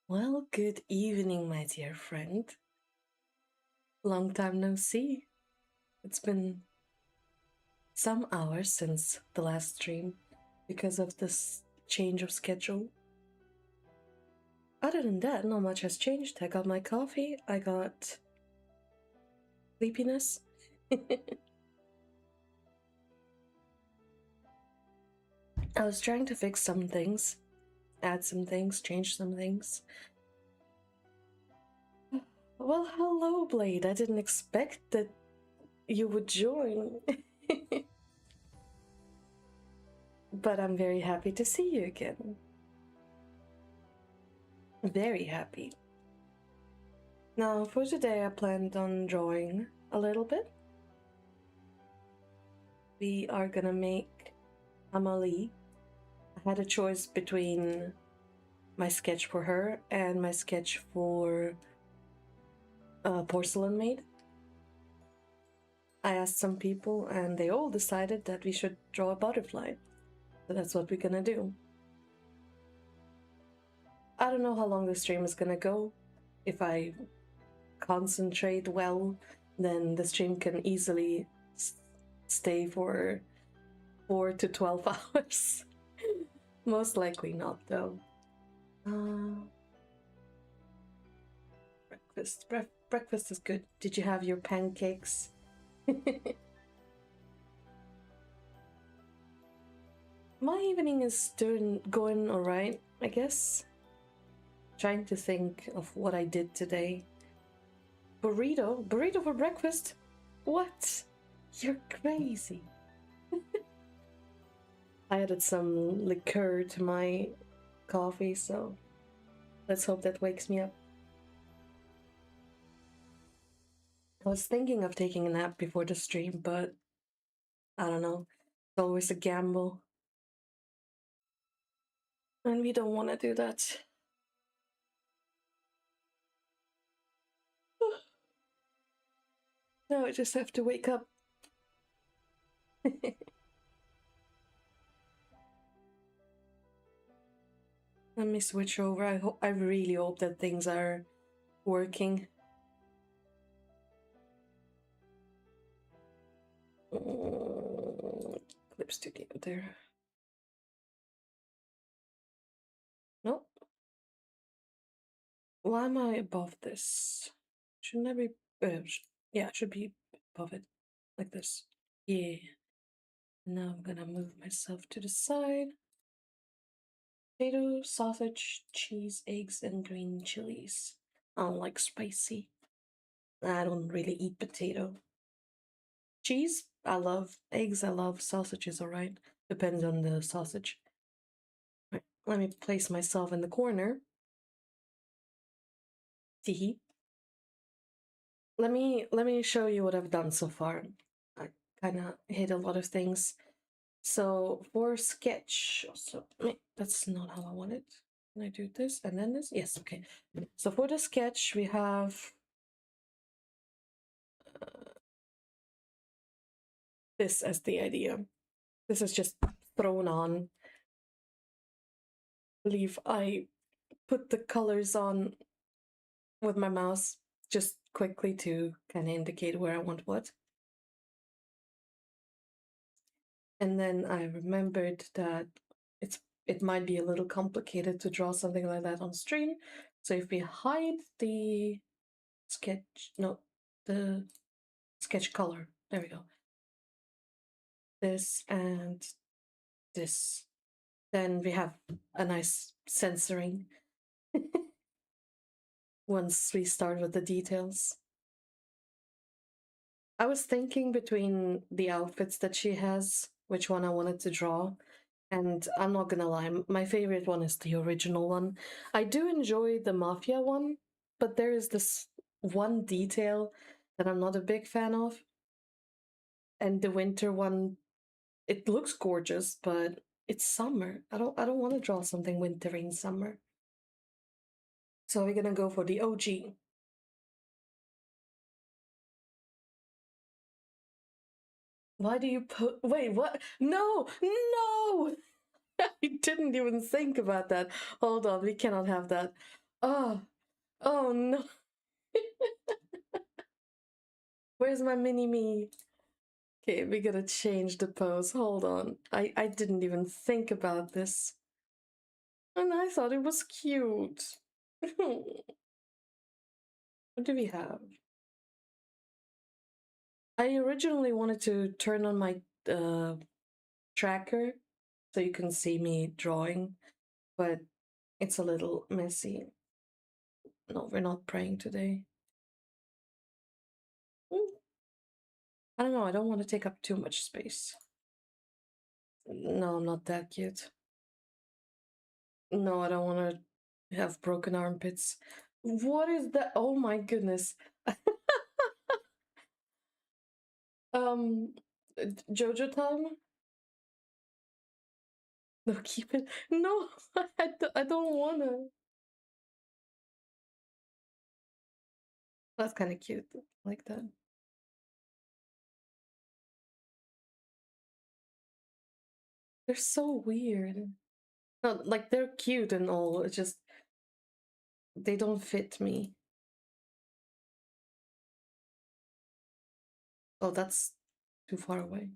Well, good evening, my dear friend. Long time no see. It's been some hours since the last stream because of this change of schedule. Other than that, not much has changed. I got my coffee, I got sleepiness. I was trying to fix some things, add some things, change some things. Well, hello, Blade. I didn't expect that you would join. But I'm very happy to see you again. Very happy. Now, for today, I planned on drawing a little bit. We are gonna make AmaLee. I had a choice between my sketch for her and my sketch for Porcelain Maid. I asked some people, and they all decided that we should draw a butterfly. So that's what we're gonna do. I don't know how long the stream is gonna go. If I concentrate well, then the stream can easily stay for 4 to 12 hours. Most likely not, though. Breakfast is good. Did you have your pancakes? My evening is going all right, I guess. Trying to think of what I did today. Burrito for breakfast? What? You're crazy. I added some liqueur to my coffee, so let's hope that wakes me up. I was thinking of taking a nap before the stream, but I don't know. It's always a gamble. And we don't want to do that. Now I just have to wake up. Let me switch over. I really hope that things are working. Clips together. Nope. Why am I above this? Shouldn't I be? Yeah, I should be above it, like this. Yeah. Now I'm gonna move myself to the side. Potato, sausage, cheese, eggs, and green chilies. I don't like spicy. I don't really eat potato. Cheese, I love. Eggs, I love. Sausage is alright. Depends on the sausage. Right, let me place myself in the corner. Teehee. Let me show you what I've done so far. I kind of hit a lot of things. So for sketch, so that's not how I want it. Can I do this and then this? Yes, okay. So for the sketch, we have this as the idea. This is just thrown on. I believe I put the colors on with my mouse just quickly to kind of indicate where I want what. And then I remembered that it might be a little complicated to draw something like that on stream. So if we hide the sketch, no, the sketch color, there we go. This and this. Then we have a nice censoring once we start with the details. I was thinking between the outfits that she has, which one I wanted to draw. And I'm not gonna lie, my favorite one is the original one. I do enjoy the Mafia one, but there is this one detail that I'm not a big fan of. And the winter one, it looks gorgeous, but it's summer. I don't want to draw something wintry in summer. So we're gonna go for the OG. Why do you put? Wait, what? No, no! I didn't even think about that. Hold on, we cannot have that. Oh, oh no. Where's my mini me? Okay, we gotta change the pose. Hold on. I didn't even think about this. And I thought it was cute. What do we have? I originally wanted to turn on my tracker so you can see me drawing, but it's a little messy. No, we're not praying today. I don't know, I don't want to take up too much space. No, I'm not that cute. No, I don't want to have broken armpits. What is that? Oh my goodness. um, Jojo time? No, keep it. No, I don't want to. That's kind of cute, like that. They're so weird. No, like they're cute and all. It's just they don't fit me. Oh, that's too far away.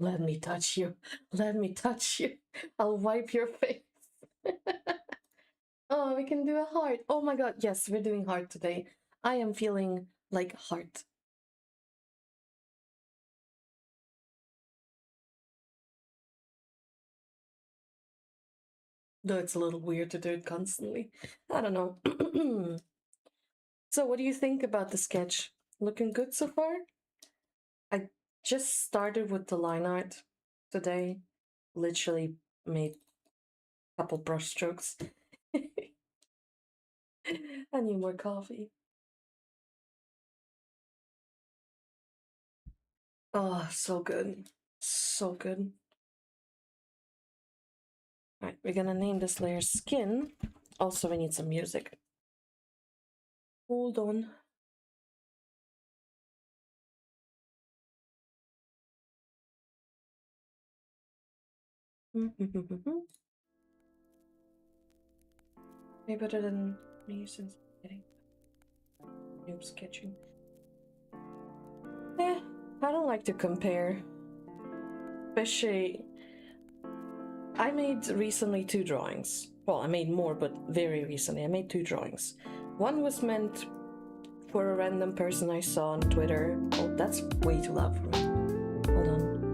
Let me touch you. Let me touch you. I'll wipe your face. Oh, we can do a heart. Oh my god, yes, we're doing heart today. I am feeling like heart. Though it's a little weird to do it constantly. I don't know. So, what do you think about the sketch? Looking good so far? I just started with the line art today. Literally made a couple brush strokes. I need more coffee. Oh, so good. So good. Alright, we're gonna name this layer skin. Also, we need some music. Hold on. Way better than me since getting noob sketching. Eh, I don't like to compare. Especially, I made recently 2 drawings. Well, I made more, but very recently. I made 2 drawings. One was meant for a random person I saw on Twitter. Oh, that's way too loud for me. Hold on.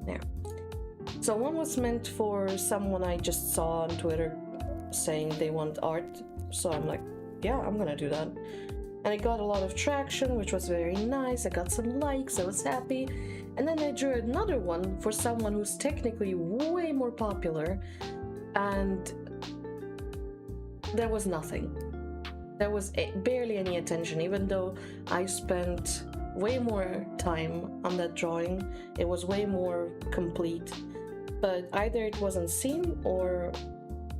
There. So one was meant for someone I just saw on Twitter saying they want art. So I'm like, yeah, I'm gonna do that. And it got a lot of traction, which was very nice. I got some likes, I was happy. And then I drew another one for someone who's technically way more popular, and there was nothing. There was barely any attention, even though I spent way more time on that drawing. It was way more complete, but either it wasn't seen or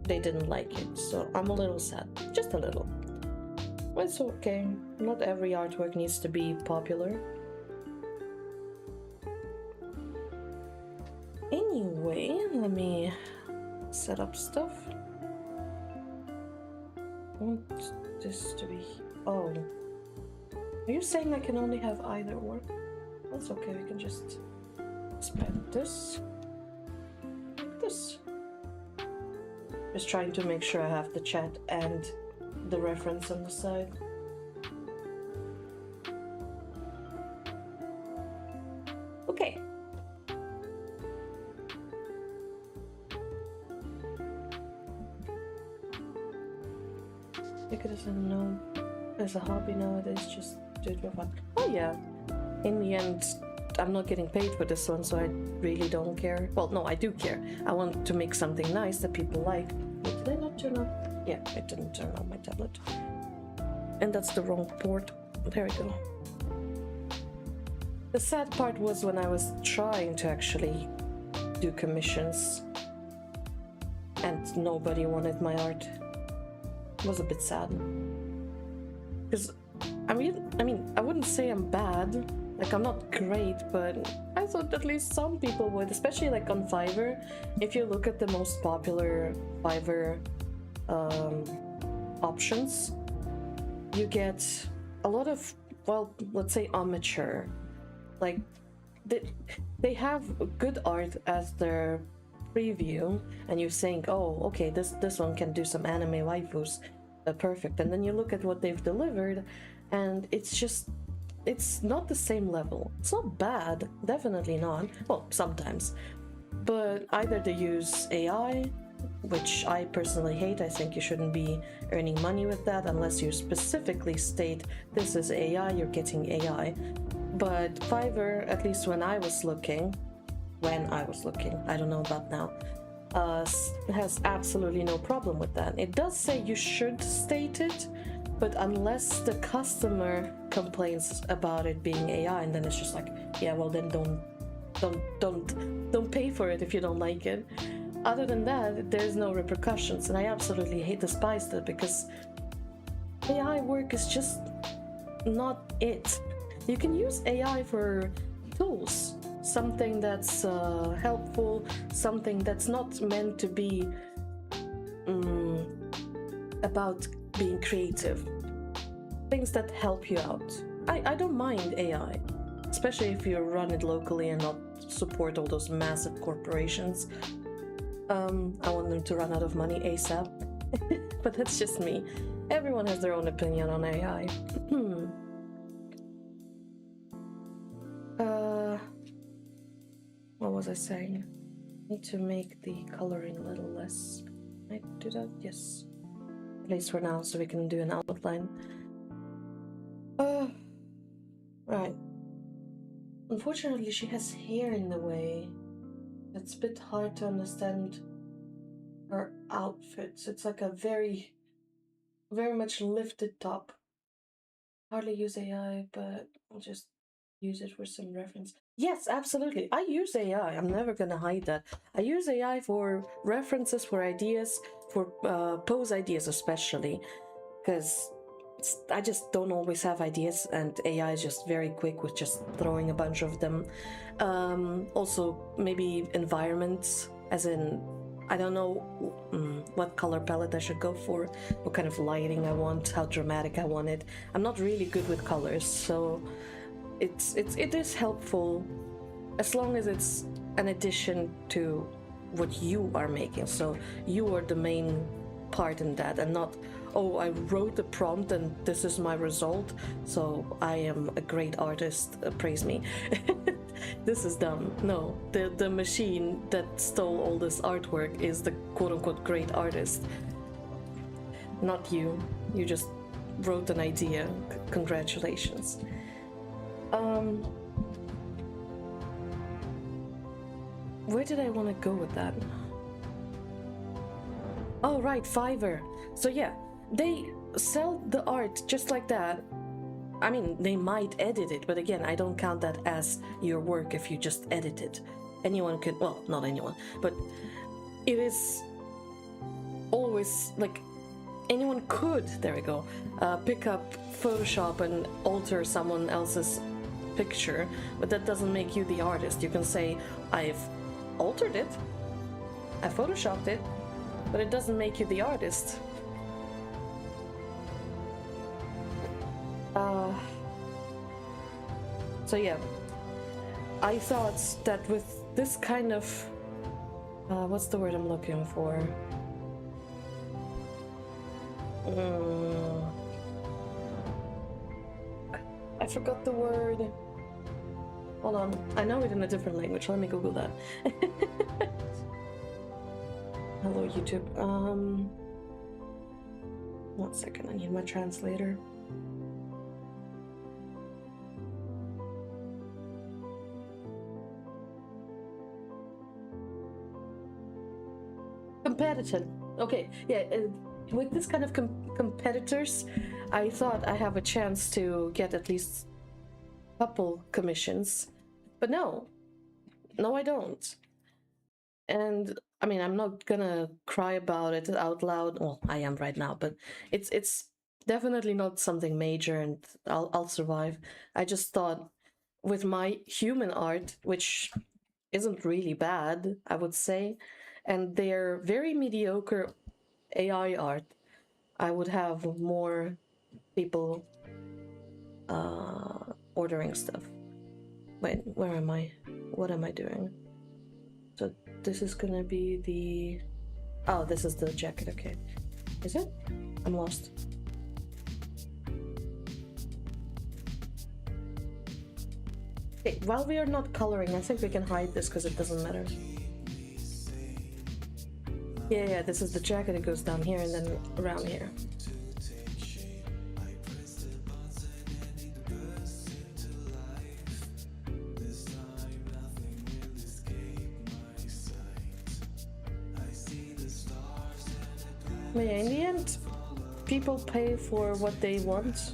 they didn't like it. So I'm a little sad, just a little. It's okay. Not every artwork needs to be popular. Anyway, let me set up stuff. I want this to be... Oh. Are you saying I can only have either or? That's okay, we can just expand this. Like this. Just trying to make sure I have the chat and the reference on the side. Okay. Because I don't know, as a hobby nowadays, just do it for fun. Oh yeah. In the end, I'm not getting paid for this one, so I really don't care. Well, no, I do care. I want to make something nice that people like. Wait, did I not turn on? Yeah, I didn't turn on my tablet. And that's the wrong port. There we go. The sad part was when I was trying to actually do commissions and nobody wanted my art. It was a bit sad. Because, I mean, I wouldn't say I'm bad. Like, I'm not great, but I thought at least some people would, especially like on Fiverr. If you look at the most popular Fiverr um, options, you get a lot of, well, let's say amateur. Like, they have good art as their preview, and you think, oh, okay, this one can do some anime waifus, perfect. And then you look at what they've delivered, and it's not the same level. It's not bad, definitely not. Well, sometimes, but either they use AI, which I personally hate. I think you shouldn't be earning money with that unless you specifically state this is AI, you're getting AI. But Fiverr, at least when I was looking, I don't know about now, has absolutely no problem with that. It does say you should state it, but unless the customer complains about it being AI, and then it's just like, yeah, well then don't pay for it if you don't like it. Other than that, there's no repercussions, and I absolutely despise that, because AI work is just not it. You can use AI for tools, something that's helpful, something that's not meant to be about being creative, things that help you out. I don't mind AI, especially if you run it locally and not support all those massive corporations. I want them to run out of money ASAP. But that's just me. Everyone has their own opinion on AI. What was I saying? I need to make the coloring a little less. Can I do that? Yes. At least for now, so we can do an outline. Right. Unfortunately, she has hair in the way. It's a bit hard to understand her outfits. It's like a very, very much lifted top. Hardly use AI, but I'll just use it for some reference. Yes, absolutely. I use AI. I'm never gonna hide that. I use AI for references, for ideas, for pose ideas especially, because I just don't always have ideas, and AI is just very quick with just throwing a bunch of them. Also, maybe environments, as in, I don't know what color palette I should go for, what kind of lighting I want, how dramatic I want it. I'm not really good with colors, so it is helpful as long as it's an addition to what you are making. So you are the main part in that, and not, oh, I wrote the prompt and this is my result, so I am a great artist, praise me. This is dumb. No, the machine that stole all this artwork is the quote-unquote great artist, not you. You just wrote an idea. Congratulations. Where did I want to go with that? Oh, right, Fiverr. So yeah, they sell the art just like that. I mean, they might edit it, but again, I don't count that as your work if you just edit it. Anyone could, well, not anyone, but it is always like, anyone could, there we go, pick up Photoshop and alter someone else's picture, but that doesn't make you the artist. You can say, I've altered it, I photoshopped it, but it doesn't make you the artist. So yeah, I thought that with this kind of, what's the word I'm looking for? I forgot the word. Hold on, I know it in a different language. Let me Google that. Hello, YouTube. 1 second, I need my translator. Competitive. Okay, yeah. With this kind of competitors, I thought I have a chance to get at least a couple commissions, but no, I don't. And I mean, I'm not gonna cry about it out loud. Well, I am right now, but it's definitely not something major, and I'll survive. I just thought with my human art, which isn't really bad, I would say, and their very mediocre AI art, I would have more people ordering stuff. Wait, where am I? What am I doing? So this is gonna be the... Oh, this is the jacket, okay. Is it? I'm lost. Okay, while we are not coloring, I think we can hide this because it doesn't matter. Yeah, this is the jacket. It goes down here and then around here. But yeah, in the end, people pay for what they want.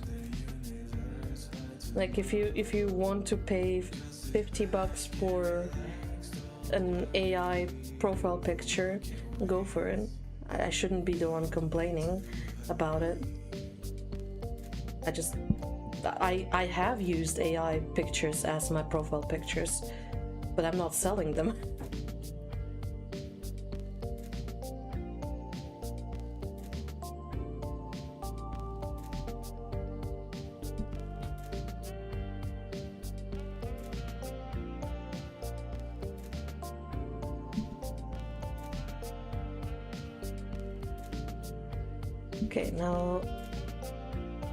Like if you want to pay $50 for an AI profile picture, go for it. I shouldn't be the one complaining about it. I have used AI pictures as my profile pictures, but I'm not selling them. Okay, now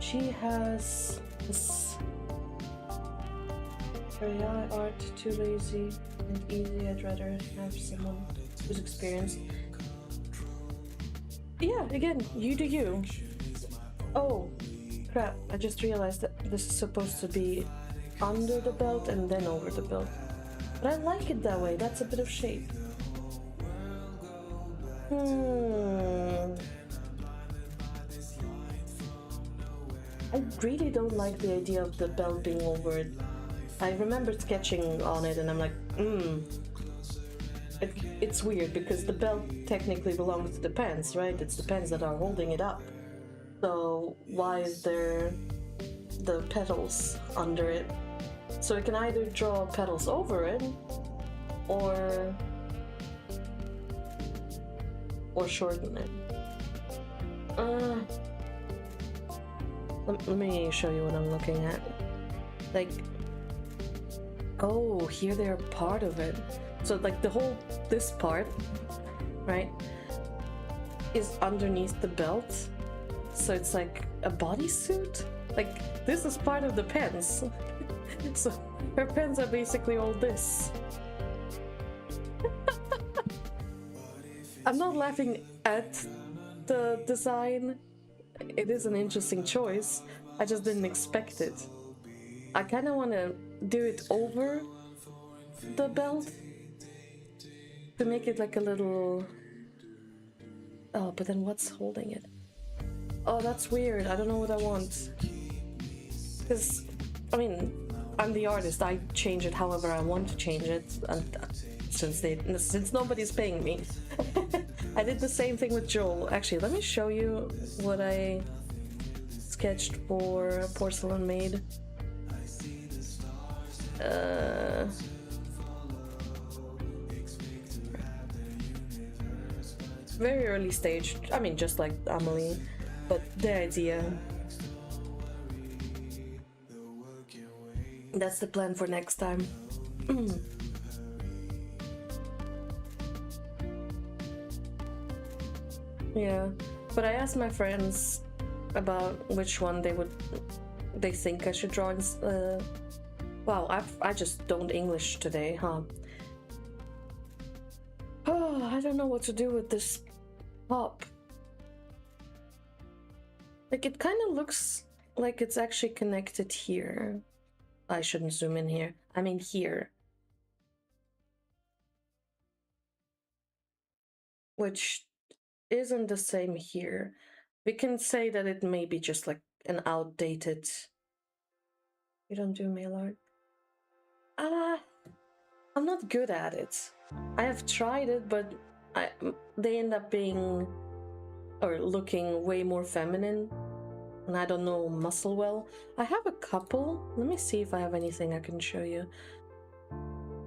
she has this AI art, too lazy and easy. I'd rather have someone who's experienced. Yeah, again, you do you. Oh, crap, I just realized that this is supposed to be under the belt and then over the belt. But I like it that way, that's a bit of shape. I really don't like the idea of the belt being over it. I remember sketching on it and I'm like, It's weird because the belt technically belongs to the pants, right? It's the pants that are holding it up. So why is there the petals under it? So I can either draw petals over it or shorten it. Let me show you what I'm looking at. Like, oh, here they're part of it. So like this part, right, is underneath the belt. So it's like a bodysuit. Like this is part of the pants. So her pants are basically all this. I'm not laughing at the design. It is an interesting choice. I just didn't expect it. I kind of want to do it over the belt to make it like a little... Oh, but then what's holding it? Oh, that's weird. I don't know what I want. Because, I mean, I'm the artist. I change it however I want to change it. And since nobody's paying me. I did the same thing with Joel. Actually, let me show you what I sketched for Porcelain Maid. Very early stage. I mean, just like AmaLee, but the idea. That's the plan for next time. Yeah, but I asked my friends about which one they think I should draw. Wow, I just don't English today, huh? Oh, I don't know what to do with this pop. Like, it kind of looks like it's actually connected here. I shouldn't zoom in here. I mean here. Which isn't the same here. We can say that it may be just like an outdated... You don't do mail art? I'm not good at it. I have tried it, but they end up being or looking way more feminine and I don't know muscle well. I have a couple. Let me see if I have anything I can show you.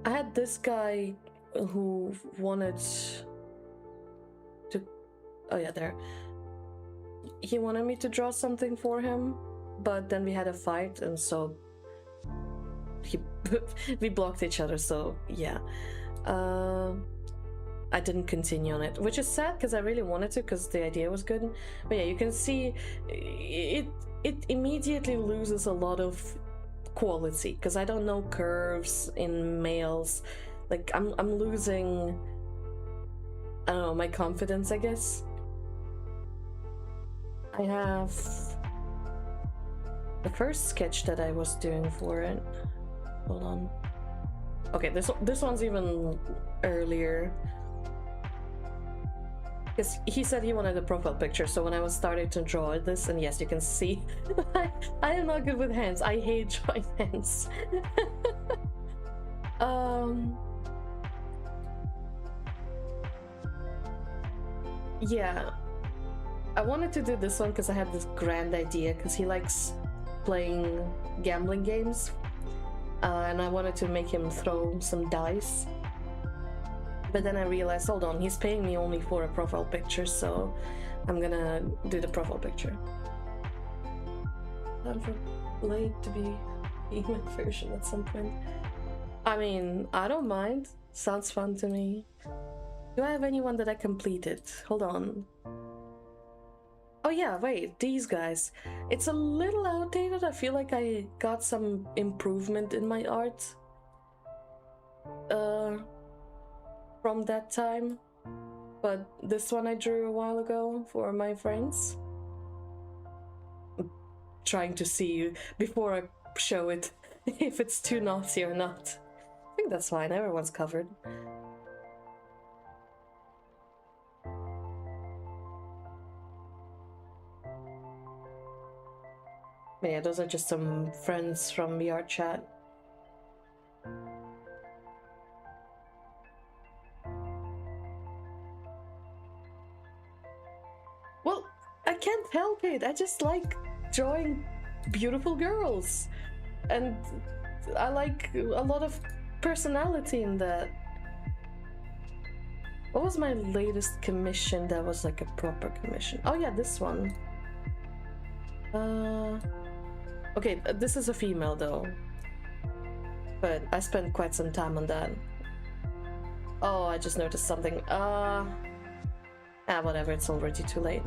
I had this guy who wanted to... Oh yeah, there. He wanted me to draw something for him, but then we had a fight, and so we blocked each other, so yeah. I didn't continue on it, which is sad because I really wanted to, because the idea was good. But yeah, you can see it immediately loses a lot of quality because I don't know curves in males. Like I'm losing, I don't know, my confidence, I guess. I have the first sketch that I was doing for it. Hold on. Okay, this one's even earlier. Because he said he wanted a profile picture, so when I was starting to draw this, and yes, you can see, I am not good with hands. I hate drawing hands. Yeah, I wanted to do this one because I had this grand idea, because he likes playing gambling games, and I wanted to make him throw some dice. But then I realized, hold on, he's paying me only for a profile picture, so I'm gonna do the profile picture. Time for Blade to be human version at some point. I mean, I don't mind. Sounds fun to me. Do I have anyone that I completed? Hold on. Oh yeah, wait, these guys. It's a little outdated. I feel like I got some improvement in my art. From that time. But this one I drew a while ago for my friends. I'm trying to see before I show it if it's too naughty or not. I think that's fine, everyone's covered. But yeah, those are just some friends from the art chat. Well, I can't help it. I just like drawing beautiful girls. And I like a lot of personality in that. What was my latest commission that was like a proper commission? Oh yeah, this one. Okay, this is a female though. But I spent quite some time on that. Oh, I just noticed something. Whatever, it's already too late.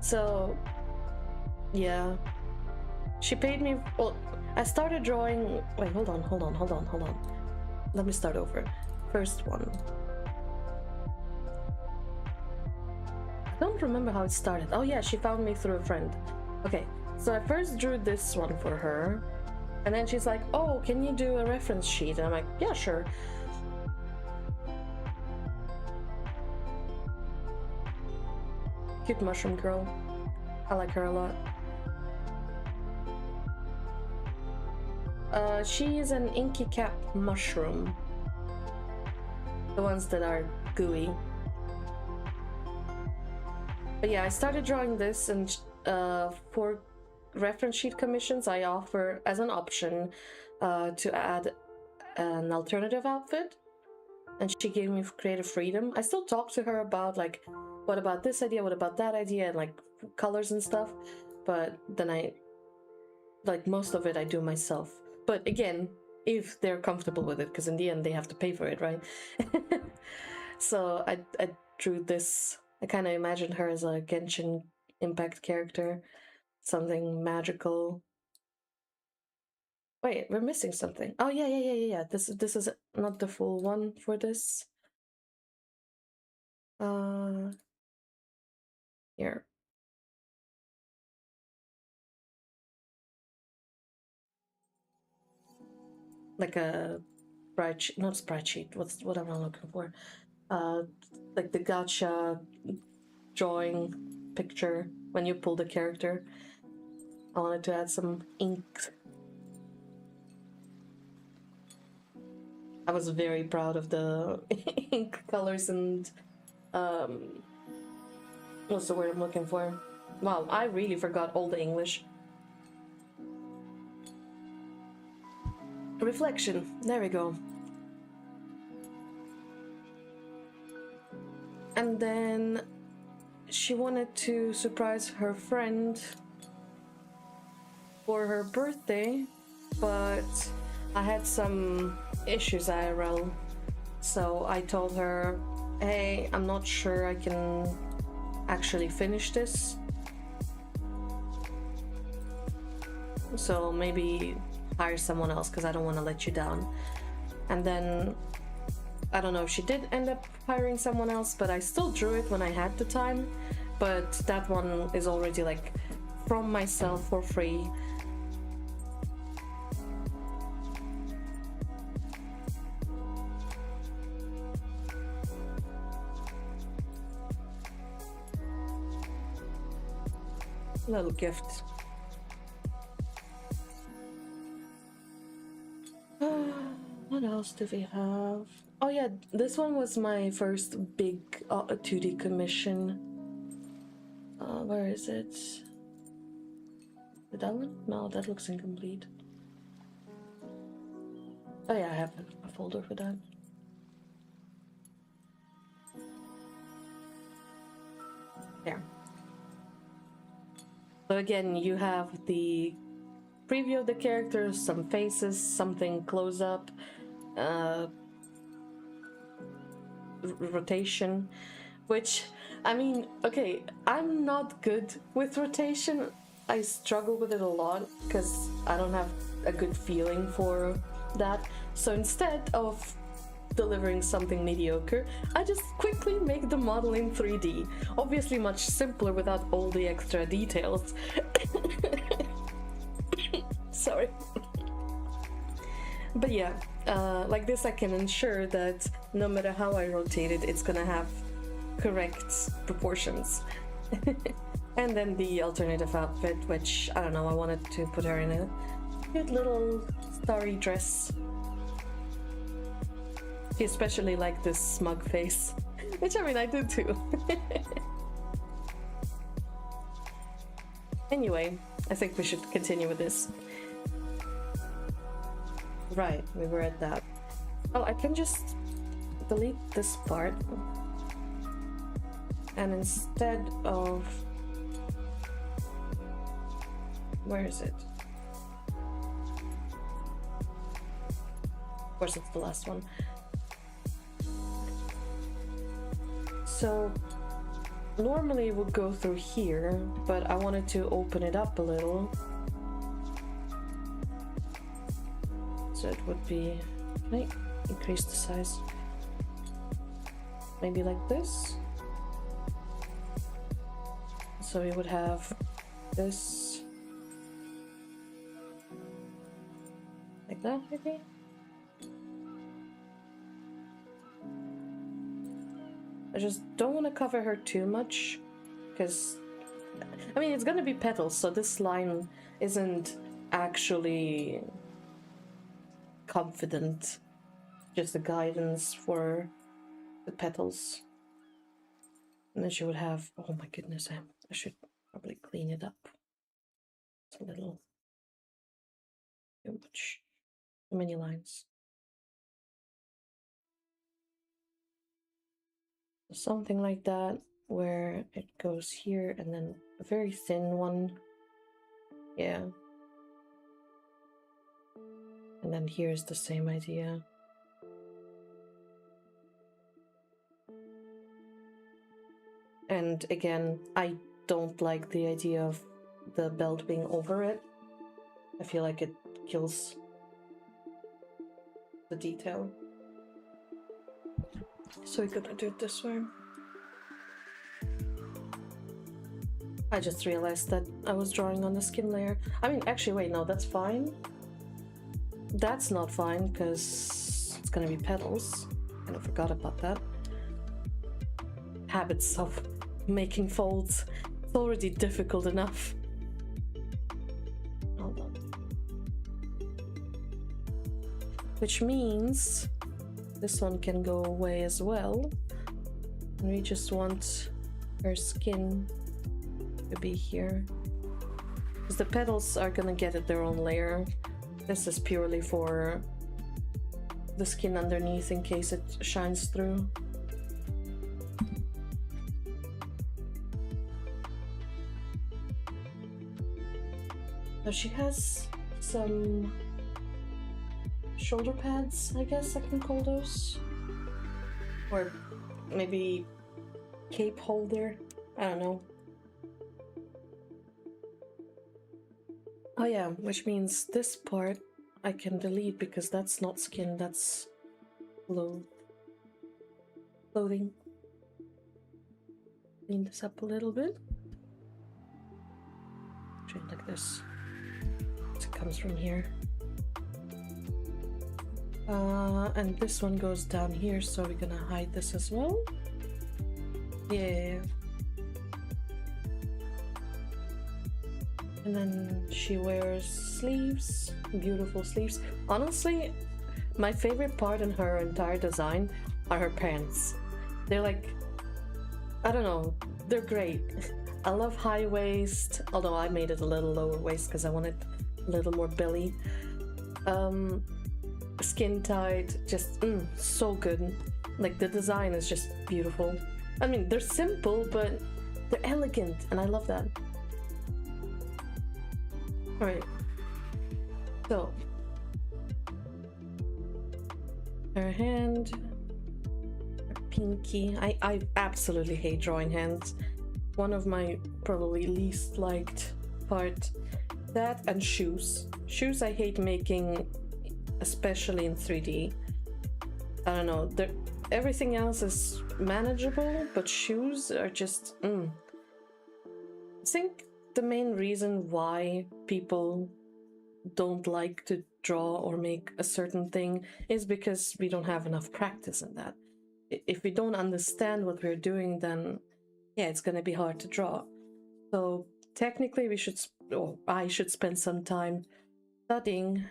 So, yeah. She paid me, well, I started drawing, wait, hold on. Let me start over. First one. I don't remember how it started. Oh yeah, she found me through a friend. Okay, so I first drew this one for her. And then she's like, oh, can you do a reference sheet? And I'm like, yeah, sure. Cute mushroom girl. I like her a lot. She is an inky cap mushroom. The ones that are gooey. But yeah, I started drawing this, and for reference sheet commissions, I offer as an option to add an alternative outfit. And she gave me creative freedom. I still talk to her about like, what about this idea, what about that idea, and like colors and stuff. But then like most of it I do myself. But again, if they're comfortable with it, because in the end they have to pay for it, right? So I drew this. I kind of imagined her as a Genshin Impact character, something magical. Wait, we're missing something. Oh yeah. This is not the full one for this. Here. Like a not spreadsheet. What am I looking for? Like the gacha drawing picture when you pull the character. I wanted to add some ink. I was very proud of the ink colors and what's the word I'm looking for? Wow, I really forgot all the English. Reflection, there we go. And then she wanted to surprise her friend for her birthday, but I had some issues IRL. So I told her, hey, I'm not sure I can actually finish this. So maybe hire someone else because I don't want to let you down. And then I don't know if she did end up hiring someone else, but I still drew it when I had the time. But that one is already like from myself for free. Little gift. What else do we have? Oh yeah, this one was my first big 2D commission. Where is it? That one? No, that looks incomplete. Oh yeah, I have a folder for that. There. So again, you have the preview of the characters, some faces, something close up, rotation, which, I mean, okay, I'm not good with rotation. I struggle with it a lot because I don't have a good feeling for that. So instead of delivering something mediocre, I just quickly make the model in 3D. Obviously much simpler without all the extra details. Sorry. But yeah, like this I can ensure that no matter how I rotate it, it's gonna have correct proportions. And then the alternative outfit, which, I don't know, I wanted to put her in a cute little starry dress. She especially liked this smug face, which, I mean, I do too. Anyway, I think we should continue with this. Right, we were at that. Well, I can just delete this part. And instead of... Where is it? Of course, it's the last one. So, normally it would go through here, but I wanted to open it up a little. So it would be, can I increase the size? Maybe like this. So we would have this, like that maybe? I just don't want to cover her too much, because, I mean, it's gonna be petals, so this line isn't actually confident, just the guidance for the petals. And then she would have, oh my goodness, I should probably clean it up. It's a little too much, too many lines. Something like that, where it goes here and then a very thin one. Yeah. And then here's the same idea. And again, I don't like the idea of the belt being over it. I feel like it kills the detail. So we're gonna do it this way. I just realized that I was drawing on the skin layer. I mean, actually, wait, no, that's fine. That's not fine, because it's gonna be petals. And I forgot about that. Habits of making folds. It's already difficult enough. Hold on. Which means this one can go away as well. And we just want her skin to be here. Because the petals are gonna get at their own layer. This is purely for the skin underneath in case it shines through. Now she has some shoulder pads, I guess I can call those. Or maybe cape holder, I don't know. Oh yeah, which means this part I can delete because that's not skin, that's clothing. Clean this up a little bit. Try it like this. It comes from here. And this one goes down here, so we're gonna hide this as well. Yeah. And then she wears sleeves, beautiful sleeves. Honestly, my favorite part in her entire design are her pants. They're like, I don't know, they're great. I love high waist, although I made it a little lower waist because I wanted a little more belly. Skin tight, just so good. Like the design is just beautiful. I mean, they're simple, but they're elegant, and I love that. All right, so her hand, her pinky. I absolutely hate drawing hands. One of my probably least liked part. That and shoes. Shoes I hate making, especially in 3D. I don't know, everything else is manageable, but shoes are just I think the main reason why people don't like to draw or make a certain thing is because we don't have enough practice in that. If we don't understand what we're doing, then yeah, it's gonna be hard to draw. So technically we should, or I should spend some time studying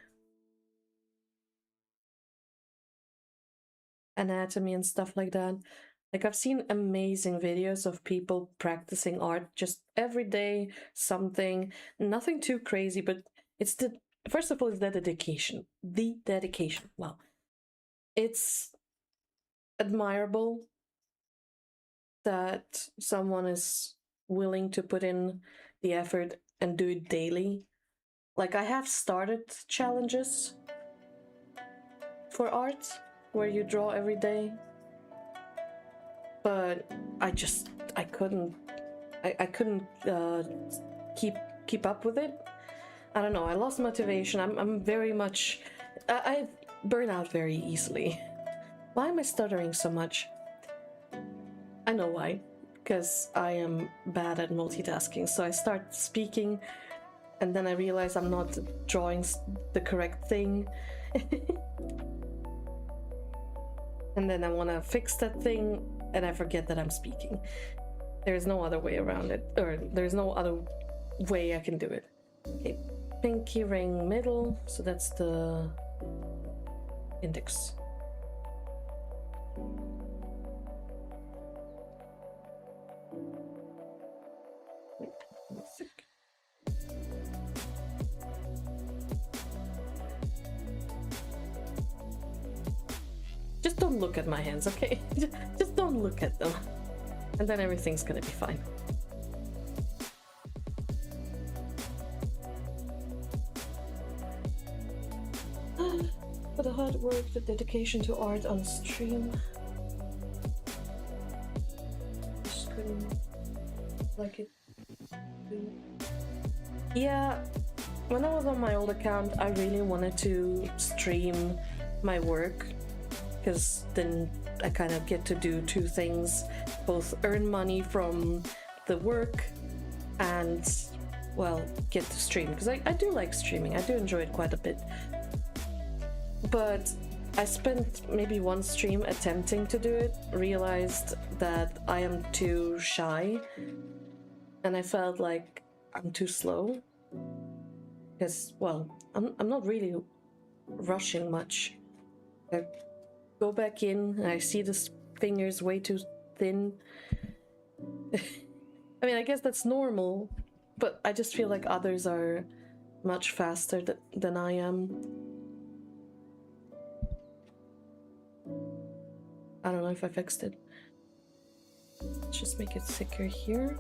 anatomy and stuff like that. Like I've seen amazing videos of people practicing art just every day, something, nothing too crazy, but it's first of all, it's the dedication. The dedication. Wow. It's admirable that someone is willing to put in the effort and do it daily. Like I have started challenges for art where you draw every day, but I couldn't keep up with it. I don't know, I lost motivation. I'm very much, I burn out very easily. Why am I stuttering so much? I know why, because I am bad at multitasking. So I start speaking and then I realize I'm not drawing the correct thing. And then I want to fix that thing and I forget that I'm speaking. There's no other way around it, or there's no other way I can do it. Okay, pinky ring middle, so that's the index. Wait, one sec. Just don't look at my hands, okay? Just don't look at them. And then everything's gonna be fine. For the hard work, the dedication to art on stream. Just couldn't like it. Yeah, when I was on my old account, I really wanted to stream my work, because then I kind of get to do two things, both earn money from the work and, well, get to stream, because I do like streaming. I do enjoy it quite a bit. But I spent maybe one stream attempting to do it, realized that I am too shy, and I felt like I'm too slow. Because, well, I'm not really rushing much. I go back in and I see the fingers way too thin. I mean, I guess that's normal, but I just feel like others are much faster than I am. I don't know if I fixed it. Let's just make it thicker here.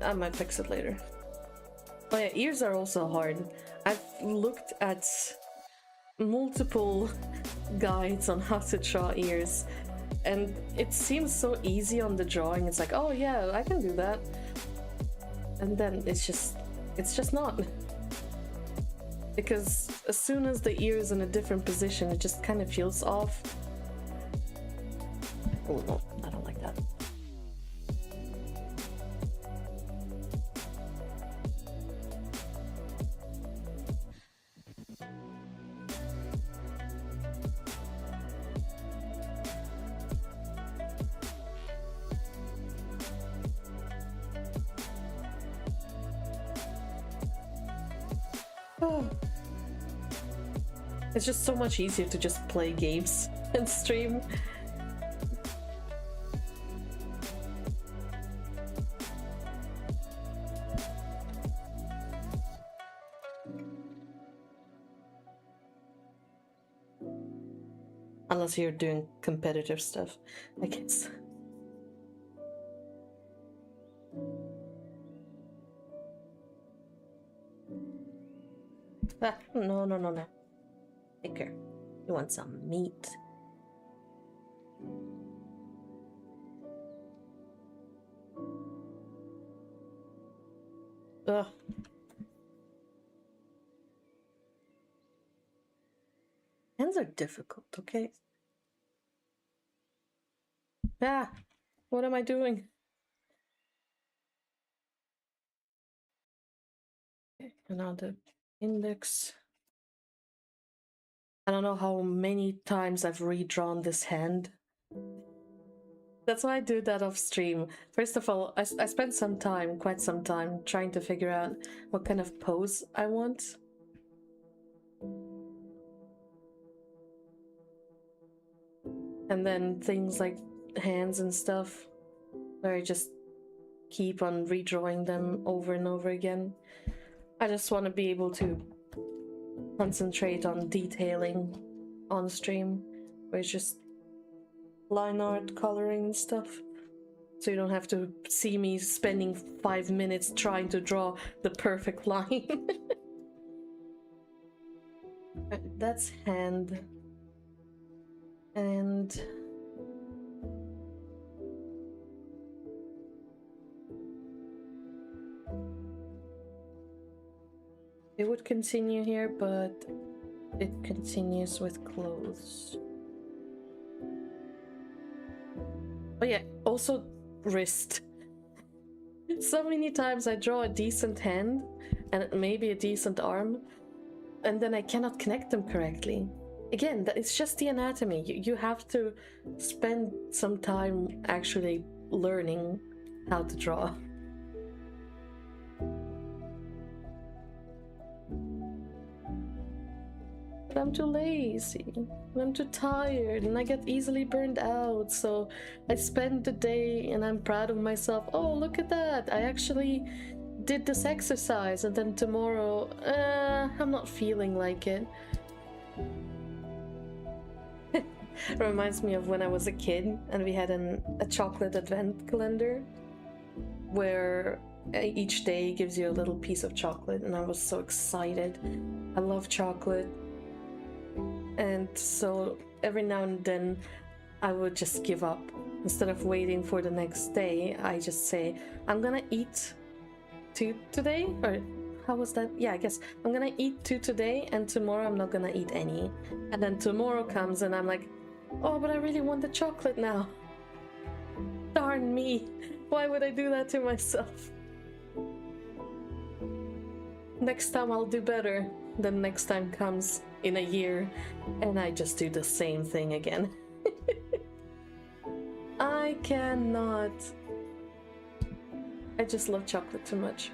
I might fix it later. Oh yeah, ears are also hard. I've looked at multiple guides on how to draw ears, and it seems so easy on the drawing. It's like, oh yeah, I can do that. And then it's just not. Because as soon as the ear is in a different position, it just kind of feels off. Oh no, I don't like that. Oh. It's just so much easier to just play games and stream. Unless you're doing competitive stuff, I guess. Ah, no. Take care. You want some meat? Ugh. Hands are difficult, okay? Ah, what am I doing? Okay, and now the index. I don't know how many times I've redrawn this hand. That's why I do that off stream. First of all, I spent quite some time, trying to figure out what kind of pose I want. And then things like hands and stuff, where I just keep on redrawing them over and over again. I just want to be able to concentrate on detailing on stream, where it's just line art, coloring and stuff. So you don't have to see me spending 5 minutes trying to draw the perfect line. That's hand. And it would continue here, but it continues with clothes. Oh yeah, also wrist. So many times I draw a decent hand and maybe a decent arm, and then I cannot connect them correctly. Again, it's just the anatomy. You have to spend some time actually learning how to draw. But I'm too lazy, I'm too tired, and I get easily burned out, so I spend the day and I'm proud of myself. Oh, look at that, I actually did this exercise, and then tomorrow, I'm not feeling like it. Reminds me of when I was a kid and we had a chocolate advent calendar where each day gives you a little piece of chocolate, and I was so excited. I love chocolate. And so every now and then I would just give up. Instead of waiting for the next day, I just say, I'm gonna eat 2 today? Or how was that? Yeah, I guess I'm gonna eat 2 today, and tomorrow I'm not gonna eat any. And then tomorrow comes and I'm like, oh, but I really want the chocolate now. Darn me. Why would I do that to myself? Next time I'll do better. the next time comes in a year, and I just do the same thing again. I cannot. I just love chocolate too much.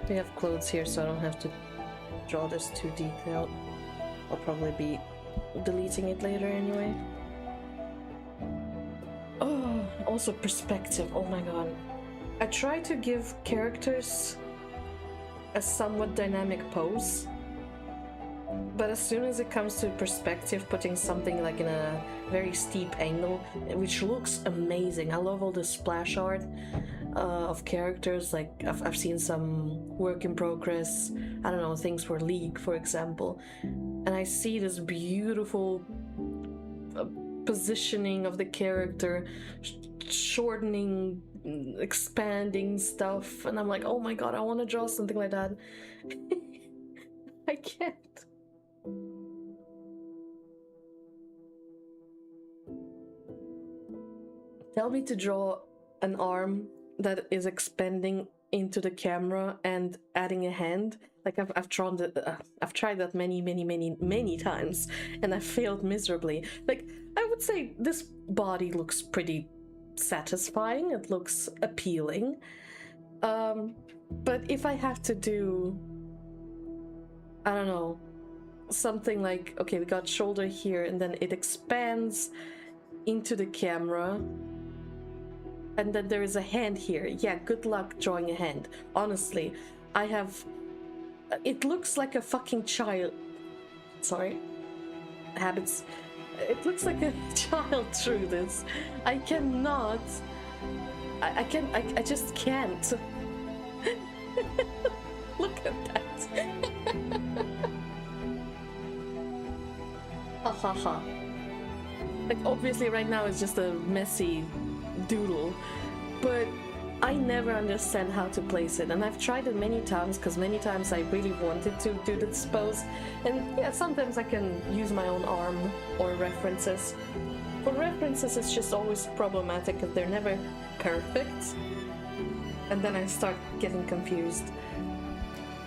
We have clothes here, so I don't have to draw this too detailed. I'll probably be deleting it later anyway. Oh, also perspective. Oh my god. I try to give characters a somewhat dynamic pose, but as soon as it comes to perspective, putting something like in a very steep angle, which looks amazing. I love all the splash art of characters. Like I've seen some work in progress, I don't know, things for League, for example, and I see this beautiful positioning of the character, shortening, expanding stuff, and I'm like, oh my god, I want to draw something like that. I can't. Tell me to draw an arm that is expanding into the camera and adding a hand. Like I've drawn that. I've tried that many times, and I failed miserably. Like I would say this body looks pretty satisfying. It looks appealing. But if I have to do, I don't know, something like, okay, we got shoulder here, and then it expands into the camera, and then there is a hand here. Yeah, good luck drawing a hand. Honestly, I have... It looks like a fucking child. Sorry. Habits. It looks like a child through this. I cannot... I just can't. Look at that. Ha ha ha. Like, obviously right now it's just a messy doodle, but I never understand how to place it, and I've tried it many times, because many times I really wanted to do this pose, and yeah, sometimes I can use my own arm or references. For references, it's just always problematic because they're never perfect, and then I start getting confused.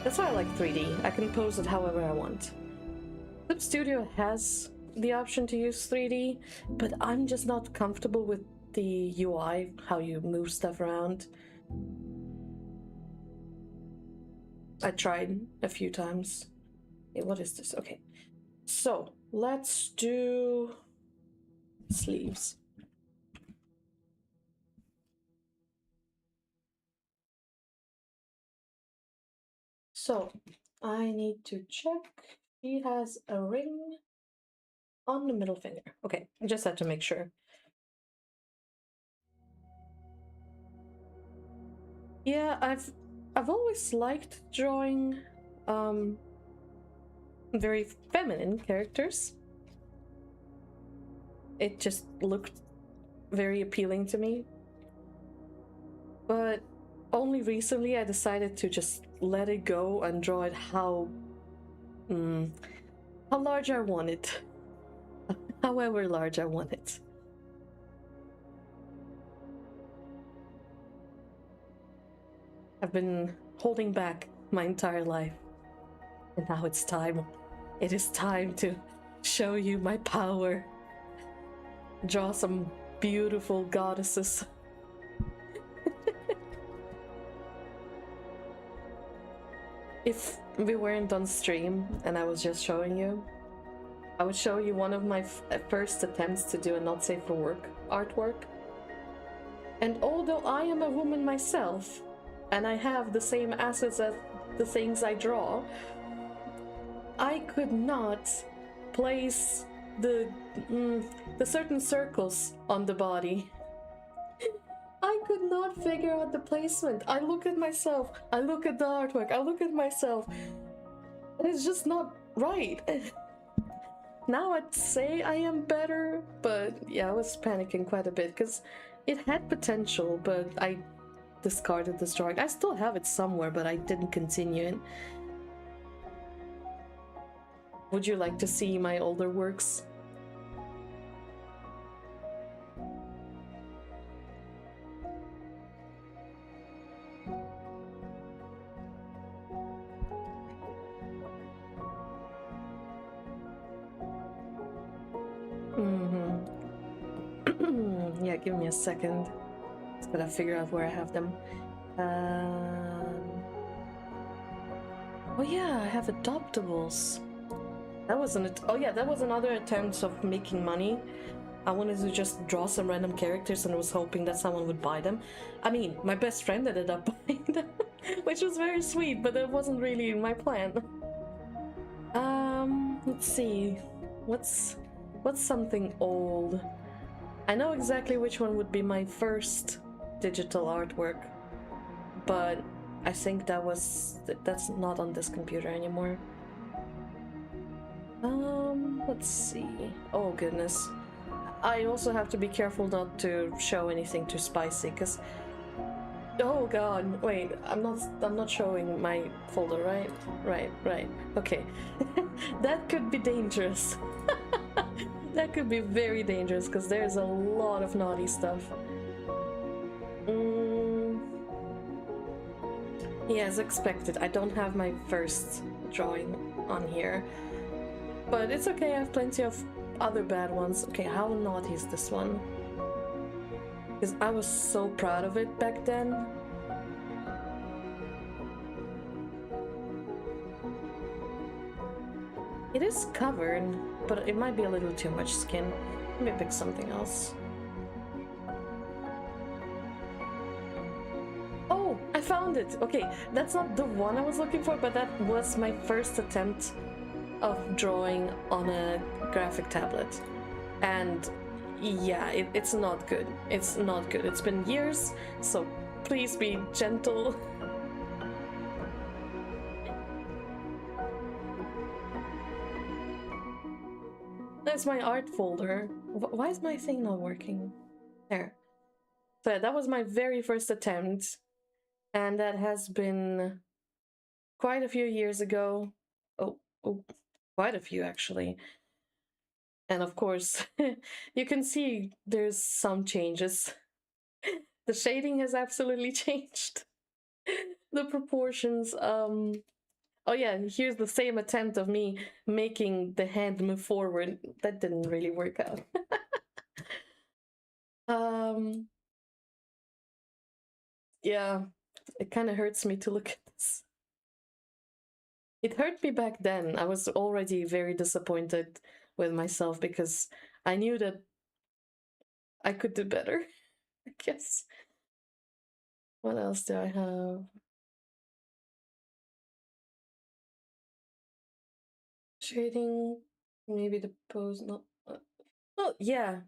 That's why I like 3D. I can pose it however I want. Clip Studio has the option to use 3D, but I'm just not comfortable with the UI, how you move stuff around. I tried a few times. Hey, what is this? Okay, so let's do sleeves. So I need to check. She has a ring on the middle finger. Okay, I just had to make sure. Yeah, I've always liked drawing very feminine characters. It just looked very appealing to me. But only recently I decided to just let it go and draw it how large I want it. However large I want it. I've been holding back my entire life, and now it's time. It is time to show you my power. Draw some beautiful goddesses. If we weren't on stream and I was just showing you, I would show you one of my first attempts to do a not safe for work artwork. And although I am a woman myself, and I have the same assets as the things I draw, I could not place the certain circles on the body. I could not figure out the placement. I look at myself, I look at the artwork, I look at myself, and it's just not right. Now I'd say I am better, but yeah, I was panicking quite a bit because it had potential, but I discarded this drawing. I still have it somewhere, but I didn't continue it. Would you like to see my older works? Yeah, give me a second. Just gotta figure out where I have them. Oh yeah, I have adoptables. That wasn't. Oh yeah, that was another attempt of making money. I wanted to just draw some random characters and was hoping that someone would buy them. I mean, my best friend ended up buying them, which was very sweet, but it wasn't really my plan. Let's see. What's something old? I know exactly which one would be my first digital artwork, but I think that's not on this computer anymore. Let's see. Oh goodness. I also have to be careful not to show anything too spicy, because oh god, wait, I'm not showing my folder, right? Right. Okay. That could be dangerous. That could be very dangerous, because there's a lot of naughty stuff. Yeah, as expected, I don't have my first drawing on here. But it's okay, I have plenty of other bad ones. Okay, how naughty is this one? Because I was so proud of it back then. It is covered, but it might be a little too much skin. Let me pick something else. Oh, I found it! Okay, that's not the one I was looking for, but that was my first attempt of drawing on a graphic tablet. And yeah, it's not good. It's not good. It's been years, so please be gentle. That's my art folder. Why is my thing not working? There. So that was my very first attempt, and that has been quite a few years ago. Oh, quite a few actually. And of course, you can see there's some changes. The shading has absolutely changed. The proportions, oh yeah, here's the same attempt of me making the hand move forward. That didn't really work out. Yeah, it kind of hurts me to look at this. It hurt me back then. I was already very disappointed with myself because I knew that I could do better, I guess. What else do I have? Shading, maybe the pose, not. Well, yeah,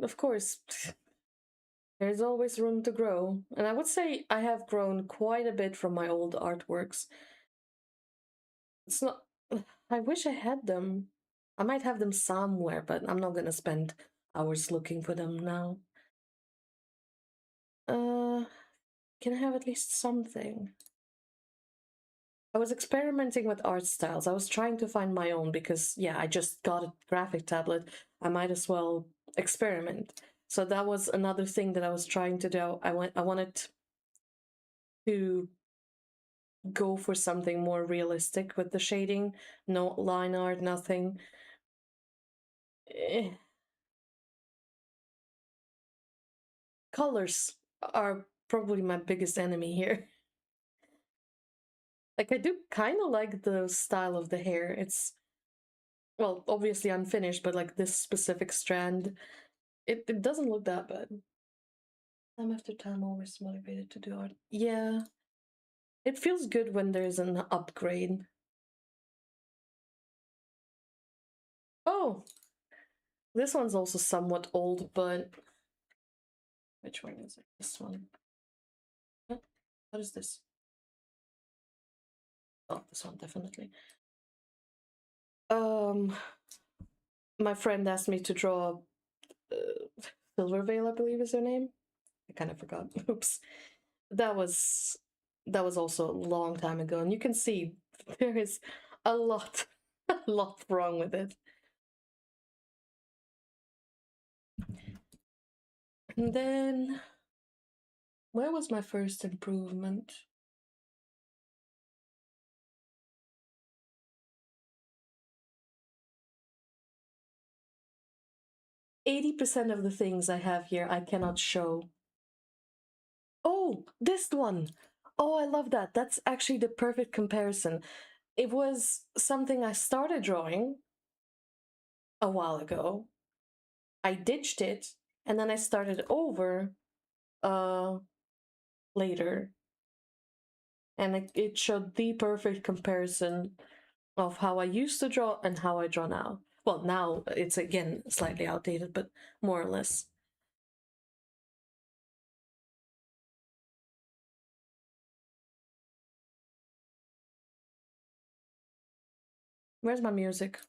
of course. There's always room to grow. And I would say I have grown quite a bit from my old artworks. It's not. I wish I had them. I might have them somewhere, but I'm not gonna spend hours looking for them now. Can I have at least something? I was experimenting with art styles. I was trying to find my own because, yeah, I just got a graphic tablet. I might as well experiment. So that was another thing that I was trying to do. I wanted to go for something more realistic with the shading. No line art, nothing. Colors are probably my biggest enemy here. Like, I do kind of like the style of the hair. It's, well, obviously unfinished, but like this specific strand, it doesn't look that bad. Time after time, always motivated to do art. Yeah, it feels good when there's an upgrade. Oh, this one's also somewhat old, but which one is it? This one. What is this? Oh, this one definitely. My friend asked me to draw Silvervale, I believe is her name. I kind of forgot. Oops. that was that was also a long time ago, and you can see there is a lot, a lot wrong with it. And then, where was my first improvement? %80 of the things I have here I cannot show. Oh, this one. Oh, I love that. That's actually the perfect comparison. It was something I started drawing a while ago. I ditched it and then I started over uh later, and it showed the perfect comparison of how I used to draw and how I draw now. Well, now it's again slightly outdated, but more or less. Where's my music?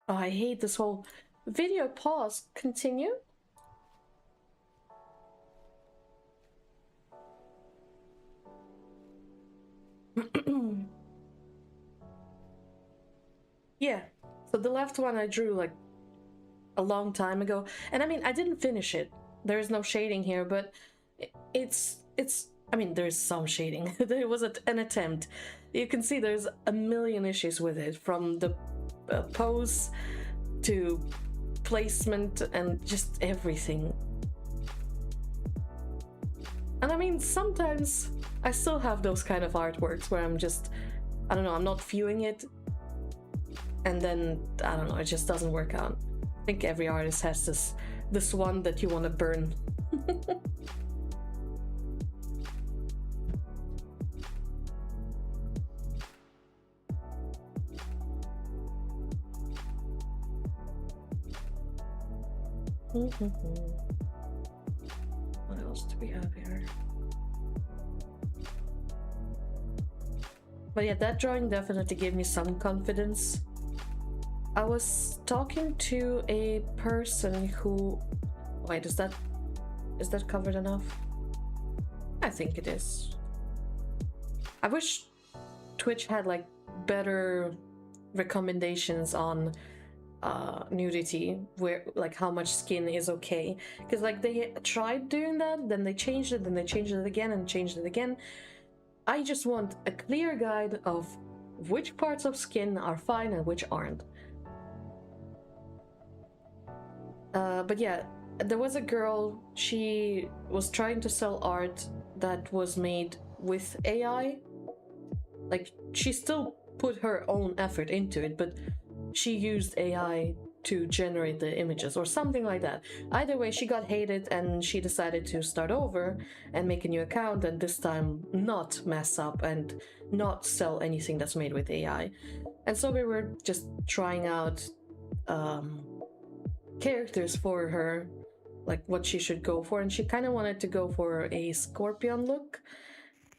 Oh, I hate this whole video pause. Continue. Yeah. So the left one I drew like a long time ago, and I mean I didn't finish it. There is no shading here, but it's. I mean, there's some shading. There was an attempt. You can see there's a million issues with it, from the pose to placement and just everything. And I mean, sometimes I still have those kind of artworks where I'm just, I don't know, I'm not viewing it, and then I don't know, it just doesn't work out. I think every artist has this one that you want to burn. What else do we have here? But yeah, that drawing definitely gave me some confidence. I was talking to a person who... Wait, is that covered enough? I think it is. I wish Twitch had like better recommendations on nudity, where like how much skin is okay, because like they tried doing that, then they changed it, then they changed it again and changed it again. I just want a clear guide of which parts of skin are fine and which aren't. But yeah, there was a girl, she was trying to sell art that was made with AI. Like, she still put her own effort into it, but she used AI to generate the images or something like that. Either way, she got hated and she decided to start over and make a new account, and this time not mess up and not sell anything that's made with AI. And so we were just trying out characters for her, like what she should go for, and she kind of wanted to go for a scorpion look,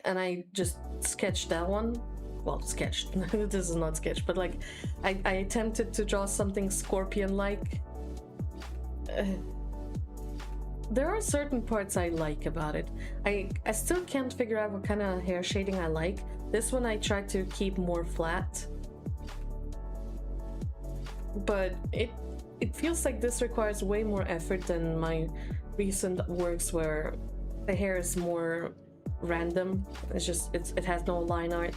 and I just sketched that one. Well, sketched. This is not sketched, but like I attempted to draw something scorpion-like. There are certain parts I like about it. I still can't figure out what kind of hair shading I like. This one I tried to keep more flat, but it feels like this requires way more effort than my recent works where the hair is more random. It's just it has no line art.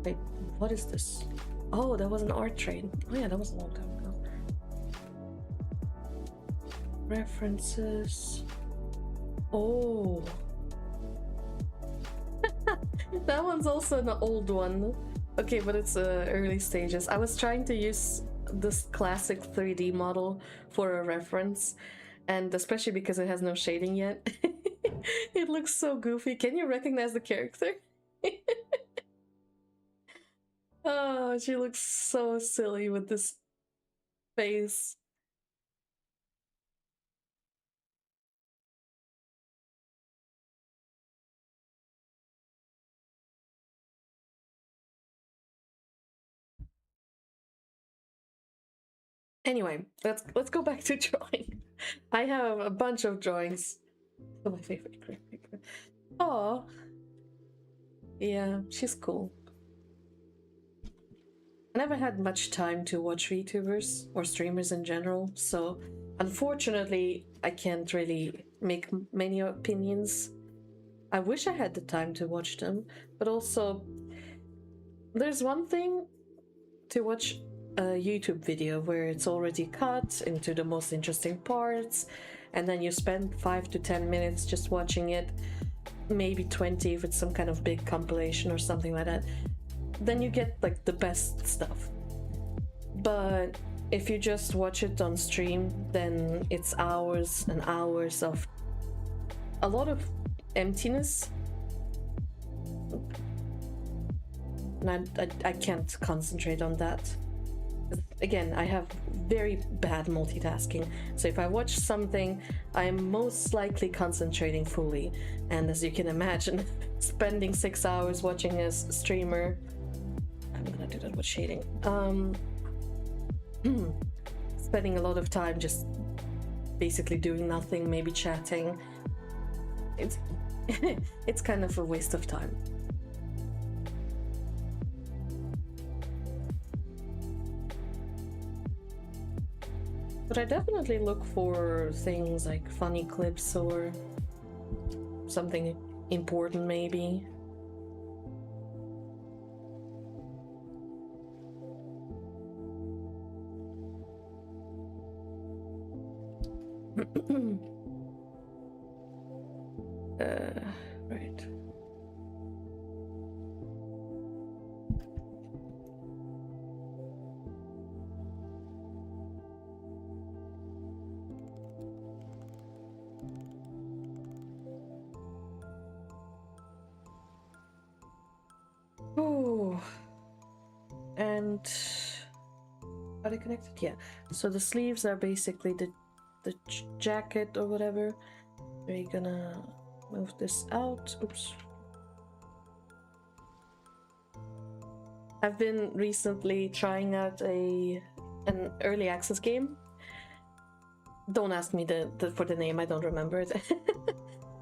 Wait, what is this? Oh, that was an art trade. Oh yeah, that was a long time ago. References. Oh. That one's also an old one. Okay, but it's early stages. I was trying to use this classic 3D model for a reference, and especially because it has no shading yet. It looks so goofy. Can you recognize the character? Oh, she looks so silly with this face. Anyway, let's go back to drawing. I have a bunch of drawings. Oh, my favorite graphic. Oh, yeah, she's cool. I never had much time to watch VTubers or streamers in general, so unfortunately, I can't really make many opinions. I wish I had the time to watch them, but also, there's one thing to watch a YouTube video where it's already cut into the most interesting parts, and then you spend 5 to 10 minutes just watching it, maybe 20 if it's some kind of big compilation or something like that. Then you get like the best stuff. But if you just watch it on stream, then it's hours and hours of a lot of emptiness. And I can't concentrate on that. Again, I have very bad multitasking, so if I watch something, I am most likely concentrating fully. And as you can imagine, spending 6 hours watching a streamer, I'm gonna do that with shading, spending a lot of time just basically doing nothing, maybe chatting, it's it's kind of a waste of time. But I definitely look for things like funny clips or something important, maybe. Right. Oh, and are they connected? Yeah. So the sleeves are basically the jacket or whatever. We're gonna move this out. Oops. I've been recently trying out an early access game. Don't ask me for the name. I don't remember it.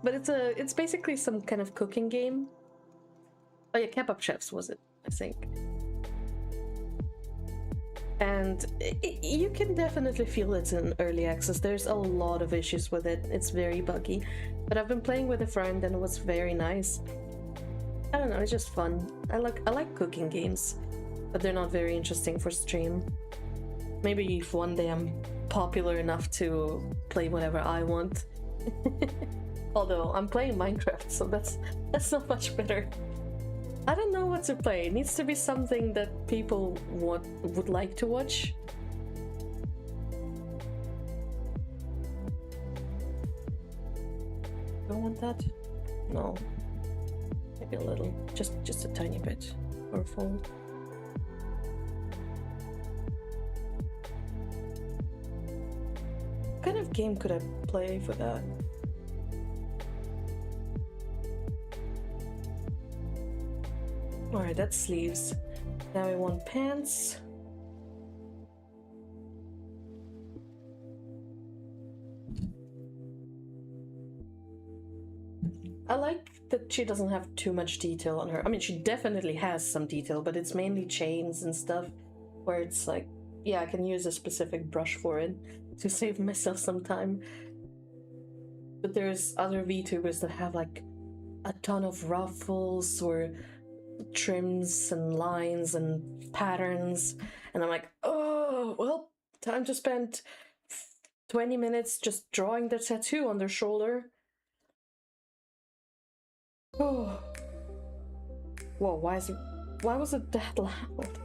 But it's basically some kind of cooking game. Oh yeah, Kebab Chefs was it, I think. And you can definitely feel it's in early access. There's a lot of issues with it. It's very buggy. But I've been playing with a friend and it was very nice. I don't know, it's just fun. I like cooking games, but they're not very interesting for stream. Maybe if one day I'm popular enough to play whatever I want. Although I'm playing Minecraft, so that's not much better. I don't know what to play. It needs to be something that people would like to watch. I want that. No, maybe a little, just a tiny bit, or full. What kind of game could I play for that? Alright, that's sleeves. Now I want pants. I like that she doesn't have too much detail on her. I mean, she definitely has some detail, but it's mainly chains and stuff where it's like, yeah, I can use a specific brush for it to save myself some time. But there's other VTubers that have like a ton of ruffles or trims and lines and patterns, and I'm like, oh well, time to spend 20 minutes just drawing the tattoo on their shoulder. Oh, whoa, why was it that loud?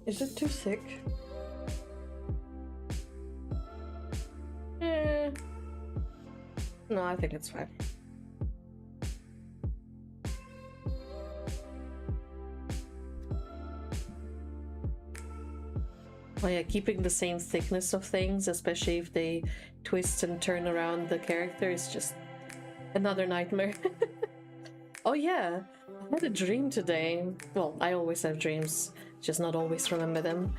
Is it too thick? Eh. No, I think it's fine. Oh yeah, keeping the same thickness of things, especially if they twist and turn around the character, is just another nightmare. Oh yeah, I had a dream today. Well, I always have dreams, just not always remember them.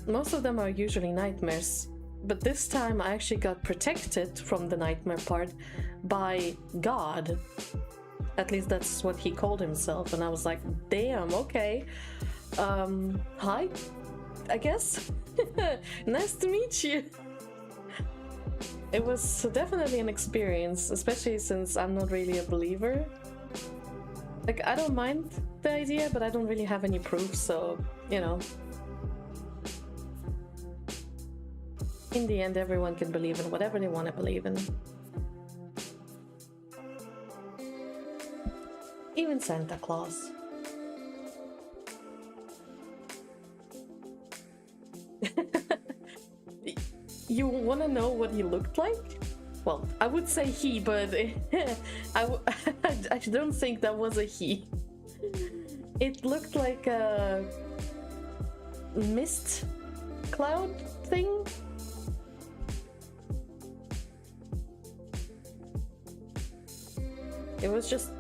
Most of them are usually nightmares, but this time I actually got protected from the nightmare part by God. At least that's what he called himself, and I was like, damn, okay. Hi, I guess. Nice to meet you. It was definitely an experience, especially since I'm not really a believer. Like, I don't mind the idea, but I don't really have any proof, so, you know. In the end, everyone can believe in whatever they want to believe in. Even Santa Claus. You want to know what he looked like? Well, I would say he, but I don't think that was a he. It looked like a mist cloud thing. It was just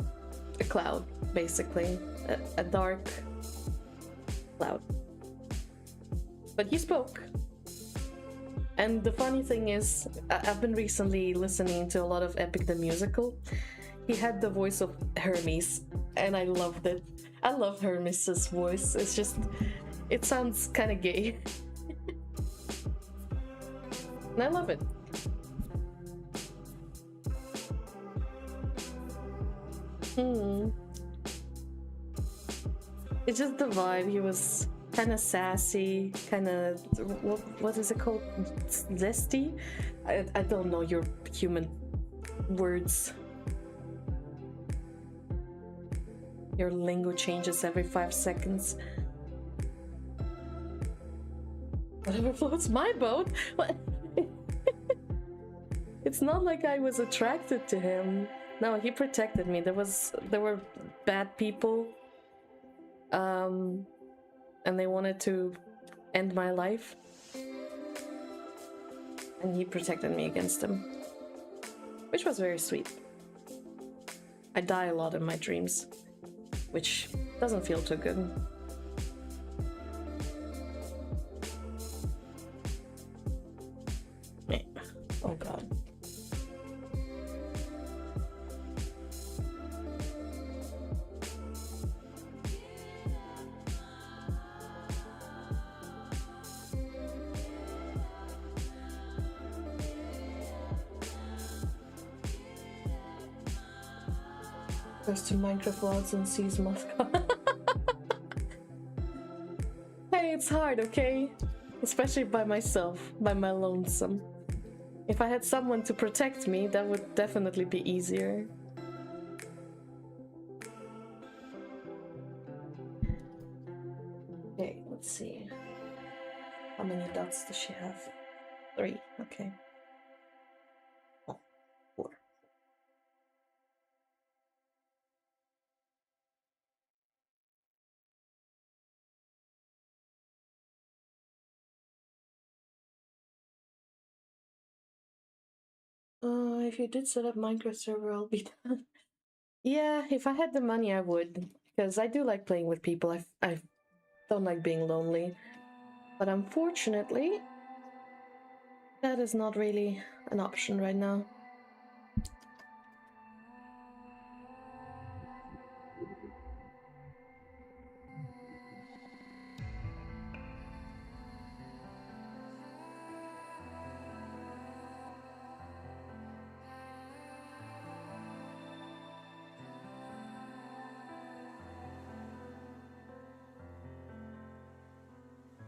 a cloud, basically. A dark cloud. But he spoke. And the funny thing is, I've been recently listening to a lot of Epic the Musical. He had the voice of Hermes, and I loved it. I love Hermes' voice. It's just, it sounds kind of gay. And I love it. It's just the vibe. He was kind of sassy, kind of, what is it called? Zesty? I don't know your human words. Your lingo changes every 5 seconds. Whatever floats my boat? What? It's not like I was attracted to him. No, he protected me. There were bad people. And they wanted to end my life. And he protected me against them. Which was very sweet. I die a lot in my dreams, which doesn't feel too good. Oh god. Goes to Minecraft Worlds and sees Moscow. Hey, it's hard, okay? Especially by myself, by my lonesome. If I had someone to protect me, that would definitely be easier. Okay, let's see. How many dots does she have? 3, okay. Oh, 4. If you did set up Minecraft server, I'll be done. Yeah, if I had the money, I would. Because I do like playing with people. I don't like being lonely. But unfortunately, that is not really an option right now.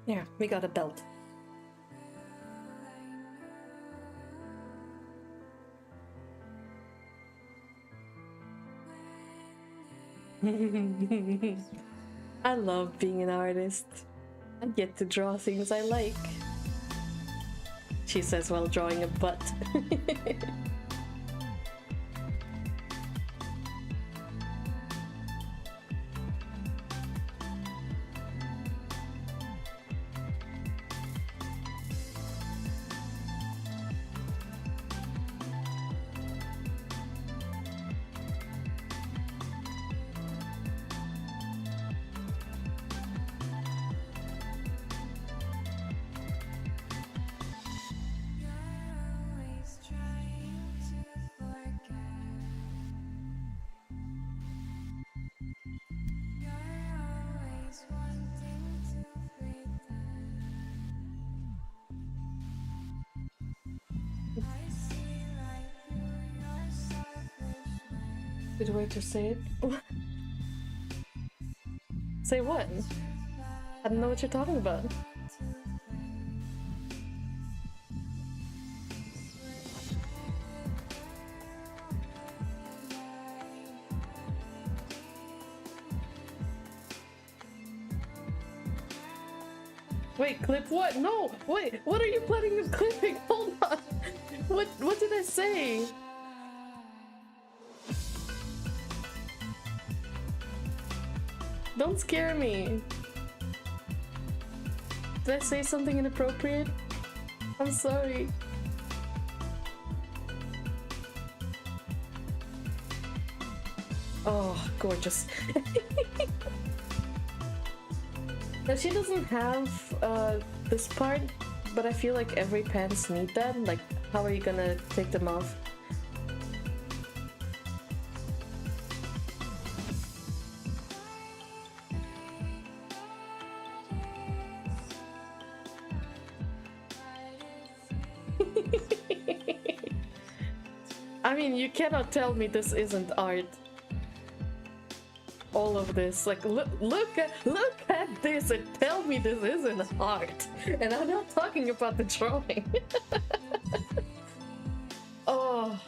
Yeah, we got a belt. I love being an artist. I get to draw things I like. She says while drawing a butt. Good way to say it. Say what? I don't know what you're talking about. Wait, clip what? No! Wait, what are you planning on clipping? Hold on! What did I say? Don't scare me. Did I say something inappropriate? I'm sorry. Oh, gorgeous. Now, she doesn't have this part, but I feel like every pants need that. Like, how are you gonna take them off? I mean, you cannot tell me this isn't art. All of this, like, look at this and tell me this isn't art. And I'm not talking about the drawing. Oh,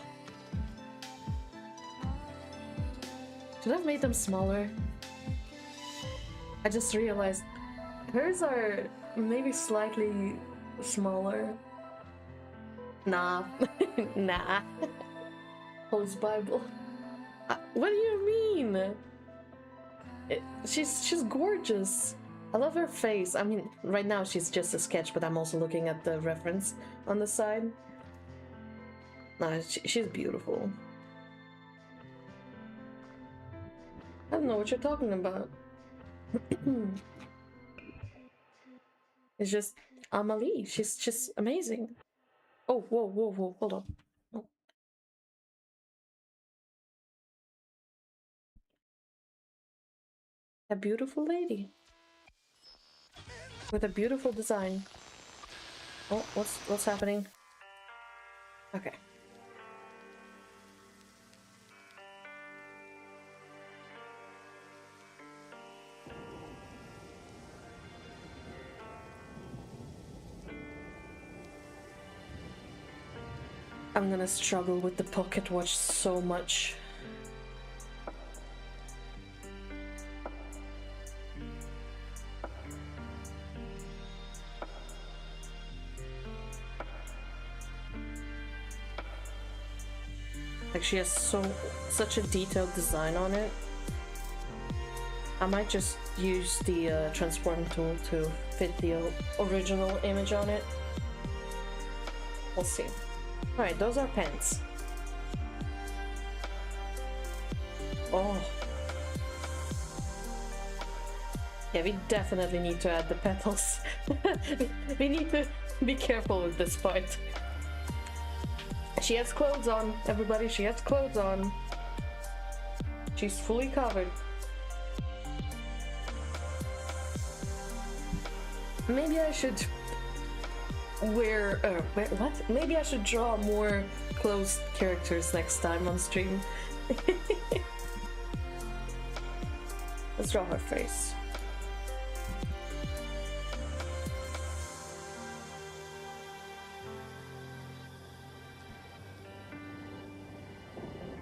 should I have made them smaller? I just realized hers are maybe slightly smaller. Nah. Nah. Hose Bible. What do you mean? She's gorgeous. I love her face. I mean, right now she's just a sketch, but I'm also looking at the reference on the side. Nah, she's beautiful. I don't know what you're talking about. It's just AmaLee. She's just amazing. Oh, whoa, hold on. Oh. A beautiful lady. With a beautiful design. Oh, what's happening? Okay. I'm gonna struggle with the pocket watch so much. Like, she has such a detailed design on it. I might just use the transform tool to fit the original image on it. We'll see. Alright, those are pants. Oh. Yeah, we definitely need to add the petals. We need to be careful with this part. She has clothes on, everybody, she has clothes on. She's fully covered. Maybe I should wear what? Maybe I should draw more closed characters next time on stream. Let's draw her face.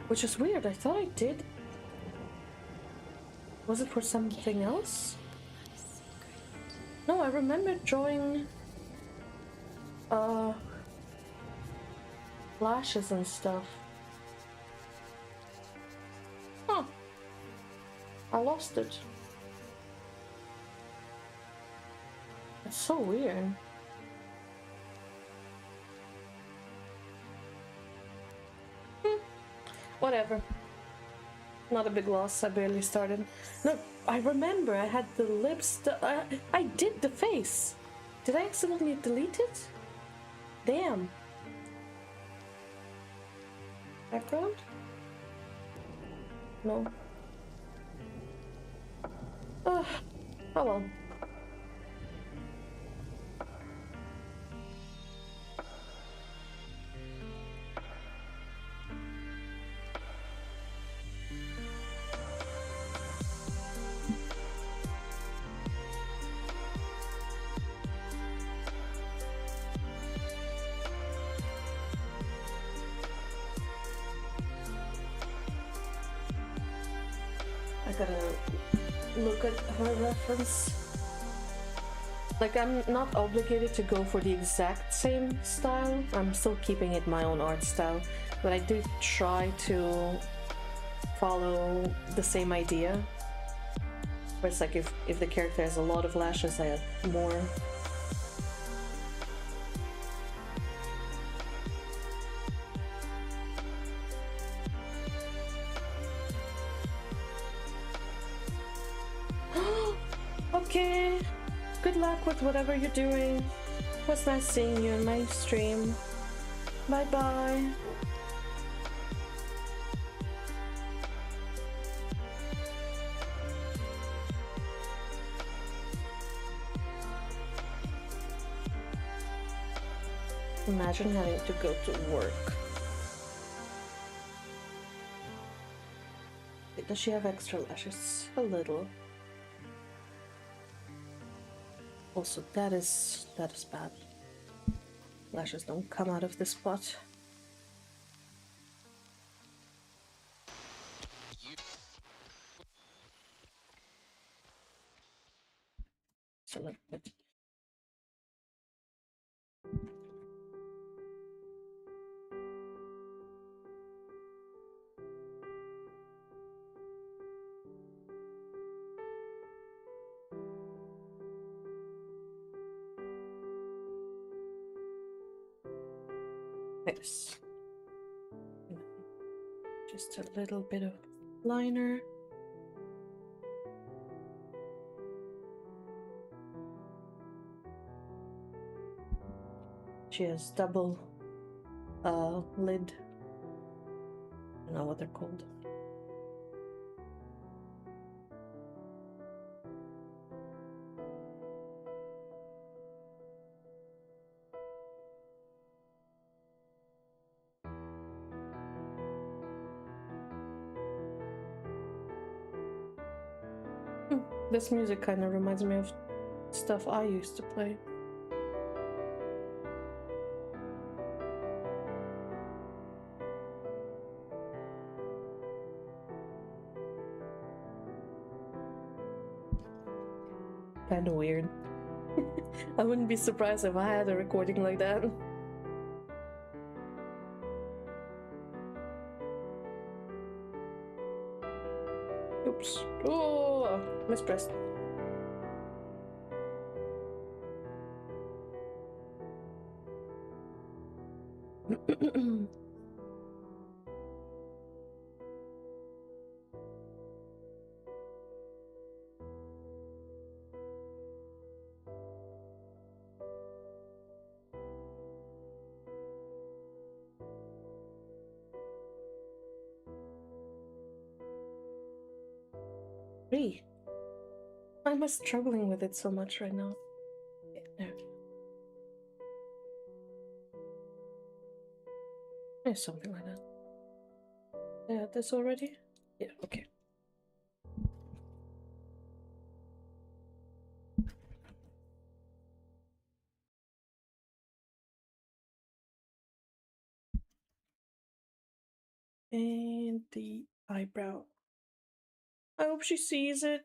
Which is weird, I thought I did. Was it for something else? No, I remember drawing uh lashes and stuff. Huh, I lost it. It's so weird. Whatever. Not a big loss. I barely started. No, I remember I had the lips. I did the face. Did I accidentally delete it? Damn. Background? No. Oh well. I gotta look at her reference. Like, I'm not obligated to go for the exact same style. I'm still keeping it my own art style, but I do try to follow the same idea. Where it's like if the character has a lot of lashes, I have more. Okay. Good luck with whatever you're doing. It was nice seeing you in my stream. Bye bye. Imagine having to go to work. Does she have extra lashes? A little. Also, that is bad. Lashes don't come out of this spot. It's a little bit. This. Just a little bit of liner. She has double lid. I don't know what they're called. This music kind of reminds me of stuff I used to play. Kind of weird. I wouldn't be surprised if I had a recording like that. Oops. Oh, mispressed. Three. Why am I struggling with it so much right now? Okay, there. There's something like that. Yeah, this already? Yeah, okay. And the eyebrow. I hope she sees it.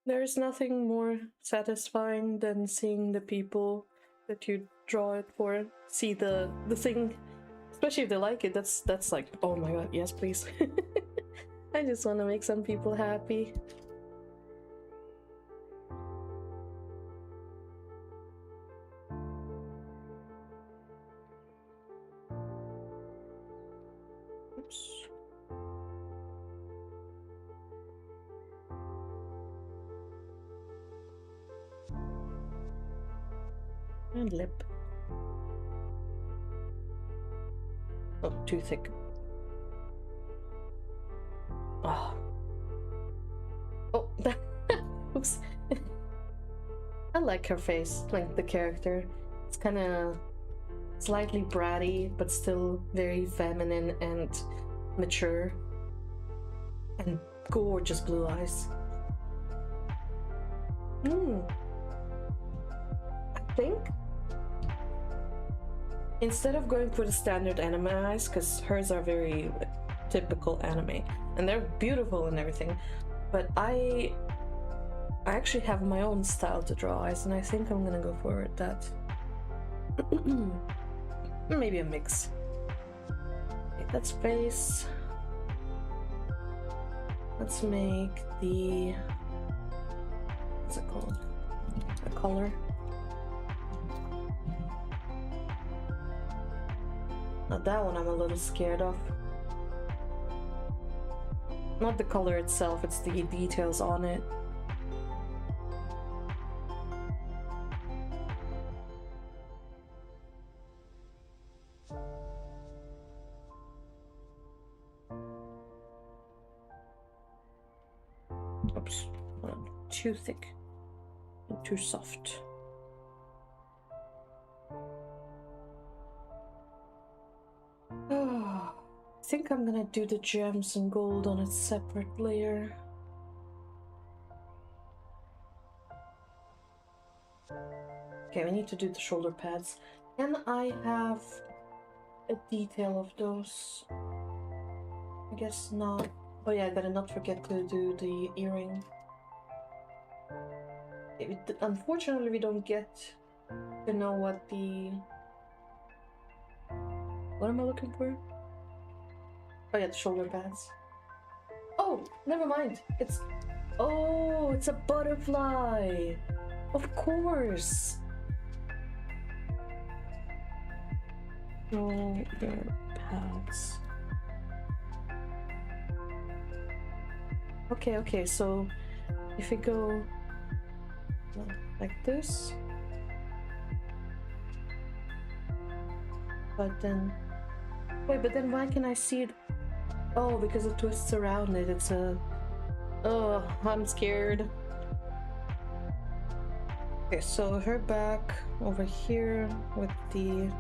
There's nothing more satisfying than seeing the people that you draw it for see the thing, especially if they like it. That's like, oh my god, yes, please. I just want to make some people happy. Oops. And lip. Oh, too thick. Oh. Oh, oops. I like her face, like the character. It's kind of slightly bratty, but still very feminine and mature. And gorgeous blue eyes. I think instead of going for the standard anime eyes, because hers are very typical anime, and they're beautiful and everything, but I actually have my own style to draw eyes, and I think I'm gonna go for that. Maybe a mix. Okay, that's face. Let's make the, what's it called? A color. Now that one I'm a little scared of. Not the color itself, it's the details on it. Oops, too thick and too soft. I think I'm gonna do the gems and gold on a separate layer. Okay, we need to do the shoulder pads. Can I have a detail of those? I guess not. Oh yeah, I gotta not forget to do the earring. Unfortunately, we don't get to know what the... What am I looking for? Oh yeah, the shoulder pads. Oh, never mind. It's... Oh, it's a butterfly! Of course! Shoulder pads. Okay, so if we go like this, but then... Wait, but then why can I see it? Oh, because it twists around it. It's a... Oh, I'm scared. Okay, so her back over here with the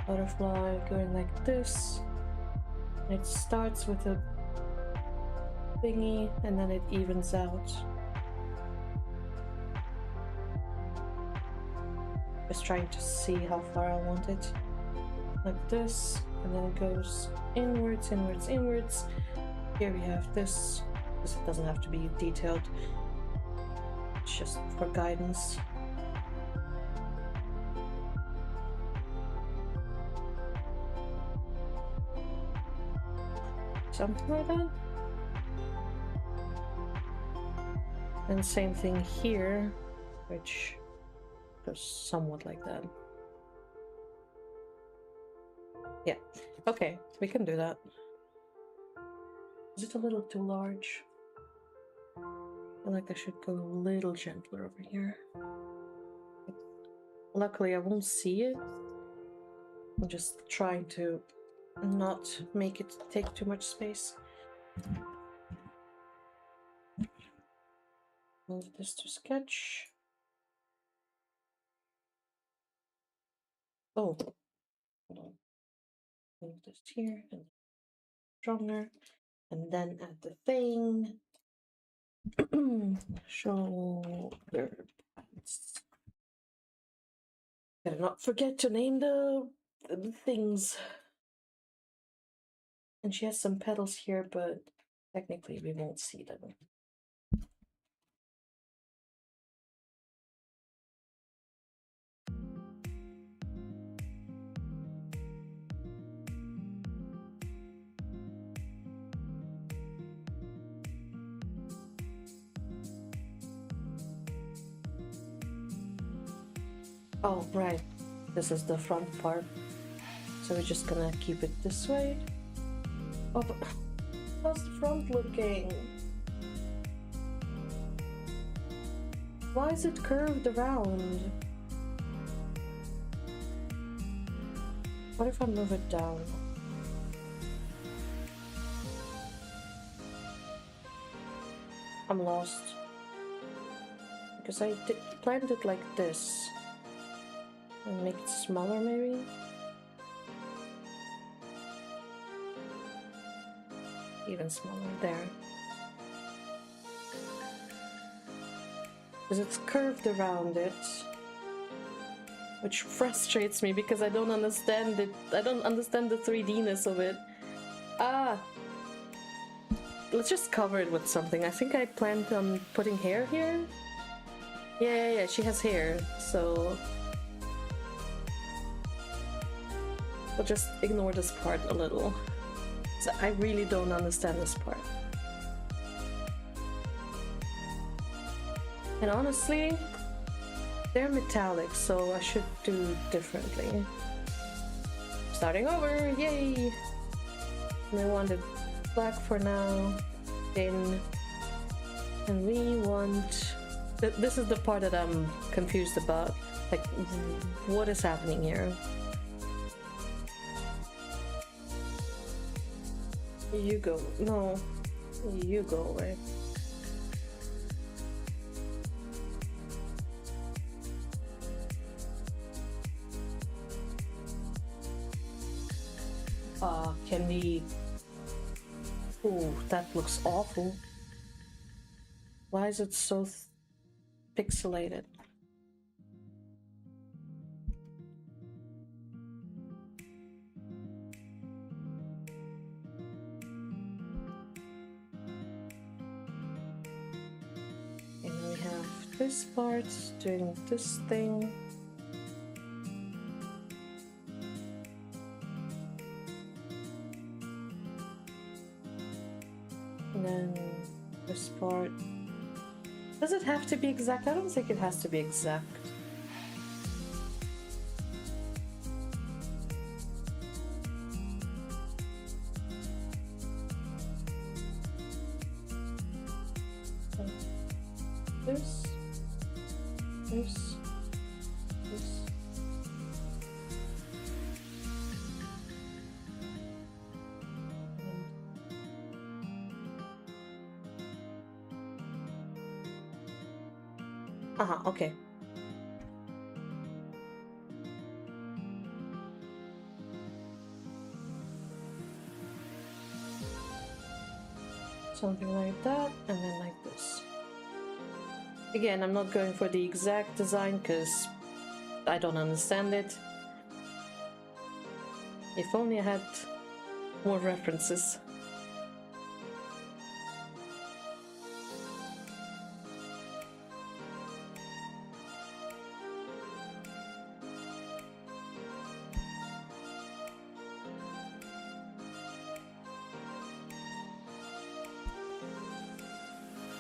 butterfly going like this. It starts with a thingy and then it evens out. Just trying to see how far I want it. Like this, and then it goes inwards, inwards, inwards. Here we have this. This doesn't have to be detailed. It's just for guidance. Something like that. And same thing here, which goes somewhat like that. Yeah, okay, we can do that. Is it a little too large? I feel like I should go a little gentler over here. Luckily, I won't see it. I'm just trying to not make it take too much space. Move this to sketch. Oh, hold on. Move this here and stronger, and then add the thing. Shoulder pads. Gotta not forget to name the things. And she has some petals here, but technically we won't see them. Oh, right. This is the front part. So we're just gonna keep it this way. Oh, but how's the front looking? Why is it curved around? What if I move it down? I'm lost. Because I planned it like this. And make it smaller, maybe? Even smaller, there. Because it's curved around it. Which frustrates me because I don't understand it. I don't understand the 3D-ness of it. Ah! Let's just cover it with something. I think I planned on putting hair here. Yeah, she has hair, so we'll just ignore this part a little. So I really don't understand this part. And honestly, they're metallic, so I should do differently. Starting over, yay! And I wanted black for now, then, and we want. This is the part that I'm confused about. Like, what is happening here? You go. No. You go away. Can we... Ooh, that looks awful. Why is it so pixelated? And we have this part doing this thing. And then this part. Does it have to be exact? I don't think it has to be exact. This. Okay. Something like that, and then like this. Again, I'm not going for the exact design because I don't understand it. If only I had more references.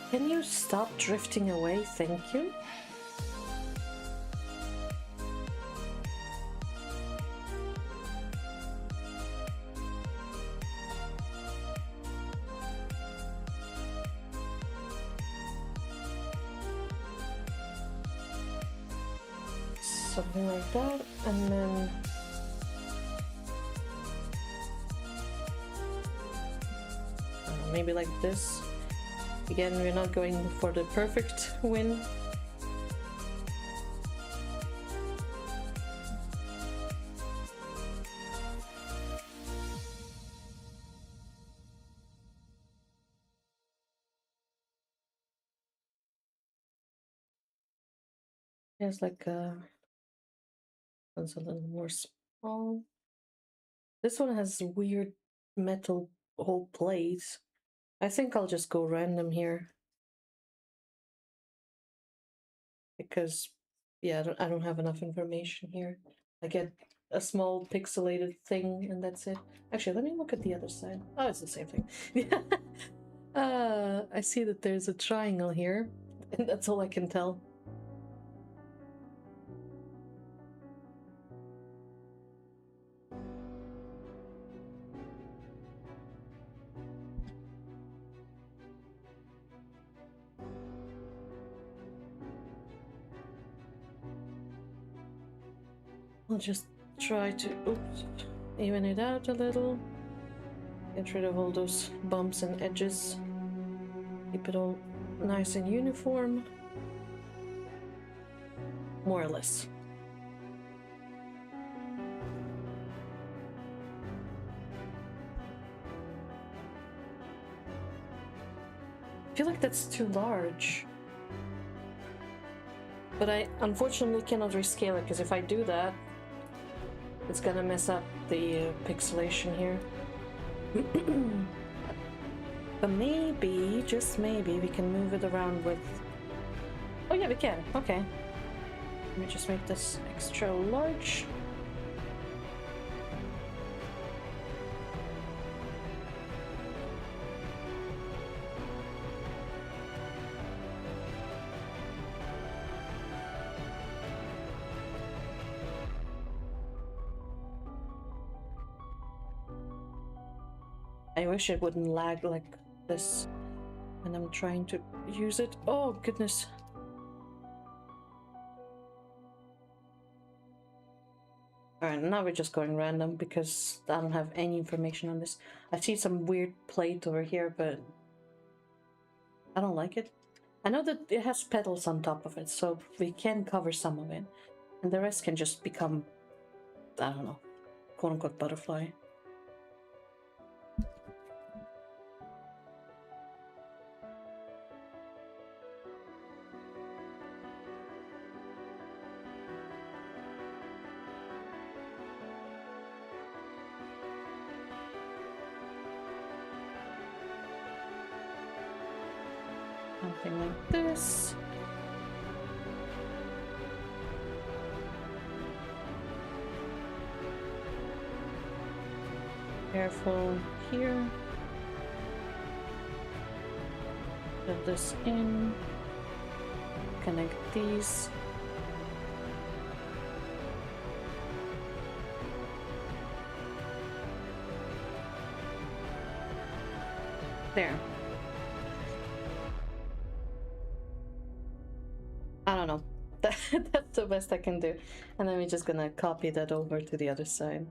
Can you stop drifting away? Thank you. Something like that, and then maybe like this. Again, we're not going for the perfect win. There's like a... One's a little more small. This one has weird metal whole plates. I think I'll just go random here. Because, yeah, I don't have enough information here. I get a small pixelated thing and that's it. Actually, let me look at the other side. Oh, it's the same thing. I see that there's a triangle here, and that's all I can tell. I'll just try to even it out a little. Get rid of all those bumps and edges. Keep it all nice and uniform. More or less. I feel like that's too large. But I unfortunately cannot rescale it, because if I do that, it's gonna mess up the pixelation here. But maybe, just maybe, we can move it around with... Oh yeah, we can. Okay. Let me just make this extra large. I wish it wouldn't lag like this when I'm trying to use it. Oh, goodness. Alright, now we're just going random because I don't have any information on this. I see some weird plate over here, but I don't like it. I know that it has petals on top of it, so we can cover some of it. And the rest can just become, I don't know, quote-unquote butterfly. Something like this. Careful here. Put this in. Connect these. There. I don't know. That's the best I can do. And then we're just gonna copy that over to the other side.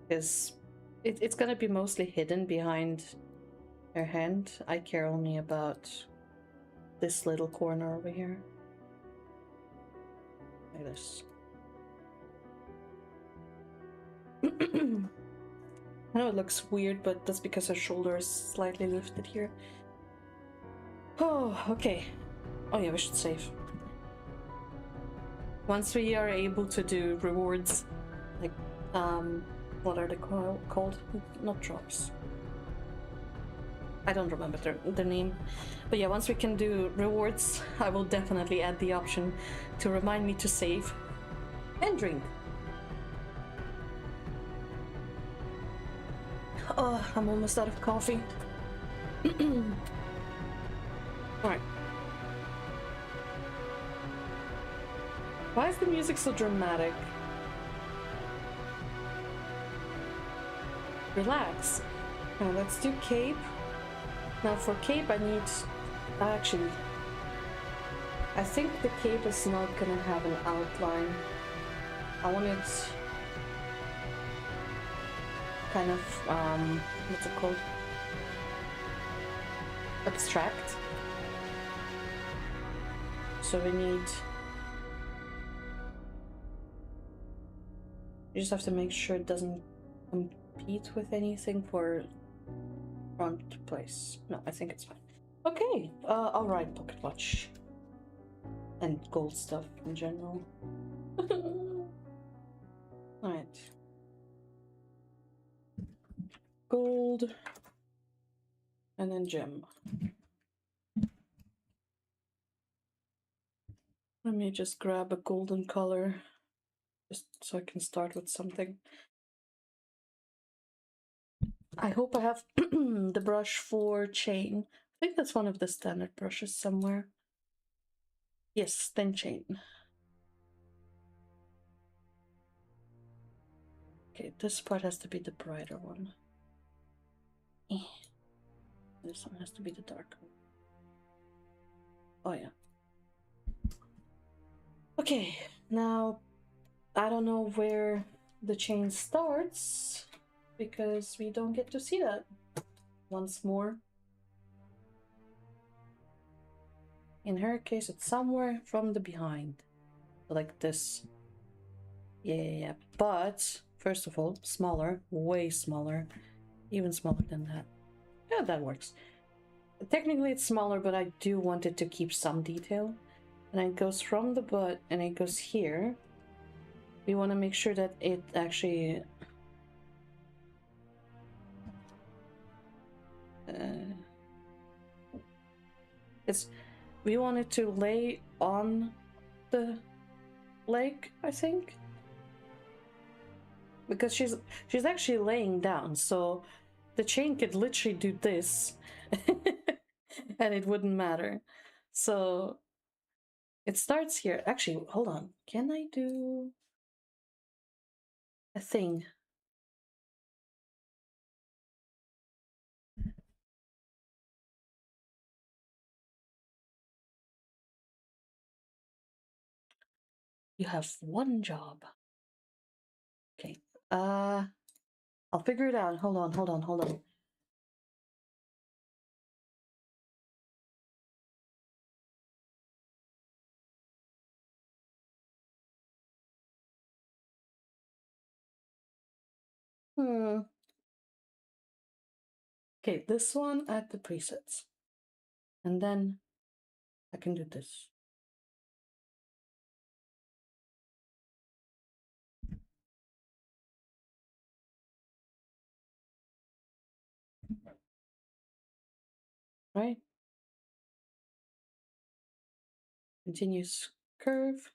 Because it's gonna be mostly hidden behind her hand. I care only about this little corner over here. Like this. I know it looks weird, but that's because her shoulder is slightly lifted here. Oh, okay. Oh yeah, we should save. Once we are able to do rewards, like, what are they called? Not drops. I don't remember their name. But yeah, once we can do rewards, I will definitely add the option to remind me to save and drink. Oh, I'm almost out of coffee. Alright. Why is the music so dramatic? Relax. Now let's do cape. Now for cape I need... Actually, I think the cape is not gonna have an outline. I want it kind of, what's it called? Abstract. So we need... You just have to make sure it doesn't compete with anything for front place. No, I think it's fine. Okay, I'll write pocket watch. And gold stuff in general. Alright. Gold. And then gem. Let me just grab a golden color. Just so I can start with something. I hope I have the brush for chain. I think that's one of the standard brushes somewhere. Yes, thin chain. Okay, this part has to be the brighter one. This one has to be the darker one. Oh yeah. Okay, now I don't know where the chain starts because we don't get to see that once more. In her case, it's somewhere from the behind, like this. Yeah. But first of all, smaller, way smaller, even smaller than that. Yeah, that works. Technically, it's smaller, but I do want it to keep some detail. And it goes from the butt and it goes here. We want to make sure that it actually it's we want it to lay on the leg, I think, because she's actually laying down, so the chain could literally do this and it wouldn't matter. So it starts here. Actually, hold on, can I do a thing? You have one job. Okay. I'll figure it out. Hold on. Hmm. Okay, this one add the presets. And then I can do this. Right? Continuous curve.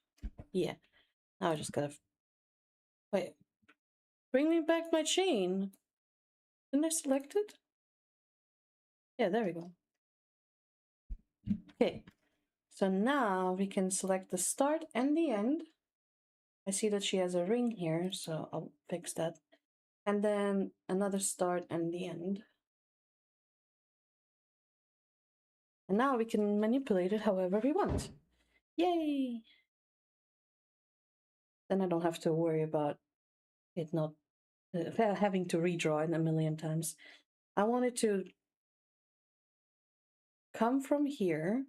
Yeah. Now I just gotta wait. Bring me back my chain. Didn't I select it? Yeah, there we go. Okay. So now we can select the start and the end. I see that she has a ring here, so I'll fix that. And then another start and the end. And now we can manipulate it however we want. Yay! Then I don't have to worry about it not having to redraw it a million times. I want it to come from here,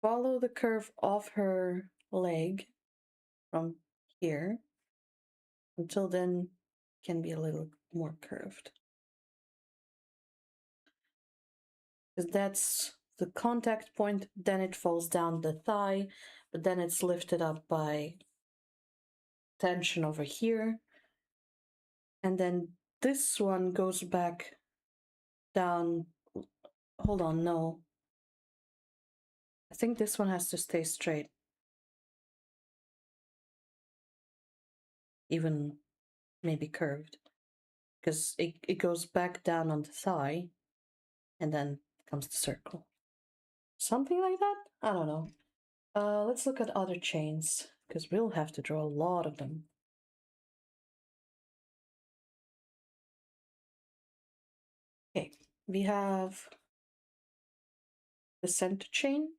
follow the curve of her leg from here, until then can be a little more curved. Because that's the contact point, then it falls down the thigh, but then it's lifted up by tension over here. And then this one goes back down. Hold on, no. I think this one has to stay straight. Even maybe curved. Because it goes back down on the thigh and then comes the circle. Something like that? I don't know. Let's look at other chains, because we'll have to draw a lot of them. Okay, we have the center chain,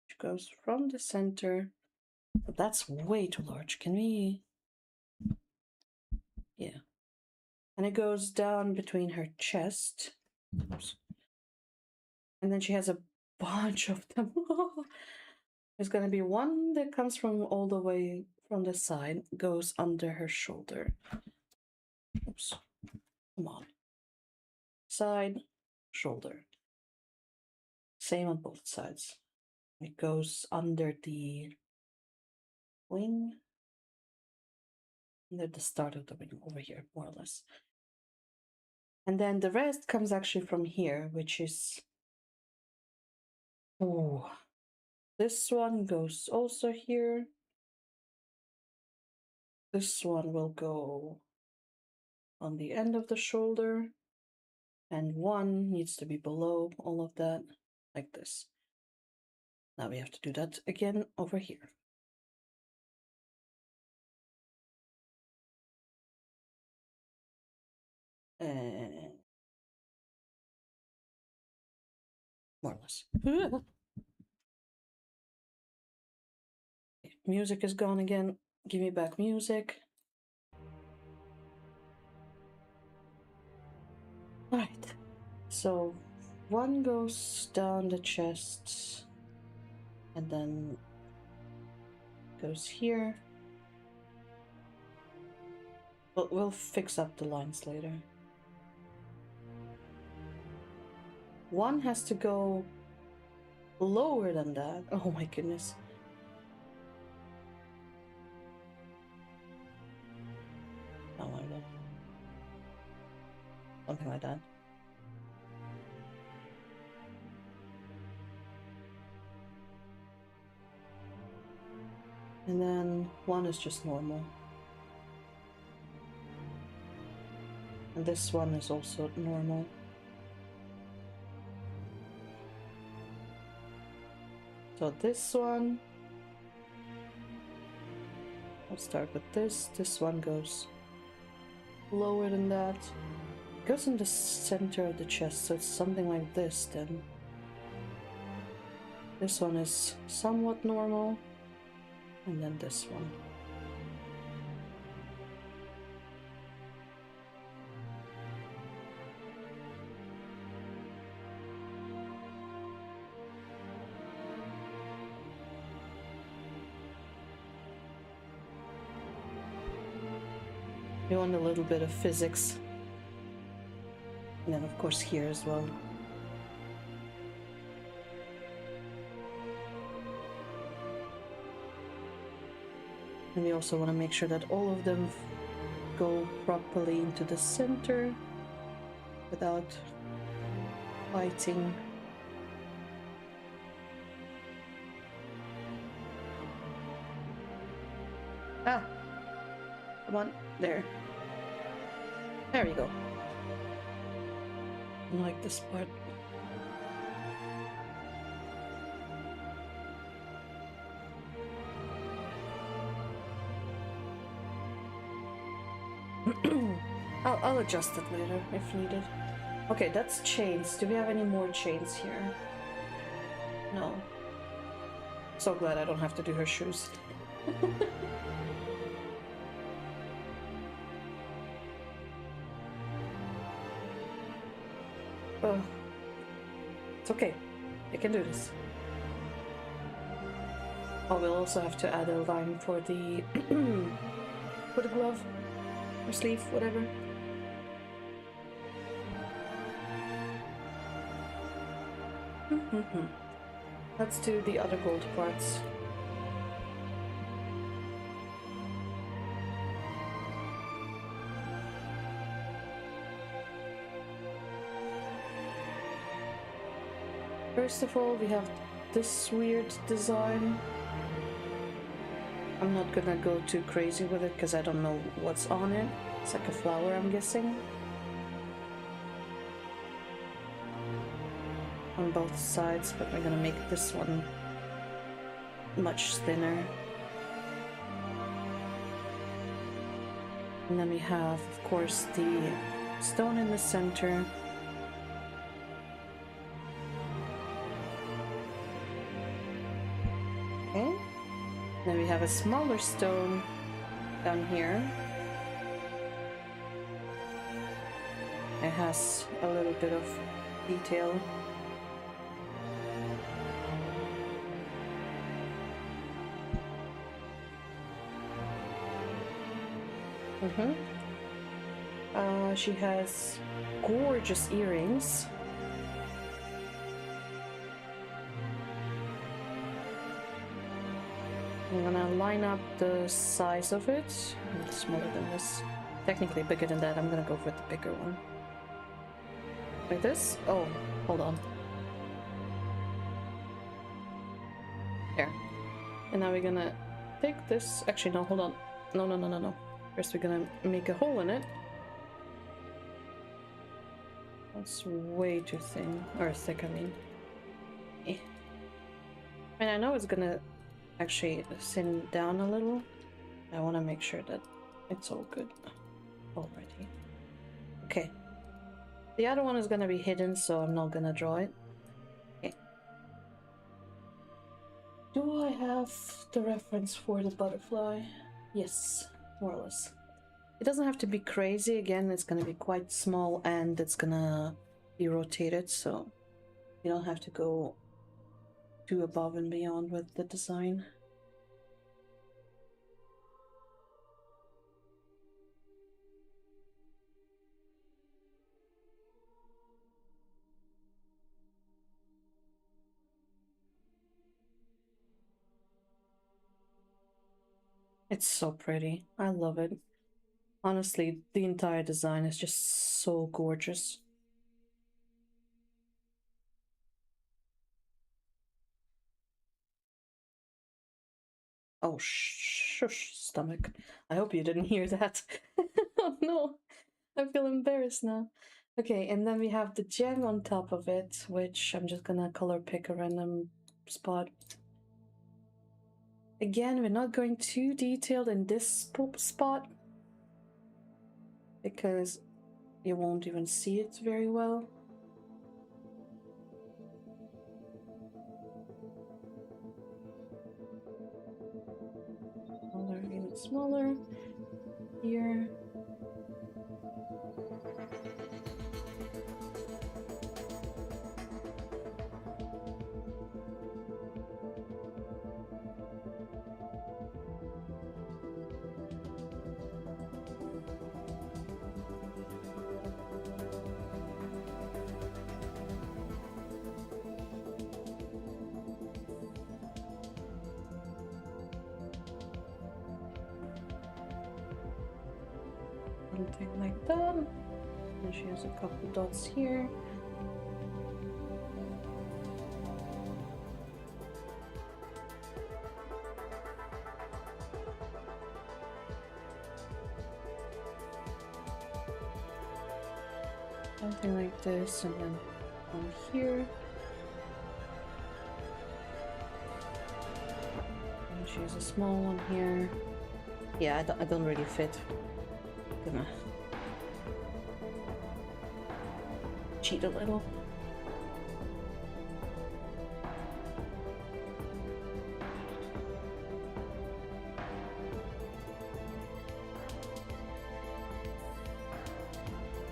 which goes from the center. But that's way too large. Can we? Yeah. And it goes down between her chest. Oops. And then she has a bunch of them. There's gonna be one that comes from all the way from the side, goes under her shoulder. Oops. Come on. Side, shoulder. Same on both sides. It goes under the wing, under the start of the wing over here, more or less. And then the rest comes actually from here, which is, oh, this one goes also here. This one will go on the end of the shoulder, and one needs to be below all of that, like this. Now we have to do that again over here. And more or less. music is gone again. Give me back music. Alright. So one goes down the chest and then goes here. But we'll fix up the lines later. One has to go lower than that. Oh my goodness. Not like that. Something like that. And then one is just normal. And this one is also normal. So this one, I'll start with this. This one goes lower than that. It goes in the center of the chest, so it's something like this then. This one is somewhat normal. And then this one. We want a little bit of physics. And then of course here as well. And we also want to make sure that all of them go properly into the center without fighting. Ah! Come on, there. There we go. I like this part. I'll adjust it later if needed. Okay, that's chains. Do we have any more chains here? No. So glad I don't have to do her shoes. Oh, it's okay. I can do this. Oh, we'll also have to add a line for the for the glove or sleeve, whatever. Let's do the other gold parts. First of all, we have this weird design. I'm not gonna go too crazy with it because I don't know what's on it. It's like a flower, I'm guessing. On both sides, but we're gonna make this one much thinner. And then we have, of course, the stone in the center. Okay. Then we have a smaller stone down here. It has a little bit of detail. She has gorgeous earrings. I'm gonna line up the size of it. It's smaller than this. Technically bigger than that. I'm gonna go for the bigger one. Like this? Oh, hold on. There. And now we're gonna take this. Actually, no, hold on. No. First, we're gonna make a hole in it. That's way too thin. Or thick, I mean. I mean, I know it's gonna actually thin down a little. I want to make sure that it's all good already. Okay. The other one is gonna be hidden, so I'm not gonna draw it. Okay. Do I have the reference for the butterfly? Yes, more or less. It doesn't have to be crazy. Again, it's gonna be quite small and it's gonna be rotated, so you don't have to go too above and beyond with the design. It's so pretty. I love it. Honestly, the entire design is just so gorgeous. Oh, shush, stomach. I hope you didn't hear that. Oh no, I feel embarrassed now. Okay, and then we have the gem on top of it, which I'm just gonna color pick a random spot. Again, we're not going too detailed in this spot because you won't even see it very well. Smaller, even smaller. Here. Something like that. And she has a couple dots here. Something like this, and then on here. And she has a small one here. Yeah, I don't really fit. Gonna cheat a little.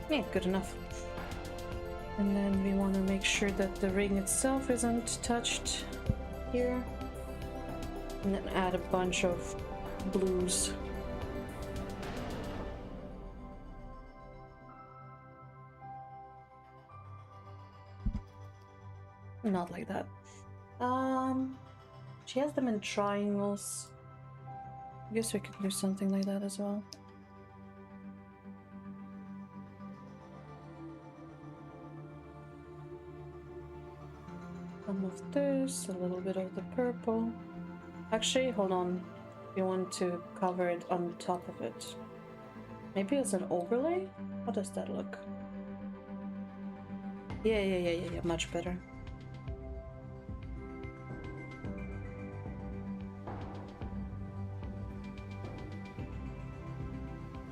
Yeah, good enough. And then we want to make sure that the ring itself isn't touched here. And then add a bunch of blues. Not like that. She has them in triangles. I guess we could do something like that as well. Some of this, a little bit of the purple. Actually, hold on. You want to cover it on top of it. Maybe as an overlay? How does that look? Yeah, much better.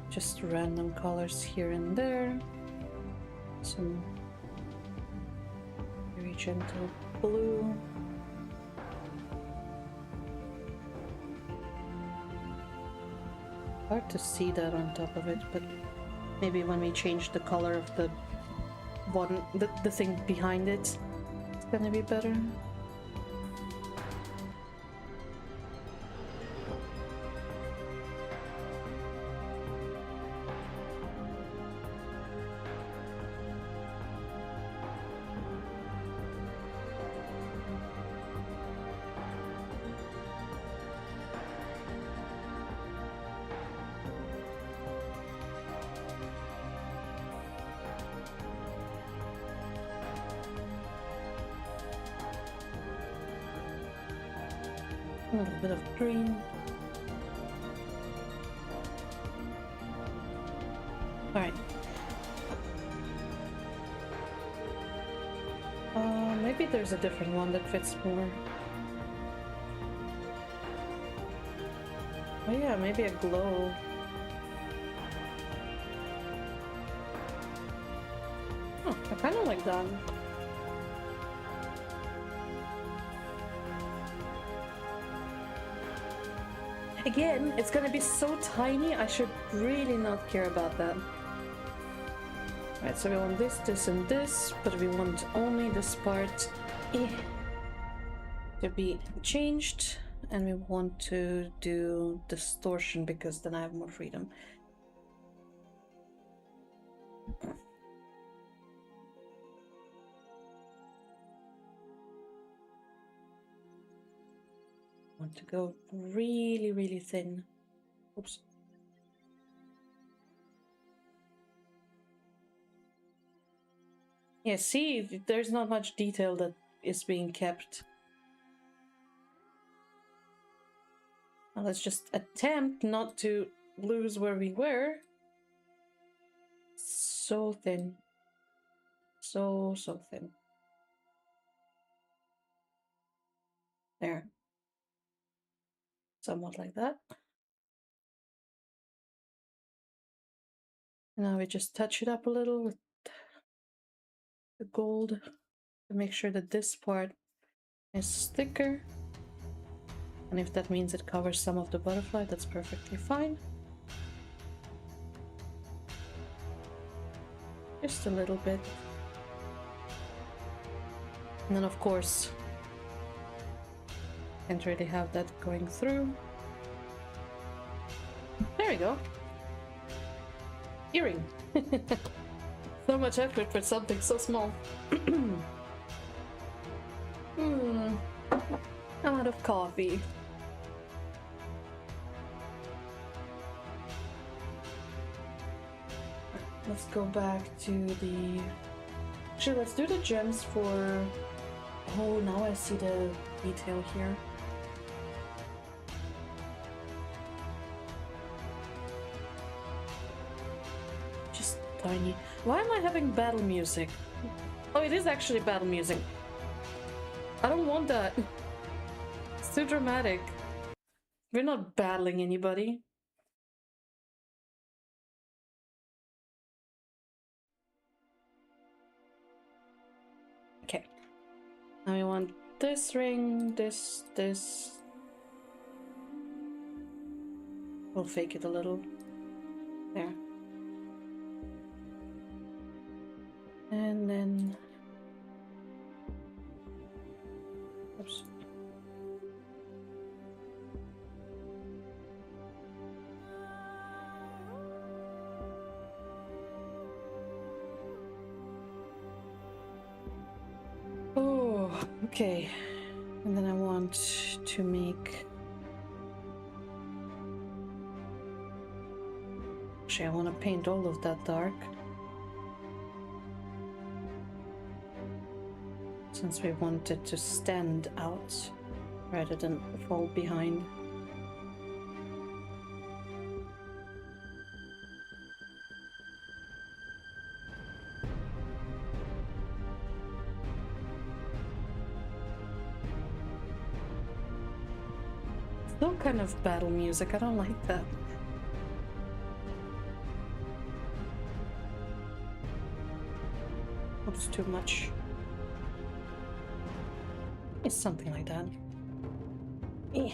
Just random colors here and there. Some very gentle blue. Hard to see that on top of it, but maybe when we change the color of the one, the thing behind it, it's gonna be better. A little bit of green. Alright. Maybe there's a different one that fits more. Oh yeah, maybe a glow. Oh, I kind of like that. Again, it's gonna be so tiny, I should really not care about that. Right, so we want this, this, and this, but we want only this part to be changed, and we want to do distortion because then I have more freedom. Want to go really, really thin. Oops. Yeah, see, there's not much detail that is being kept. Now let's just attempt not to lose where we were. So thin. So thin. There. Somewhat like that. Now we just touch it up a little with the gold to make sure that this part is thicker. And if that means it covers some of the butterfly, that's perfectly fine. Just a little bit. And then of course, can't really have that going through. There we go. Earring. So much effort for something so small. I'm out of coffee. Let's go back to the... Actually, let's do the gems for... Oh, now I see the detail here. Just tiny. Why am I having battle music? Oh, it is actually battle music. I don't want that. It's too dramatic. We're not battling anybody. Okay. Now we want this ring, this. We'll fake it a little. There. And then... Oops. Oh, okay. And then I want to make... Actually, I want to paint all of that dark. Since we want it to stand out rather than fall behind. Still kind of battle music, I don't like that. Oops, too much. It's something like that. Eh.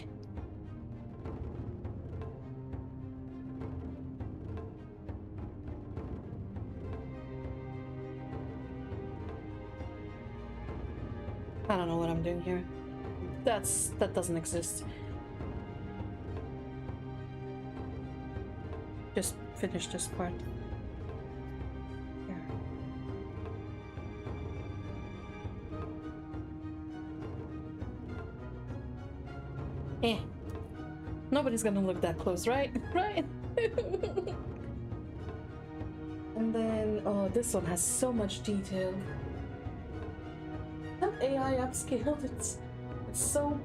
I don't know what I'm doing here. That doesn't exist. Just finish this part. Here. Eh. Nobody's gonna look that close, right? Right? And then, oh, this one has so much detail. That AI upscaled, it's so...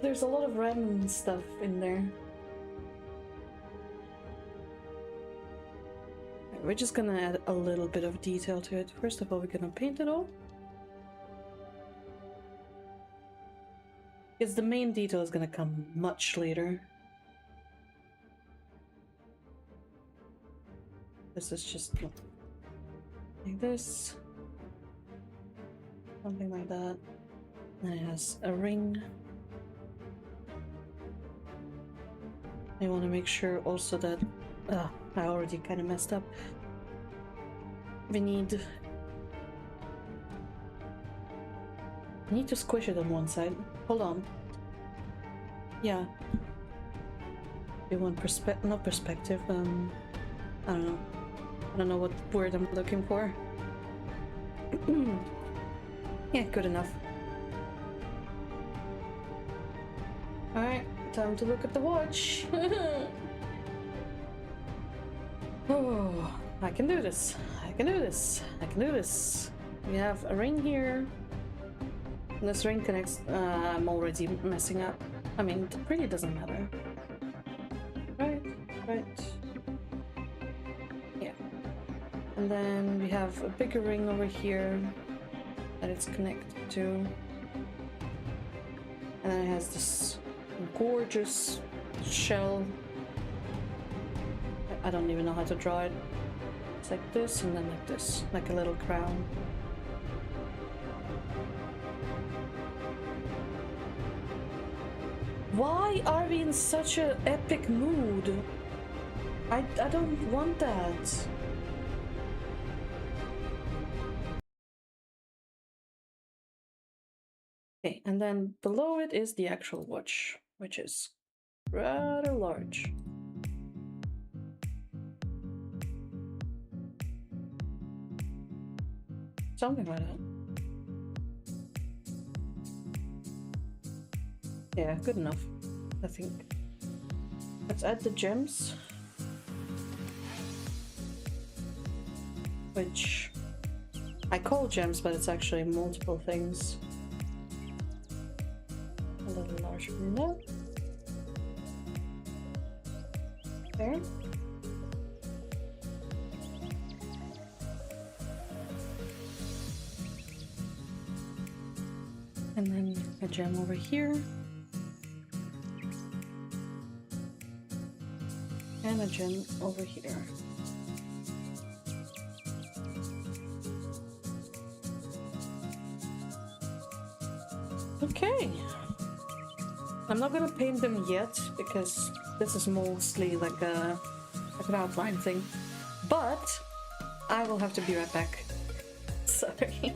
There's a lot of random stuff in there. We're just gonna add a little bit of detail to it. First of all, we're gonna paint it all. Because the main detail is gonna come much later. This is just like this. Something like that. And it has a ring. I want to make sure also that I already kind of messed up. We need to squish it on one side. Hold on. Yeah. We want not perspective. I don't know. I don't know what word I'm looking for. Yeah, good enough. Alright, time to look at the watch. Oh, I can do this. I can do this. I can do this. We have a ring here. And this ring connects. I'm already messing up. I mean, it really doesn't matter. Right, right. Yeah. And then we have a bigger ring over here that it's connected to. And then it has this gorgeous shell. I don't even know how to draw it. It's like this and then like this, like a little crown. Why are we in such an epic mood? I don't want that. Okay, and then below it is the actual watch, which is rather large. Something like that. Yeah, good enough, I think. Let's add the gems. Which I call gems, but it's actually multiple things. A little larger than that. There. And then a gem over here. And a gem over here. Okay. I'm not gonna paint them yet because this is mostly like an outline thing. But I will have to be right back. Sorry.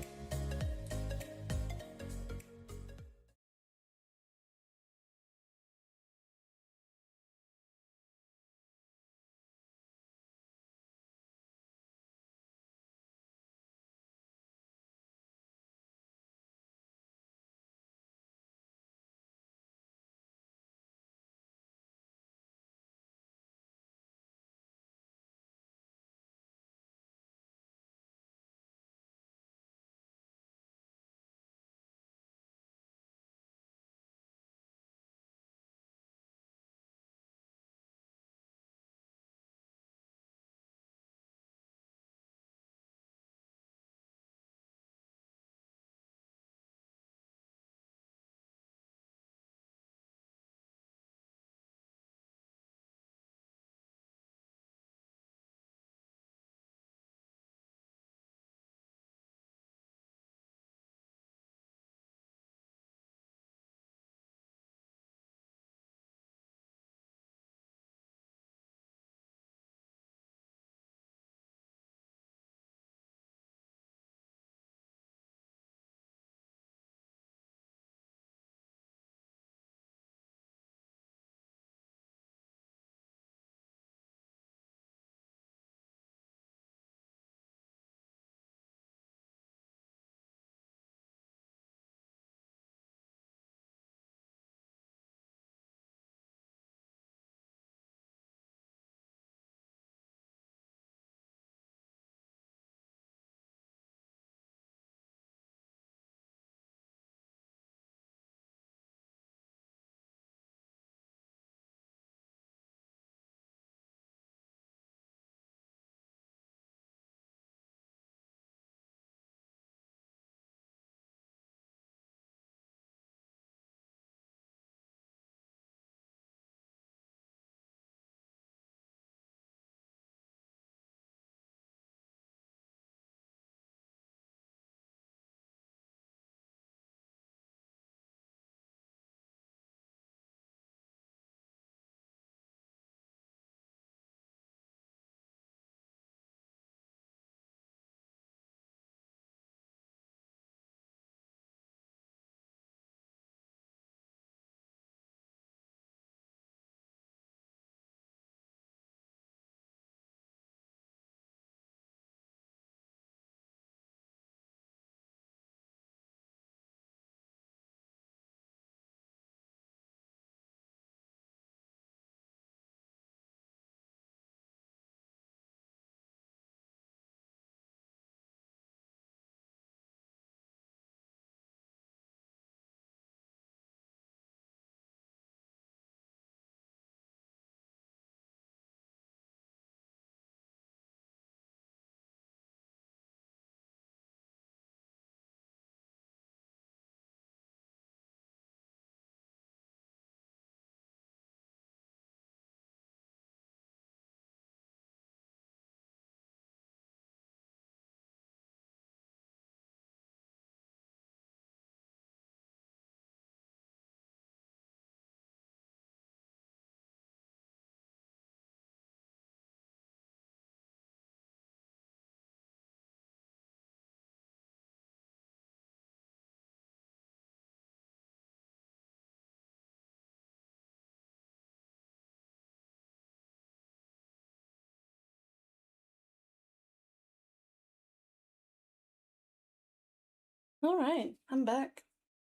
All right, I'm back.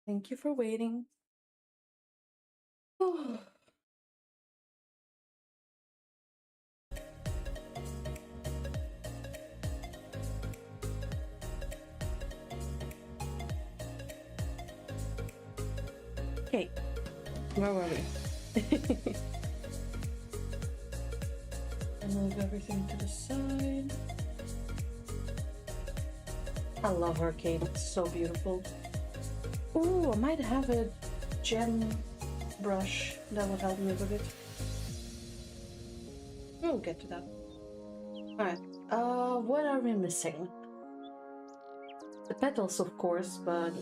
Thank you for waiting. Okay, where were we? I move everything to the side. I love her cape, it's so beautiful. Ooh, I might have a gem brush that would help me with it. We'll get to that. Alright, what are we missing? The petals, of course, but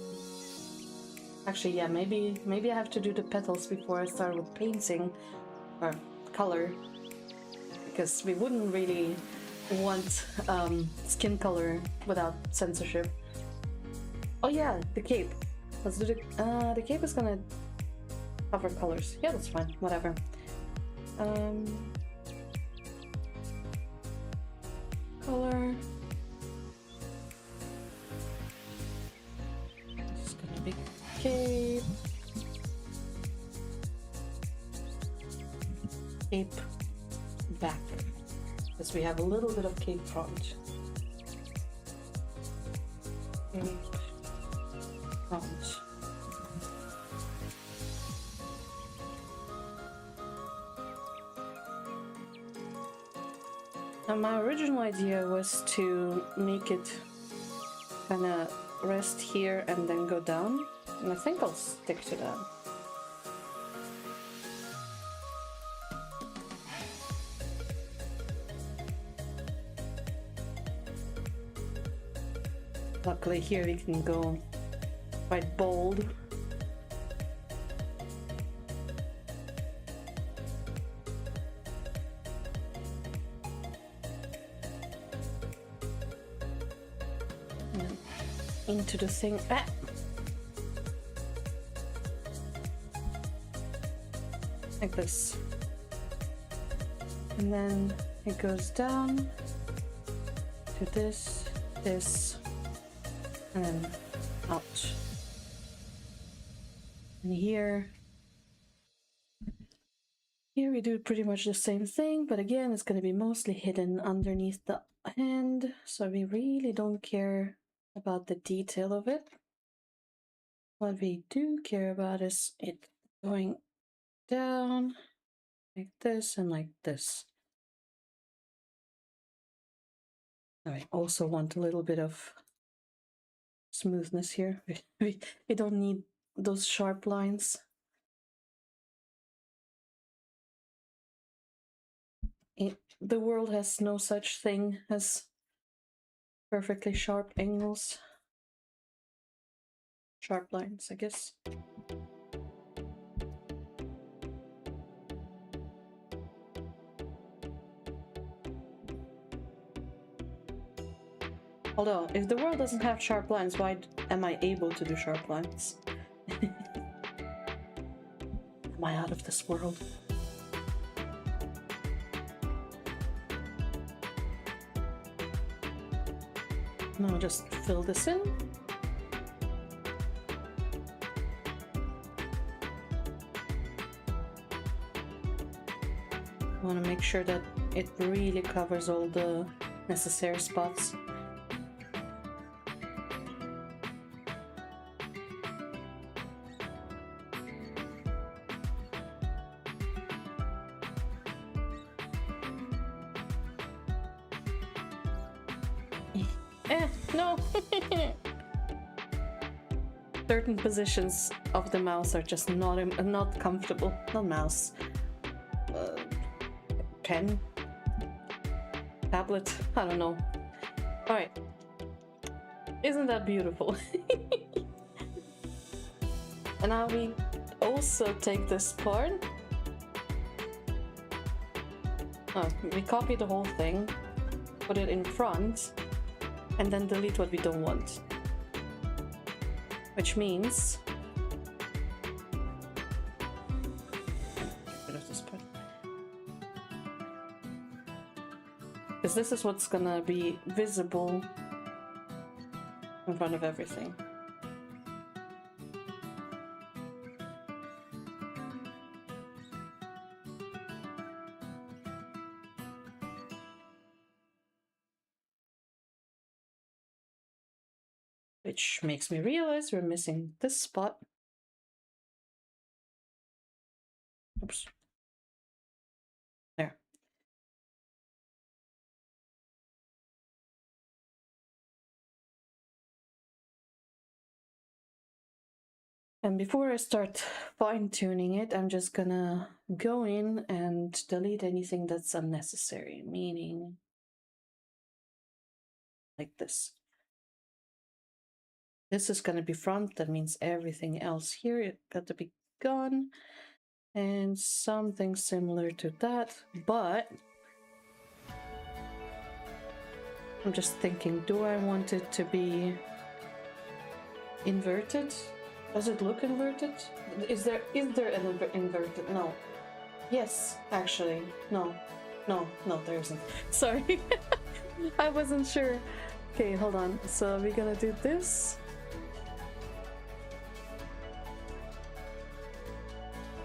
actually, yeah, maybe I have to do the petals before I start with painting or color, because we wouldn't really want skin color without censorship. Oh yeah, the cape. Let's do the cape is gonna cover colors. Yeah, that's fine. Whatever. Color. This is gonna be cape. Cape back, because we have a little bit of cape front. Cape front. Now my original idea was to make it kind of rest here and then go down, and I think I'll stick to that. Luckily here we can go quite bold. And into the thing. Ah! Like this. And then it goes down to this, this, and then out. And here we do pretty much the same thing, but again, it's going to be mostly hidden underneath the hand, so we really don't care about the detail of it. What we do care about is it going down like this and like this. I also want a little bit of smoothness here. We don't need those sharp lines. The world has no such thing as perfectly sharp angles. Sharp lines, I guess. Although, if the world doesn't have sharp lines, why am I able to do sharp lines? Am I out of this world? Now just fill this in. I want to make sure that it really covers all the necessary spots. No! Certain positions of the mouse are just not comfortable. Not mouse. Pen? Tablet? I don't know. Alright. Isn't that beautiful? And now we also take this part. Oh, we copy the whole thing, put it in front, and then delete what we don't want. Which means... get rid of this part. Because this is what's gonna be visible in front of everything. which makes me realize we're missing this spot. Oops. There. And before I start fine-tuning it, I'm just gonna go in and delete anything that's unnecessary, meaning like this. This is gonna be front, that means everything else here it got to be gone. And something similar to that, but I'm just thinking, do I want it to be inverted? Does it look inverted? Is there an inverted? No. Yes, actually. No, there isn't. Sorry. I wasn't sure. Okay, hold on. So we're gonna do this.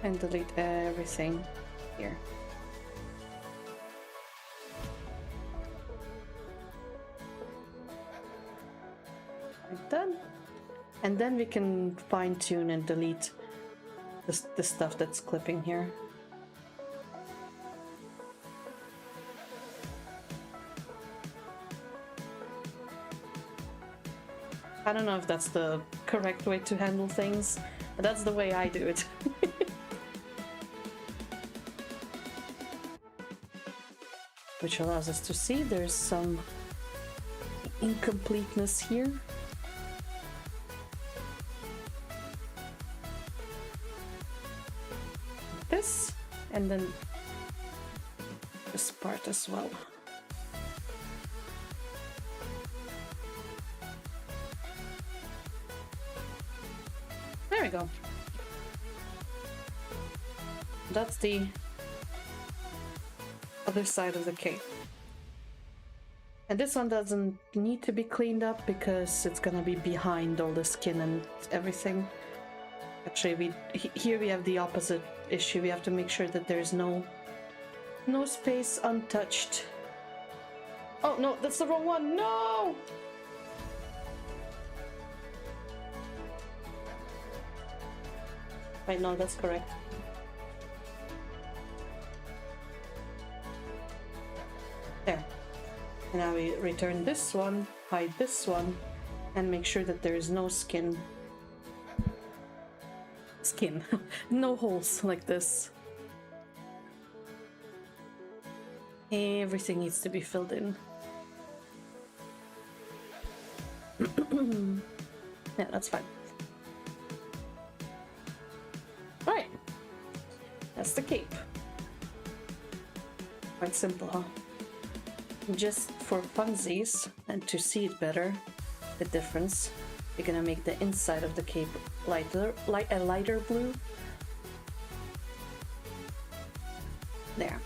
And delete everything here. Like that. And then we can fine tune and delete the stuff that's clipping here. I don't know if that's the correct way to handle things, but that's the way I do it. Which allows us to see there's some incompleteness here. This, and then this part as well. There we go. That's the other side of the cape. And this one doesn't need to be cleaned up because it's gonna be behind all the skin and everything. Actually, here we have the opposite issue. We have to make sure that there's no space untouched. Oh no, that's the wrong one. No! Wait, no, that's correct. There. And now we return this one, hide this one, and make sure that there is no skin. No holes like this. Everything needs to be filled in. Yeah, that's fine. Alright. That's the cape. Quite simple, huh? Just for funsies and to see it better, the difference, we're gonna make the inside of the cape a lighter blue. There.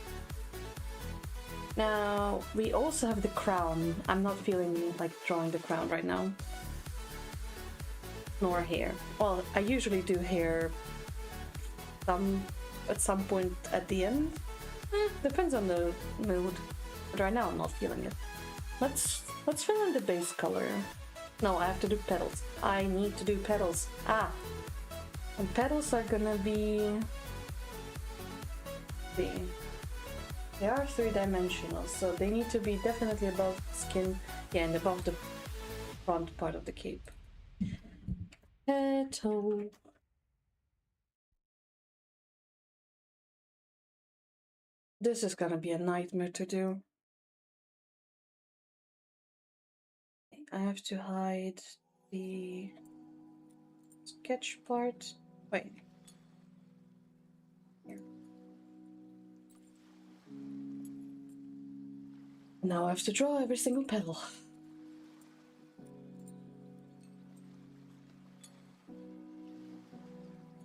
Now we also have the crown. I'm not feeling like drawing the crown right now. Nor hair. Well, I usually do hair at some point at the end. Depends on the mood. But right now I'm not feeling it. Let's fill in the base color. No, I have to do petals. I need to do petals. And petals are gonna be they are 3-dimensional, so they need to be definitely above skin, yeah, and above the front part of the cape. Petal. This is gonna be a nightmare to do. I have to hide the sketch part. Wait. Here. Now I have to draw every single petal.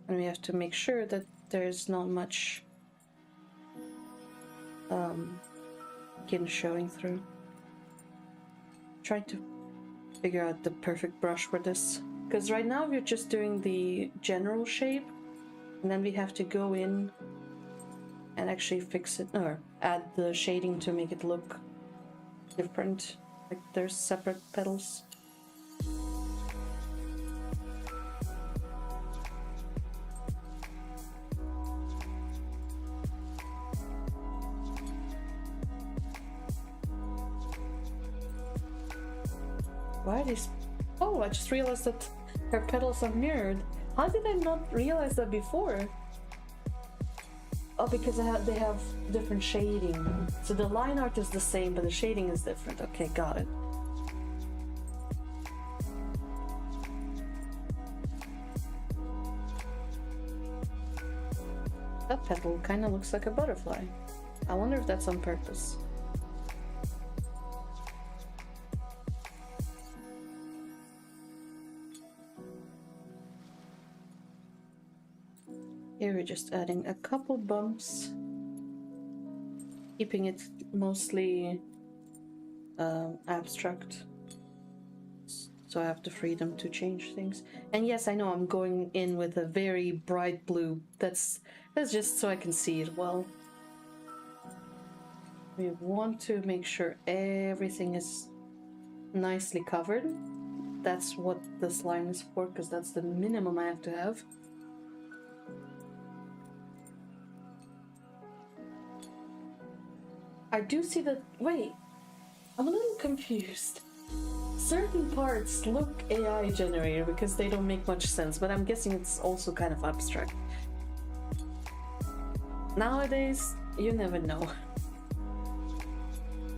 And we have to make sure that there's not much skin showing through. Trying to figure out the perfect brush for this. Because right now we're just doing the general shape, and then we have to go in and actually fix it, or add the shading to make it look different, like there's separate petals. Why are these... Oh, I just realized that her petals are mirrored. How did I not realize that before? Oh, because they have different shading. So the line art is the same, but the shading is different. Okay, got it. That petal kind of looks like a butterfly. I wonder if that's on purpose. Here we're just adding a couple bumps, keeping it mostly abstract, so I have the freedom to change things. And yes, I know I'm going in with a very bright blue. That's just so I can see it well. We want to make sure everything is nicely covered. That's what this line is for, because that's the minimum I have to have. I do see that... Wait, I'm a little confused. Certain parts look AI generated because they don't make much sense, but I'm guessing it's also kind of abstract. Nowadays, you never know.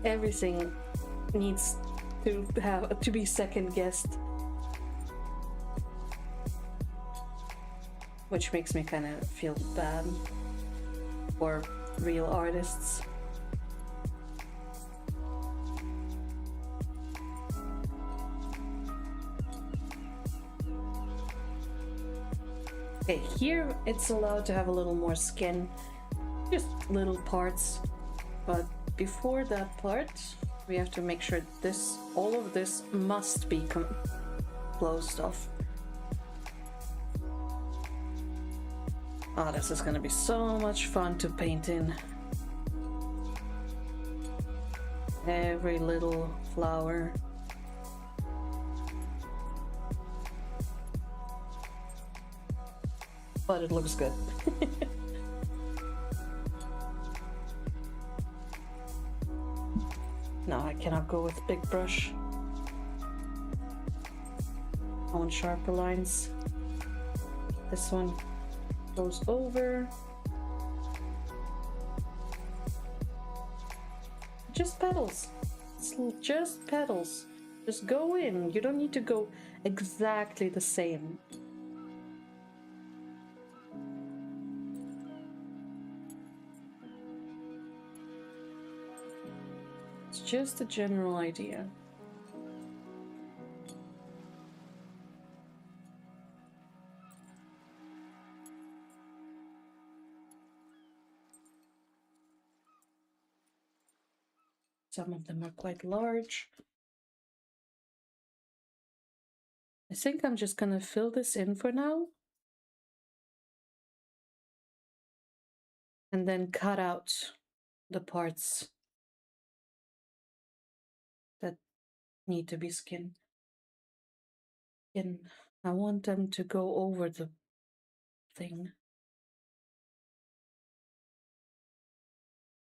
Everything needs to be second guessed, which makes me kind of feel bad for real artists. Okay, here it's allowed to have a little more skin, just little parts, but before that part, we have to make sure all of this must be closed off. Oh, this is gonna be so much fun to paint in. Every little flower. But it looks good. No, I cannot go with big brush. I want sharper lines. This one goes over. Just petals. It's just petals. Just go in. You don't need to go exactly the same. It's just a general idea. Some of them are quite large. I think I'm just gonna fill this in for now. And then cut out the parts that need to be skinned. I want them to go over the thing.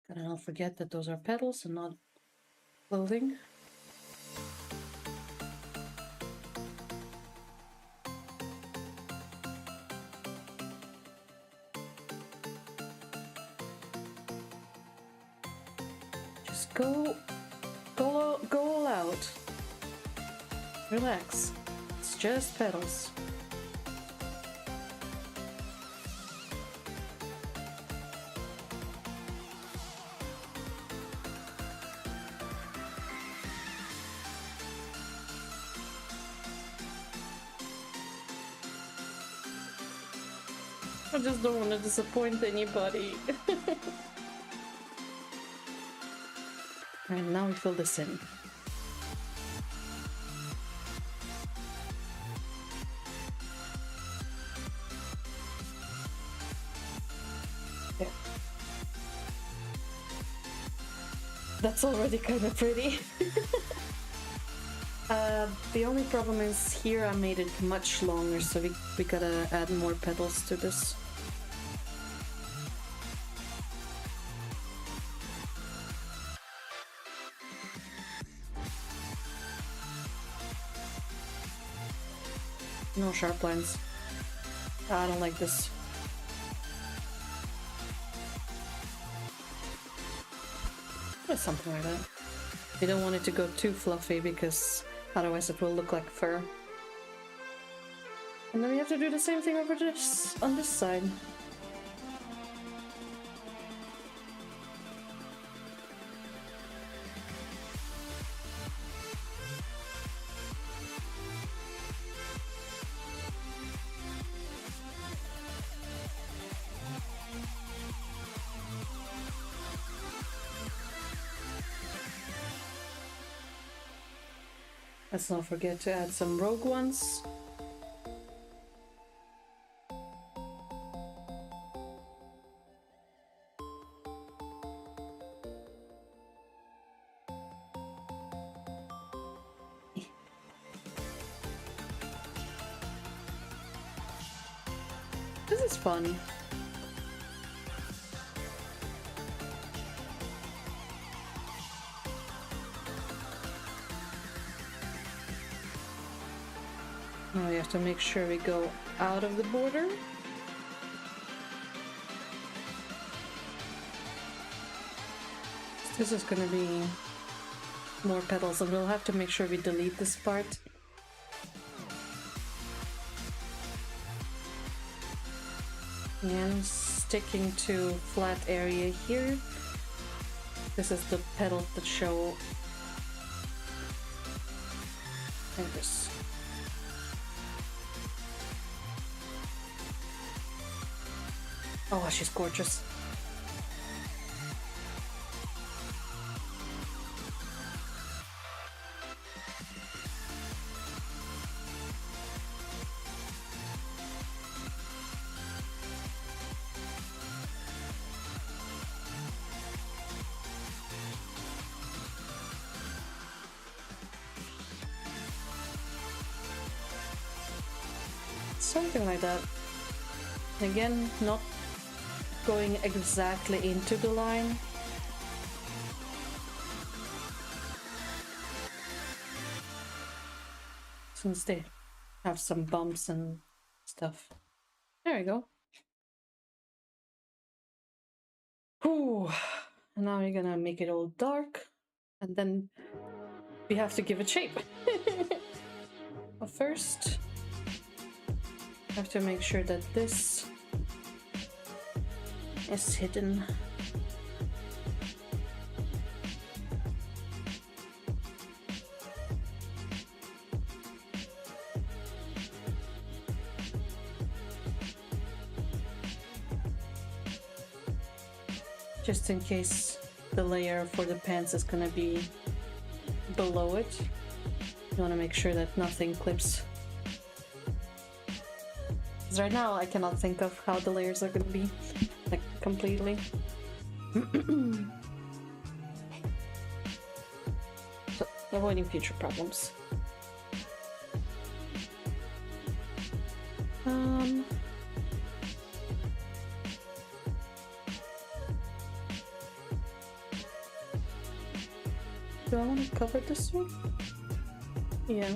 Gotta not forget that those are petals and not clothing. Just go all out. Relax. It's just petals. I just don't want to disappoint anybody. Alright, now we fill this in. Yeah. That's already kind of pretty. The only problem is here I made it much longer, so we gotta add more petals to this. No sharp lines. I don't like this. Or something like that. You don't want it to go too fluffy because otherwise it will look like fur. And then we have to do the same thing over this on this side. Let's not forget to add some rogue ones. This is fun. Now we have to make sure we go out of the border. This is gonna be more petals, and we'll have to make sure we delete this part. And sticking to flat area here. This is the petals that show like this. Oh, she's gorgeous. Something like that. Again, not going exactly into the line. Since they have some bumps and stuff. There we go. Whew. And now we're gonna make it all dark. And then we have to give it shape. But first, I have to make sure that this is hidden. Just in case the layer for the pants is gonna be below it, you want to make sure that nothing clips. Because right now I cannot think of how the layers are gonna be, like, completely. So, avoiding future problems. Do I want to cover this one? Yeah.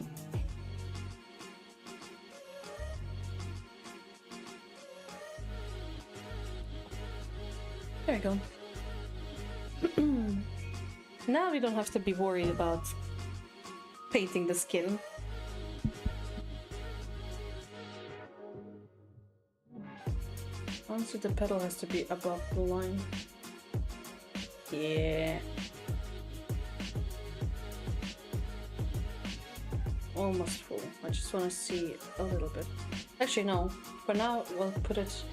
There we go. Now we don't have to be worried about painting the skin. Honestly, the petal has to be above the line. Yeah. Almost full. I just want to see a little bit. Actually, no. For now, we'll put it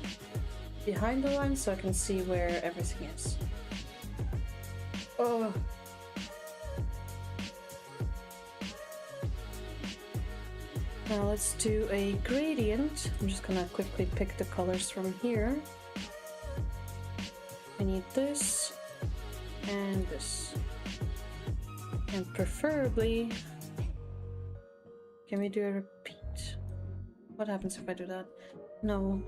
behind the line so I can see where everything is. Oh. Now let's do a gradient. I'm just gonna quickly pick the colors from here. I need this and this. And preferably, can we do a repeat? What happens if I do that? No.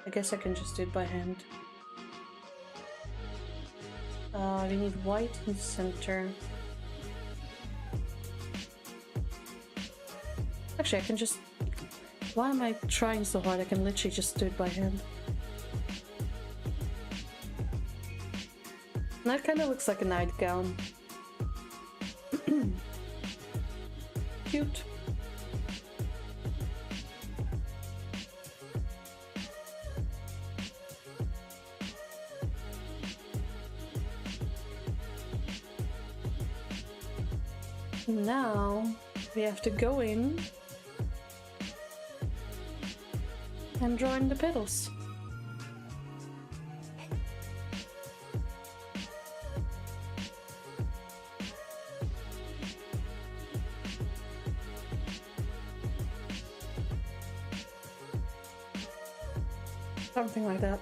I guess I can just do it by hand. We need white in the center. Actually, I can just... Why am I trying so hard? I can literally just do it by hand. And that kind of looks like a nightgown. Cute. Now we have to go in and draw in the petals. Something like that.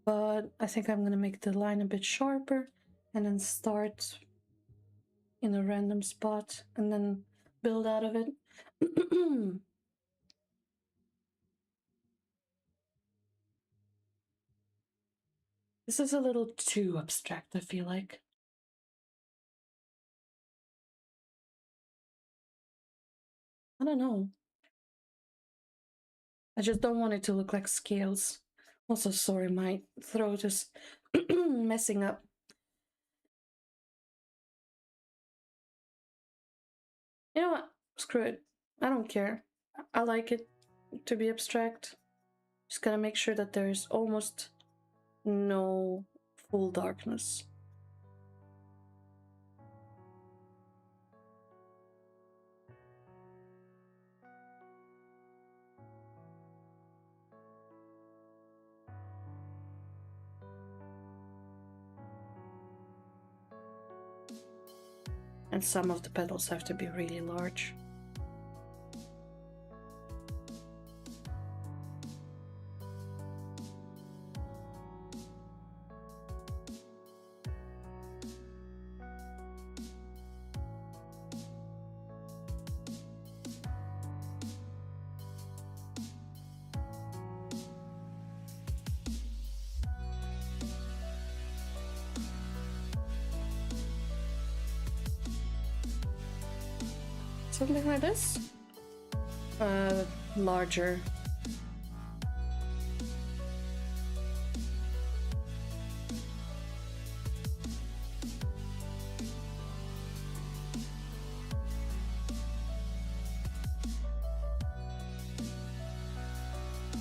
But I think I'm gonna make the line a bit sharper and then start in a random spot and then build out of it. This is a little too abstract, I feel like. I don't know. I just don't want it to look like scales. Also, sorry, my throat is messing up. You know what? Screw it. I don't care. I like it to be abstract. Just gotta make sure that there's almost no full darkness. And some of the petals have to be really large. Something like this? Larger.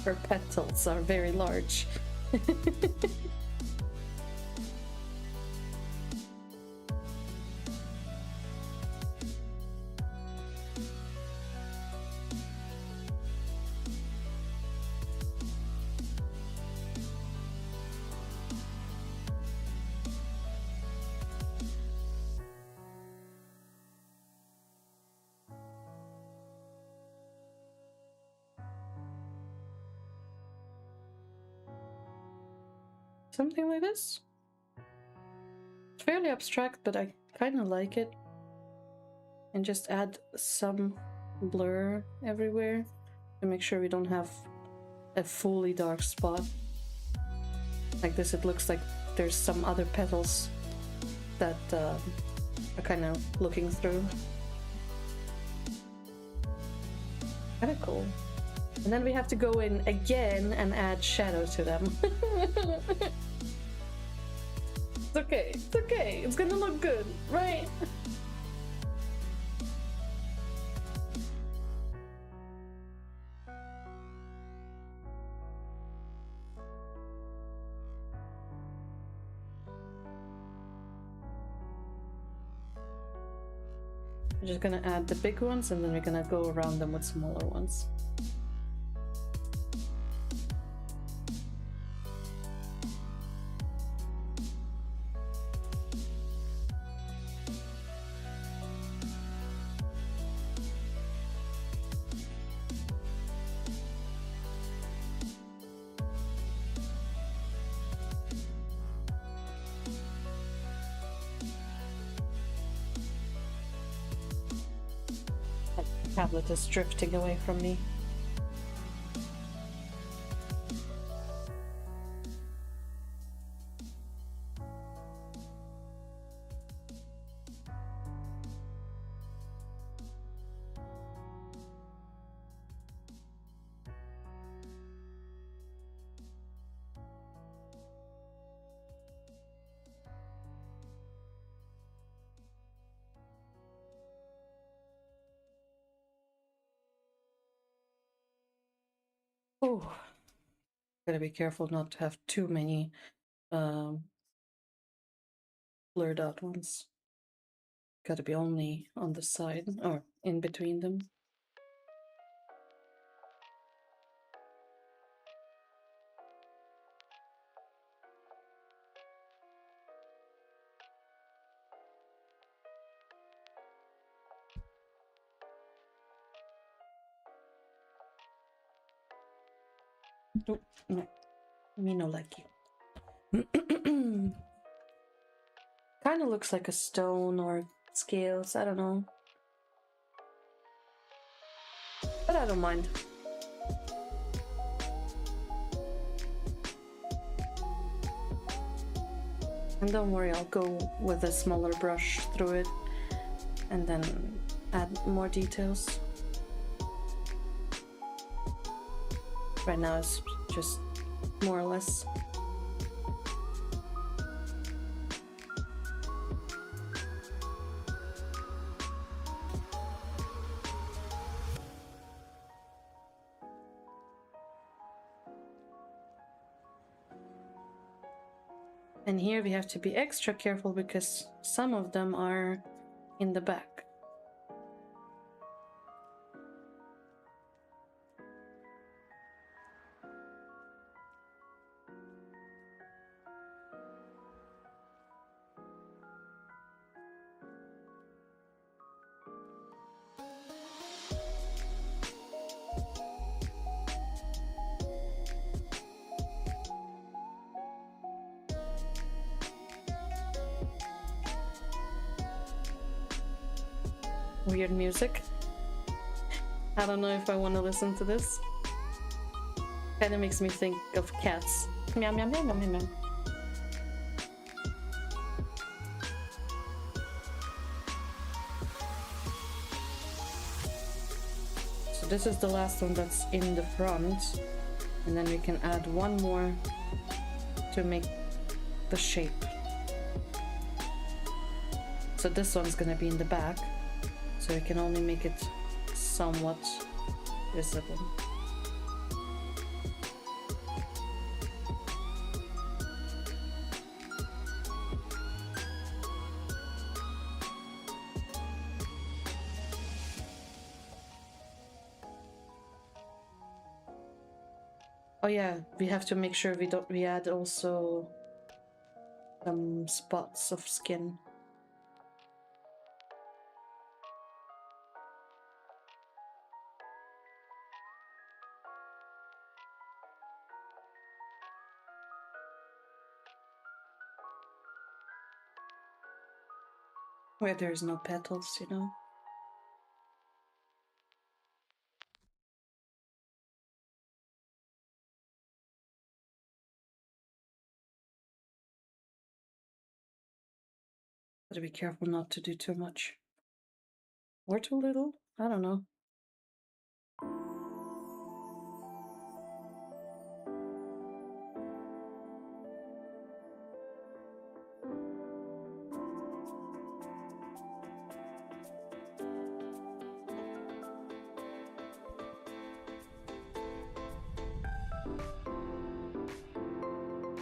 Her petals are very large. Something like this. It's fairly abstract, but I kind of like it. And just add some blur everywhere to make sure we don't have a fully dark spot. Like this, it looks like there's some other petals that are kind of looking through. Kind of cool. And then we have to go in again and add shadow to them. It's okay, it's okay, it's gonna look good, right? We're just gonna add the big ones and then we're gonna go around them with smaller ones. Tablet is drifting away from me. Oh, gotta be careful not to have too many blurred out ones. Gotta be only on the side or in between them. Oh, no, me no like you. Kind of looks like a stone or scales, I don't know. But I don't mind. And don't worry, I'll go with a smaller brush through it and then add more details. Right now it's just more or less. And here we have to be extra careful because some of them are in the back. Weird music. I don't know if I want to listen to this. Kind of makes me think of cats. Meow meow meow meow meow meow. So this is the last one that's in the front, and then we can add one more to make the shape. So this one's gonna be in the back, so we can only make it somewhat visible. Oh yeah, we have to make sure we add also some spots of skin. Where there's no petals, you know? Gotta be careful not to do too much. Or too little? I don't know.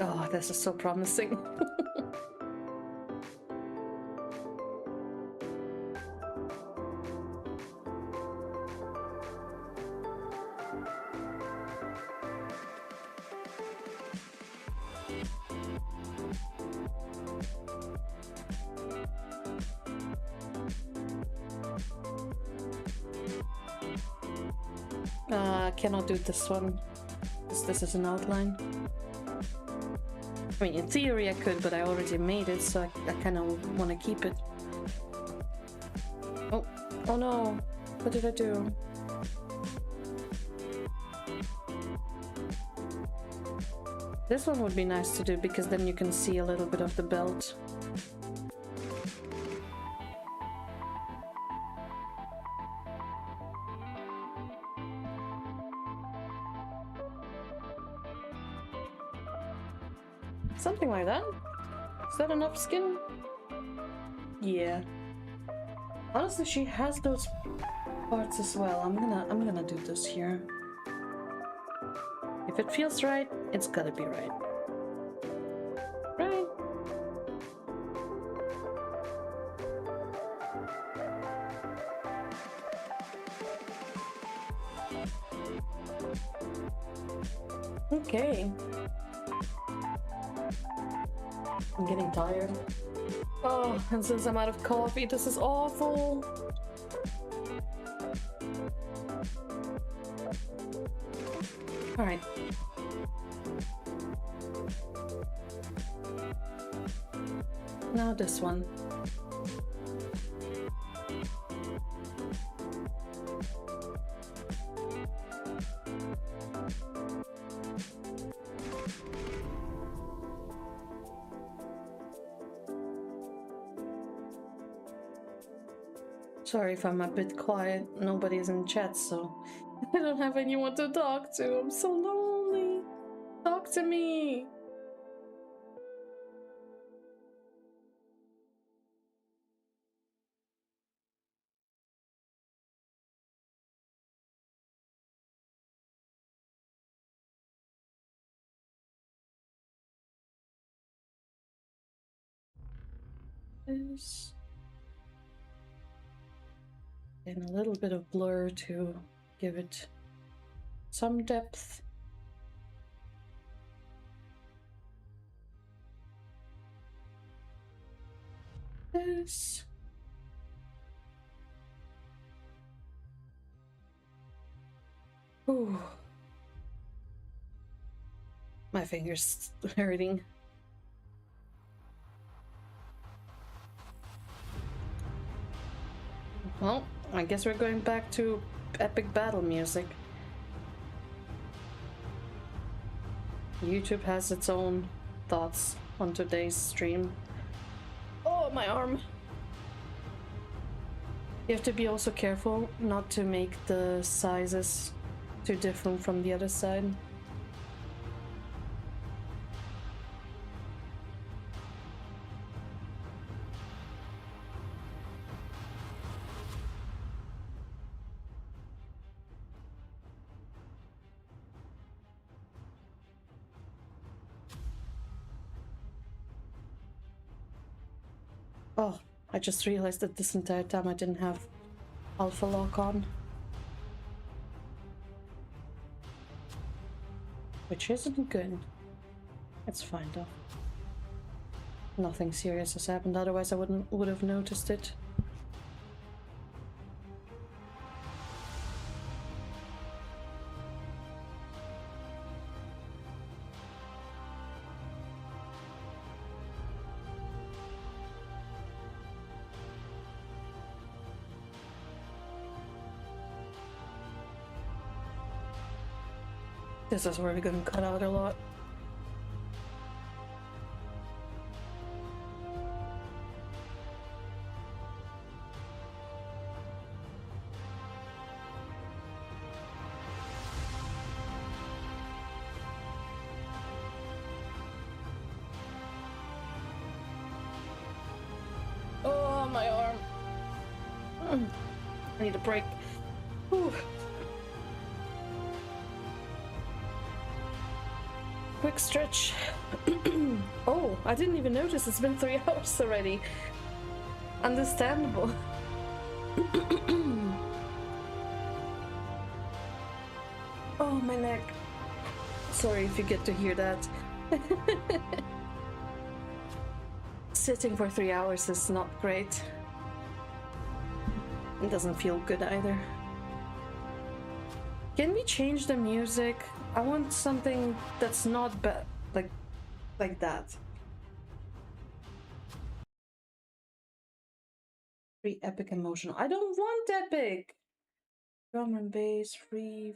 Oh, this is so promising. I cannot do this one, because this is an outline. I mean, in theory I could, but I already made it, so I kind of want to keep it. Oh, oh no, what did I do? This one would be nice to do, because then you can see a little bit of the belt. Something like that. Is that enough skin? Yeah. Honestly, she has those parts as well. I'm gonna do this here. If it feels right, it's gotta be right. Right? Okay. I'm getting tired. Oh, and since I'm out of coffee, this is awful. All right. Now this one. Sorry if I'm a bit quiet. Nobody's in chat, so I don't have anyone to talk to. I'm so lonely. Talk to me. This. And a little bit of blur to give it some depth. This. Ooh. My finger's hurting. Well, I guess we're going back to epic battle music. YouTube has its own thoughts on today's stream. Oh, my arm! You have to be also careful not to make the sizes too different from the other side. Oh, I just realized that this entire time I didn't have alpha lock on. Which isn't good. It's fine though. Nothing serious has happened, otherwise I would have noticed it. This is where we're gonna cut out a lot. Oh, my arm. I need a break. Whew. Quick stretch. Oh, I didn't even notice it's been 3 hours already. Understandable. Oh, my neck. Sorry if you get to hear that. Sitting for 3 hours is not great. It doesn't feel good either. Can we change the music? I want something that's not bad, like that. Free epic emotional. I don't want epic. Drum and bass, free.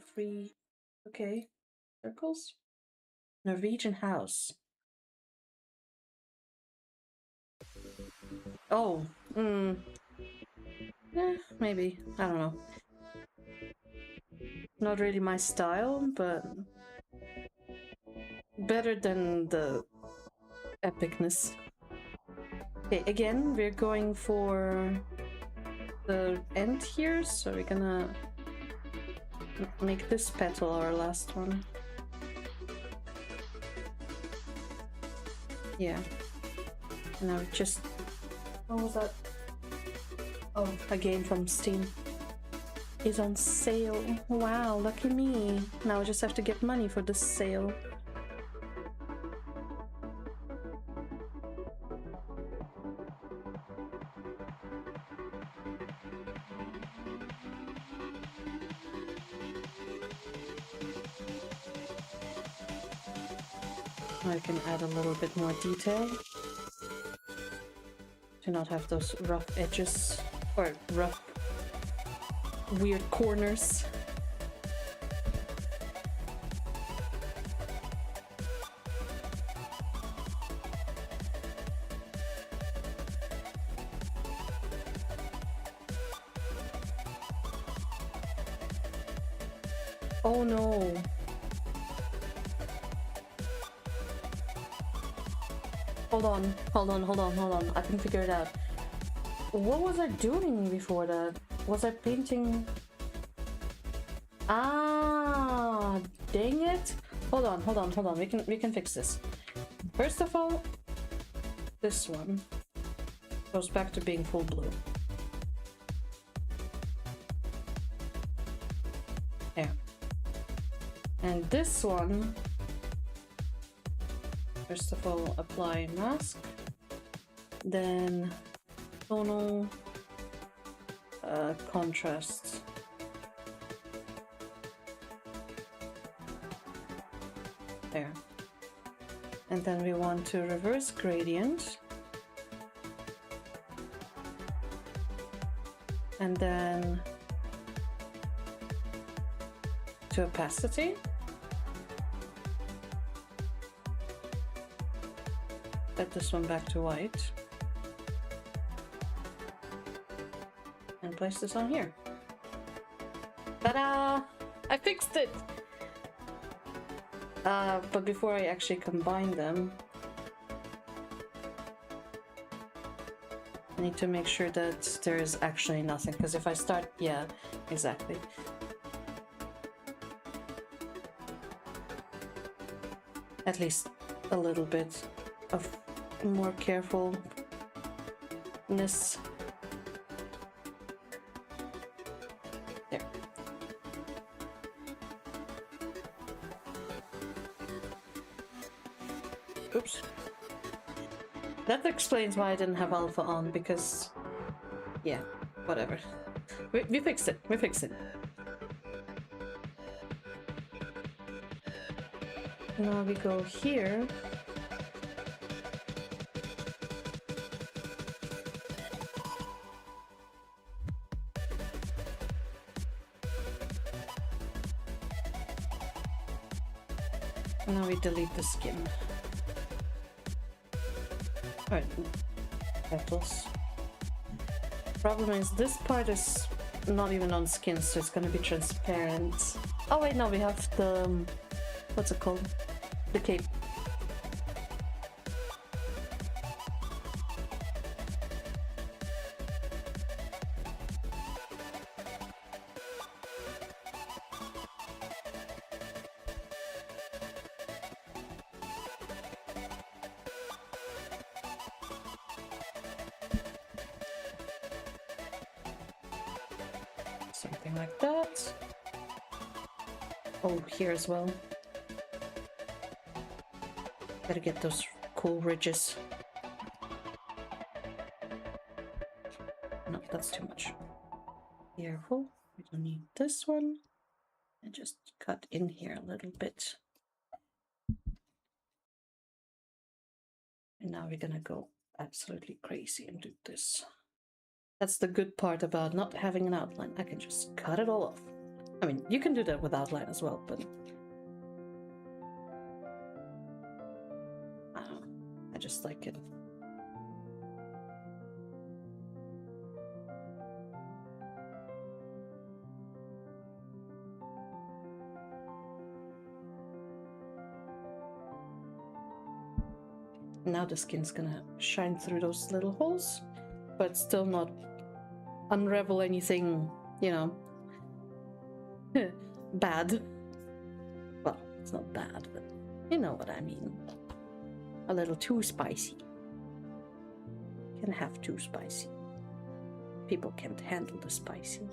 Okay. Circles. Norwegian house. Oh. Maybe. I don't know. Not really my style, but better than the epicness. Okay, again, we're going for the end here, so we're gonna make this petal our last one. Yeah. Now it just... What was that? Oh, a game from Steam. is on sale. Wow, lucky me. Now I just have to get money for this sale. I can add a little bit more detail to not have those rough edges or rough weird corners. Oh no. Hold on. I can figure it out. What was I doing before that? Was I painting? Ah, dang it. Hold on. We can fix this. First of all, this one goes back to being full blue. There. And this one, first of all, apply mask, then tonal contrast. There. And then we want to reverse gradient. And then to opacity. Set this one back to white. And place this on here. Ta-da! I fixed it! But before I actually combine them, I need to make sure that there is actually nothing, because if I start, yeah, exactly. At least a little bit of more carefulness. There. Oops. That explains why I didn't have alpha on, because... yeah, whatever. We fixed it. We fixed it. Now we go here. Now we delete the skin. Alright, petals. Problem is, this part is not even on skin, so it's gonna be transparent. Oh wait, no, we have the... what's it called? The cape. Something like that. Oh, here as well. Gotta get those cool ridges. No, that's too much. Careful, we don't need this one. And just cut in here a little bit. And now we're gonna go absolutely crazy and do this. That's the good part about not having an outline. I can just cut it all off. I mean, you can do that with outline as well, but... I don't know. I just like it. Now the skin's gonna shine through those little holes, but still not unravel anything, you know, bad. Well, it's not bad, but you know what I mean. a little too spicy. Can have too spicy. People can't handle the spicy.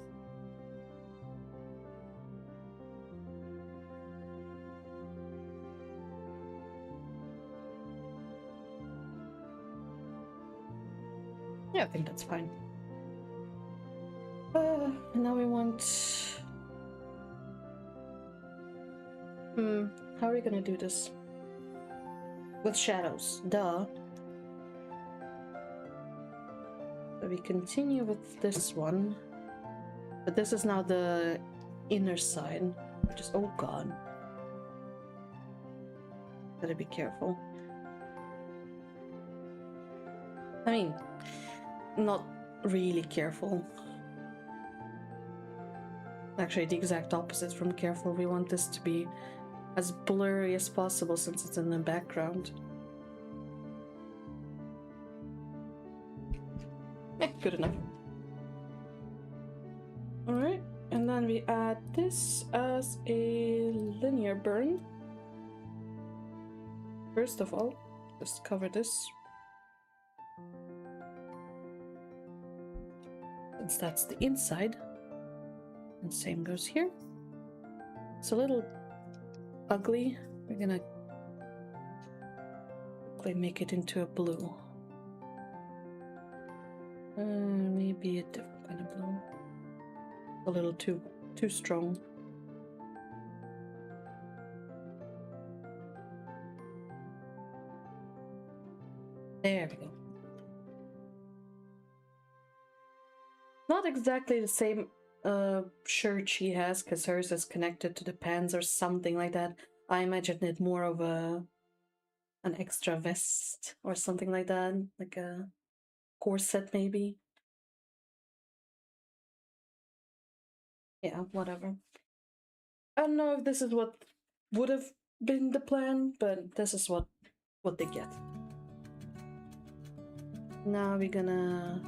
Yeah, I think that's fine. Now we want... how are we gonna do this? With shadows, duh. So we continue with this one. But this is now the inner side, which is... oh god. Gotta be careful. I mean, not really careful. Actually, the exact opposite from careful. We want this to be as blurry as possible since it's in the background. Good enough. Alright, and then we add this as a linear burn. First of all, just cover this. Since that's the inside. And same goes here. It's a little ugly. We're gonna quickly make it into a blue. Maybe a different kind of blue. A little too strong. There we go. Not exactly the same shirt she has, because hers is connected to the pants or something like that. I imagine it more of an extra vest or something like that, like a corset maybe. Yeah, whatever. I don't know if this is what would have been the plan, but this is what they get. Now we're gonna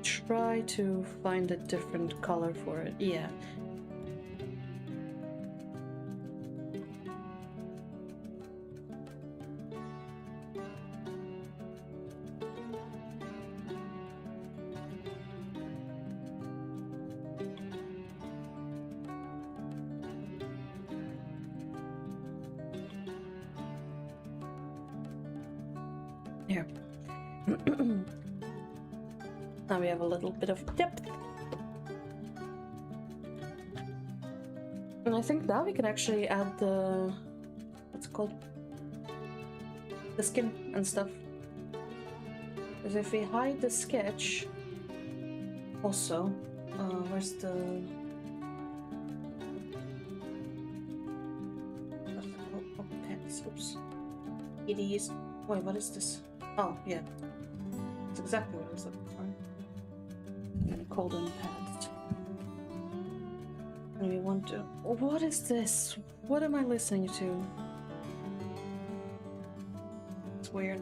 try to find a different color for it. Yeah. Here. Now we have a little bit of depth. And I think now we can actually add the... what's it called? The skin and stuff. Because if we hide the sketch... also... where's the... what's it called? Oh, pants. Oops. It is... wait, what is this? Oh, yeah. That's exactly what I was looking for. Cold and pads. And we want to... what is this? What am I listening to? It's weird.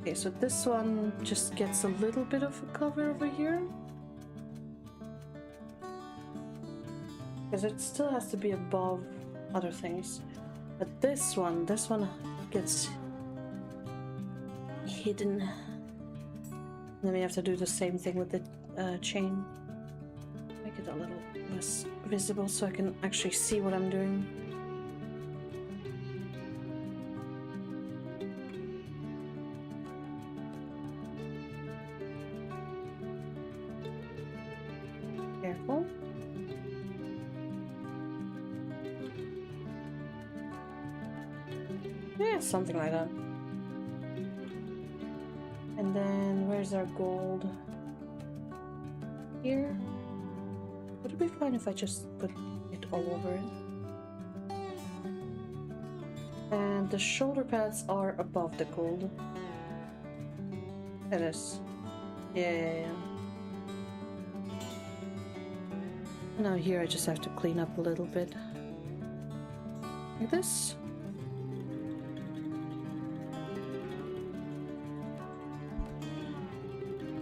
Okay, so this one just gets a little bit of a cover over here. Because it still has to be above other things. But this one gets hidden. And then we have to do the same thing with the chain. Make it a little less visible so I can actually see what I'm doing. Careful. Yeah, something like that. And then where's our gold? Here. Would it be fine if I just put it all over it? And the shoulder pads are above the gold. It is. Yeah. Now here I just have to clean up a little bit. Like this.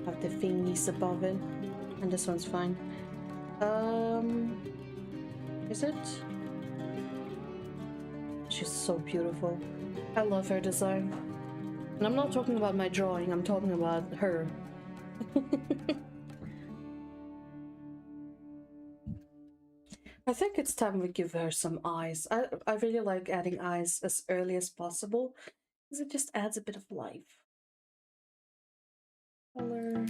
Have the thingies above it. And this one's fine. Is it? She's so beautiful. I love her design. And I'm not talking about my drawing, I'm talking about her. I think it's time we give her some eyes. I really like adding eyes as early as possible because it just adds a bit of life. Color.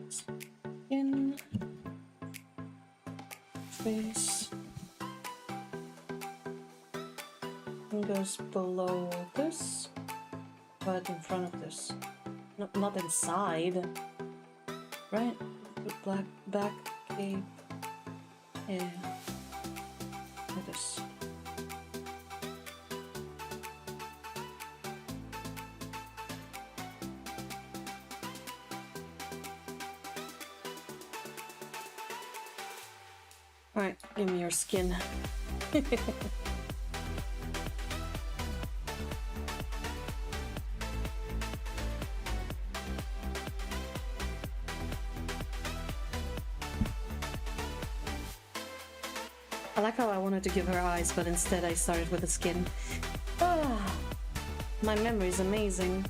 Skin. Face. And goes below this, but in front of this. No, not inside. Right? Black back cape. Yeah. Like this. Alright, give me your skin. I like how I wanted to give her eyes, but instead I started with the skin. Ah, my memory is amazing.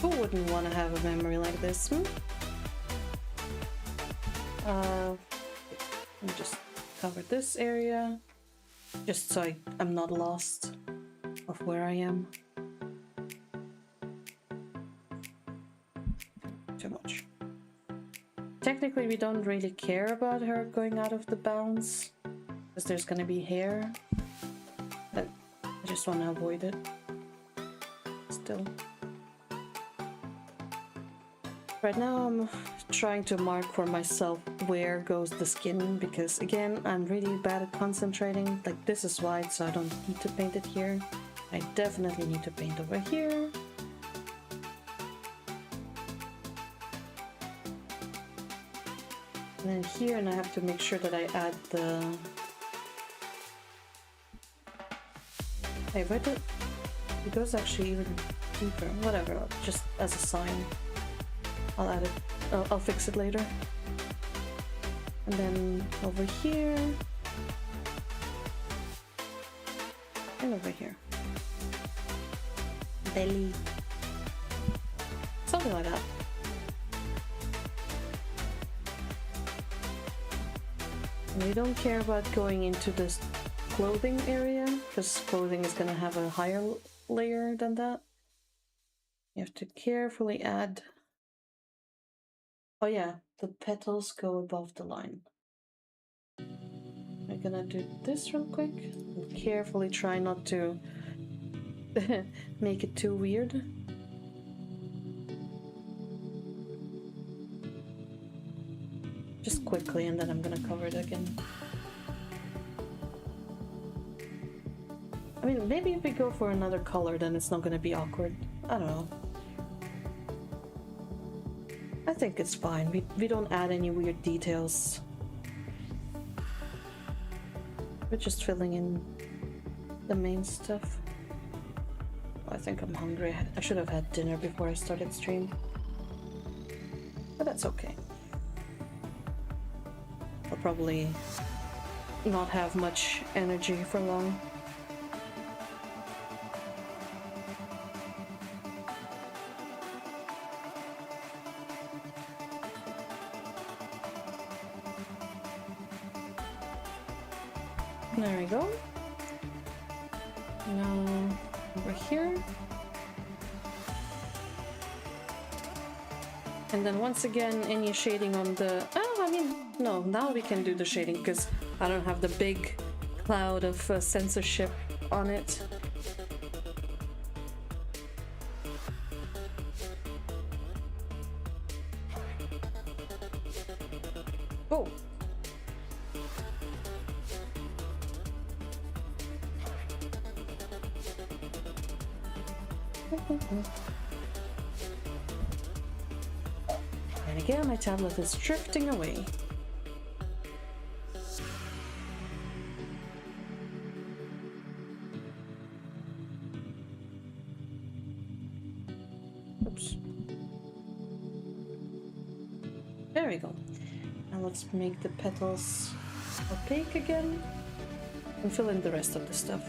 Who wouldn't want to have a memory like this? Let me just cover this area, just so I'm not lost of where I am. Too much. Technically, we don't really care about her going out of the bounds, because there's gonna be hair, but I just want to avoid it. Still. Right now I'm trying to mark for myself where goes the skin, because again, I'm really bad at concentrating. Like, this is white, so I don't need to paint it here. I definitely need to paint over here. And then here, and I have to make sure that I add the... Hey, where did... It goes actually even deeper. Whatever, just as a sign. I'll add it. I'll fix it later. And then over here. And over here. Belly. Something like that. And we don't care about going into this clothing area, because clothing is going to have a higher layer than that. You have to carefully add... Oh yeah, the petals go above the line. I'm gonna do this real quick and carefully try not to make it too weird. Just quickly, and then I'm gonna cover it again. I mean, maybe if we go for another color, then it's not gonna be awkward. I don't know. I think it's fine. We don't add any weird details. We're just filling in the main stuff. I think I'm hungry. I should have had dinner before I started stream. But that's okay. I'll probably not have much energy for long. There we go. Now over here. And then once again, any shading on the... Oh, I mean, no, now we can do the shading because I don't have the big cloud of censorship on it. Oh. And again, my tablet is drifting away. Oops. There we go. Now let's make the petals opaque again and fill in the rest of the stuff.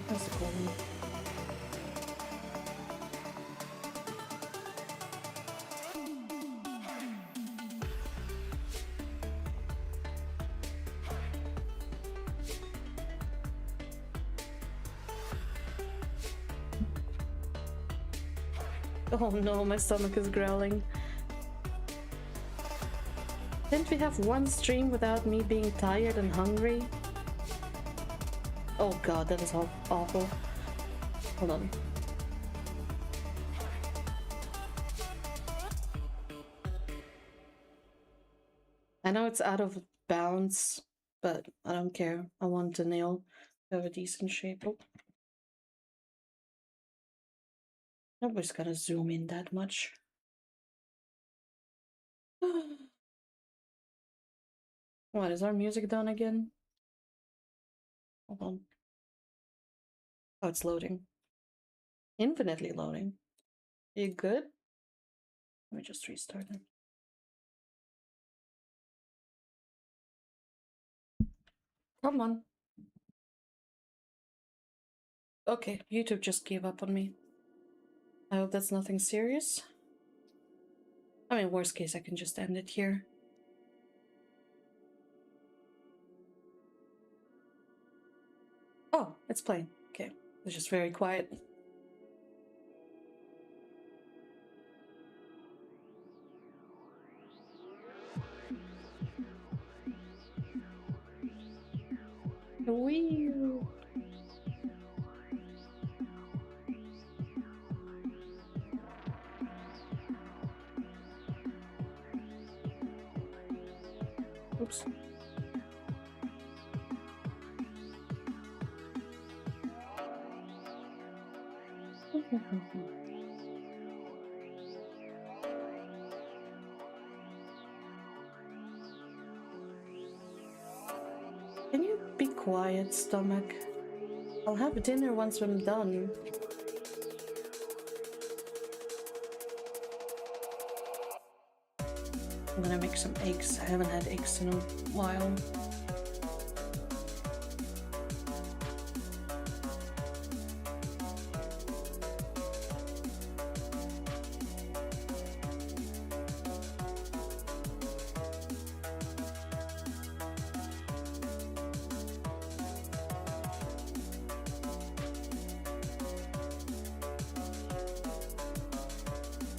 That's the cool one. Oh no, my stomach is growling. Didn't we have one stream without me being tired and hungry? Oh god, that is awful. Hold on. I know it's out of bounds, but I don't care. I want the nail to have a decent shape. Oh. Nobody's gonna zoom in that much. What, is our music done again? Hold on. Oh, it's loading. Infinitely loading. Are you good? Let me just restart it. Come on. Okay, YouTube just gave up on me. I hope that's nothing serious. I mean, worst case, I can just end it here. Oh, it's playing. Okay, it's just very quiet. Wee. Oops. Can you be quiet, stomach? I'll have dinner once I'm done. I'm gonna make some eggs. I haven't had eggs in a while.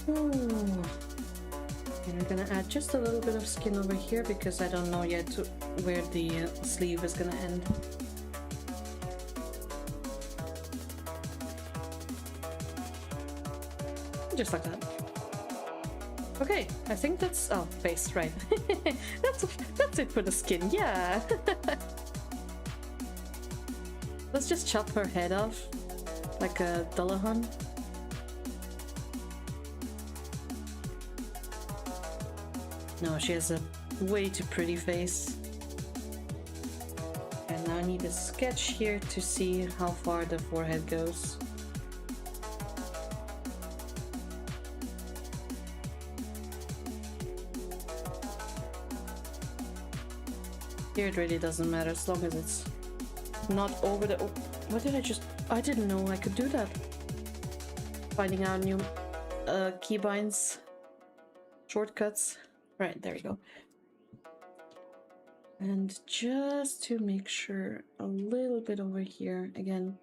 Ooh. And we're gonna add just a little bit of skin over here because I don't know yet where the sleeve is gonna end. Just like that. Okay, I think that's face, right. that's it for the skin, yeah. Let's just chop her head off like a Dullahan. No, she has a way too pretty face. And now I need a sketch here to see how far the forehead goes. Here it really doesn't matter as long as it's not over the... Oh, what did I just... I didn't know I could do that. Finding out new keybinds. Shortcuts. Right, there we go. And just to make sure, a little bit over here. Again,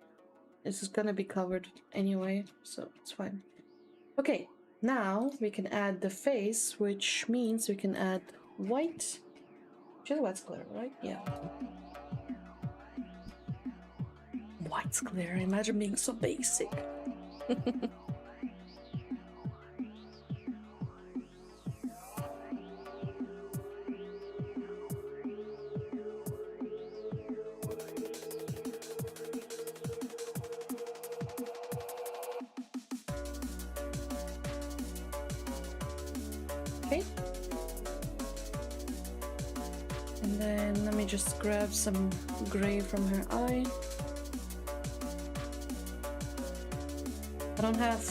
this is gonna be covered anyway, so it's fine. Okay, Now we can add the face, which means we can add white. Just white's clear, right? Yeah. White's clear. Imagine being so basic. Okay. And then let me just grab some gray from her eye. I don't have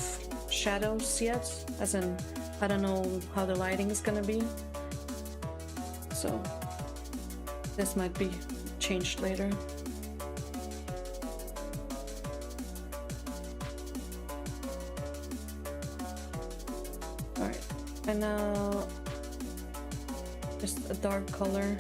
shadows yet, as in I don't know how the lighting is gonna be. So this might be changed later. Alright, and now just a dark color.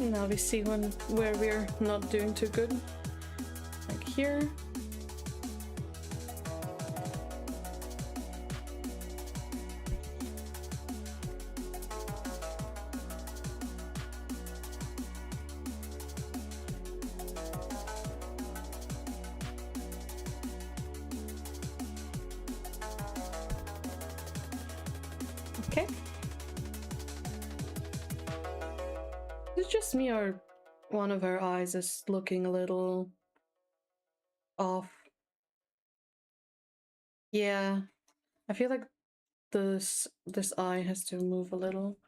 Now we see where we're not doing too good, like here. Okay. Is it just me or one of her eyes is looking a little off? Yeah, I feel like this eye has to move a little.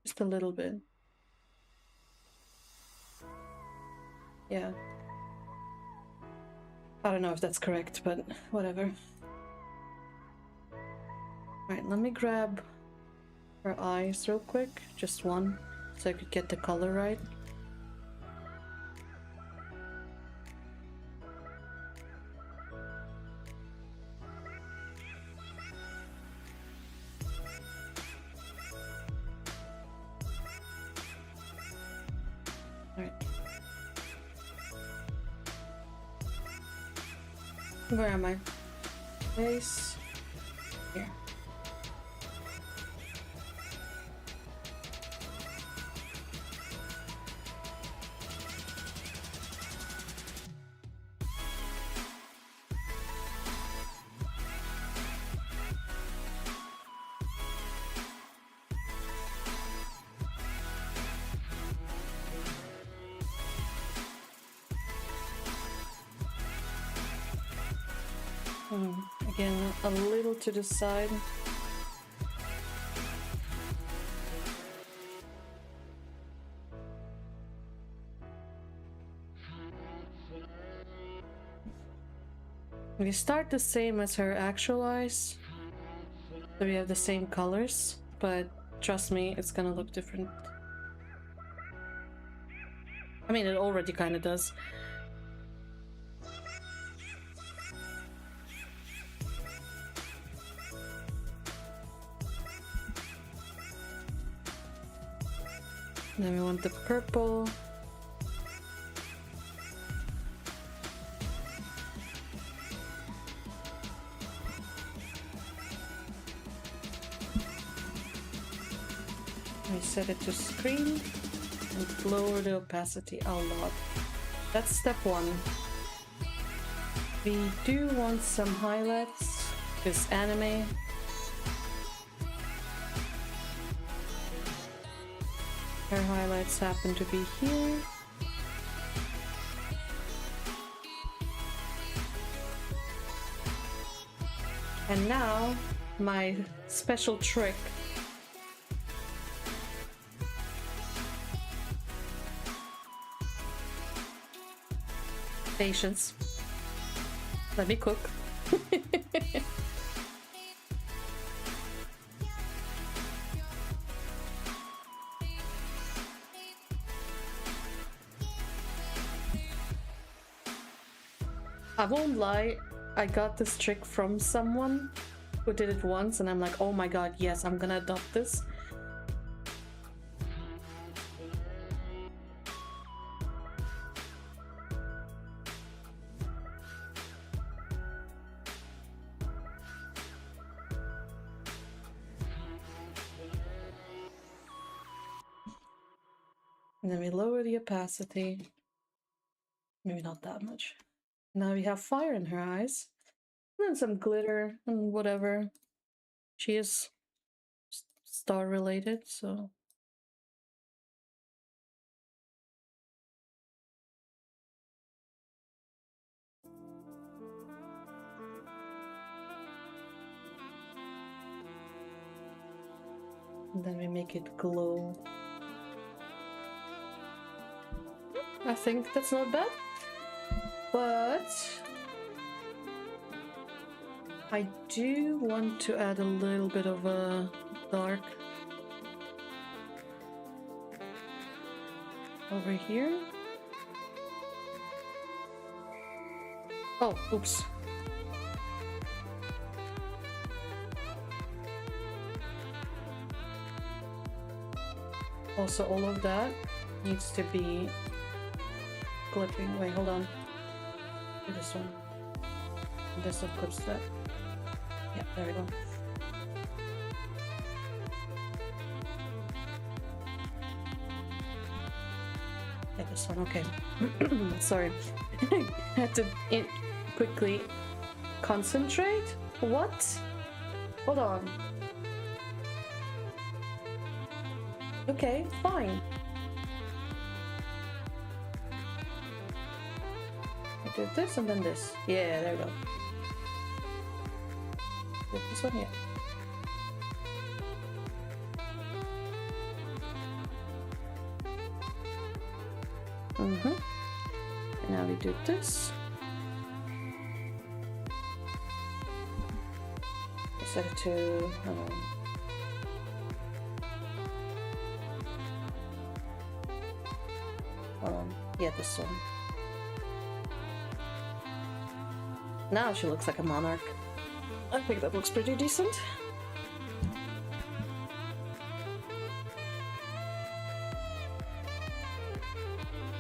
Just a little bit. Yeah. I don't know if that's correct, but whatever. Alright, let me grab her eyes real quick. Just one, so I could get the color right. Alright. Where am I? Face. Here. Again, a little to the side. We start the same as her actual eyes, so we have the same colors, but trust me, it's gonna look different. I mean, it already kind of does. Then we want the purple. I set it to screen and lower the opacity a lot. That's step one. We do want some highlights, because anime. Her highlights happen to be here. And now, my special trick. Patience. Let me cook. I won't lie, I got this trick from someone who did it once, and I'm like, oh my god, yes, I'm gonna adopt this. And then we lower the opacity. Maybe not that much. Now we have fire in her eyes. And then some glitter and whatever. She is star related, so. And then we make it glow. I think that's not bad. But I do want to add a little bit of a dark over here. Oh, oops. Also, all of that needs to be clipping. Wait, hold on. Do this one. This one clips that. Yeah, there we go. Yeah, this one. Okay. Sorry. I had to quickly concentrate. What? Hold on. Okay, fine. I did this and then this. Yeah, there we go. Did this one, yeah. And now we do this. Set it to yeah, this one. Now she looks like a monarch. I think that looks pretty decent.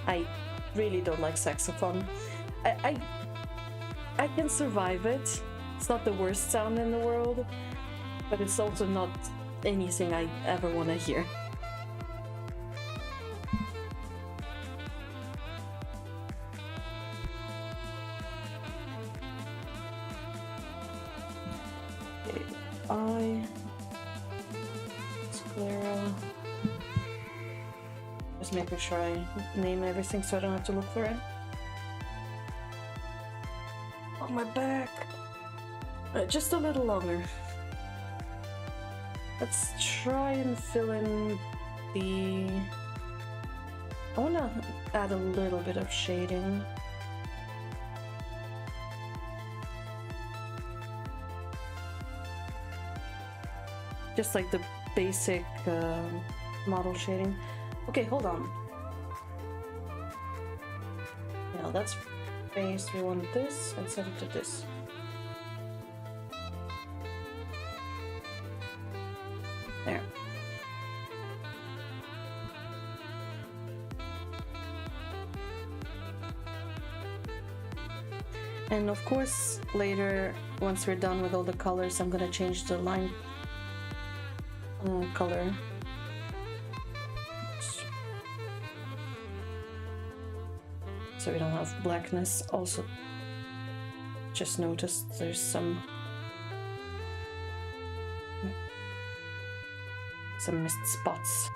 I really don't like saxophone. I can survive it. It's not the worst sound in the world, but it's also not anything I ever want to hear. Just making sure I name everything so I don't have to look for it. On my back. Just a little longer. Let's try and fill in the... I want to add a little bit of shading. Just like the basic model shading. Okay, hold on. Now that's face. We want this and set it to this. There. And of course, later, once we're done with all the colors, I'm gonna change the line color. So we don't have blackness. Also, just noticed there's some missed spots.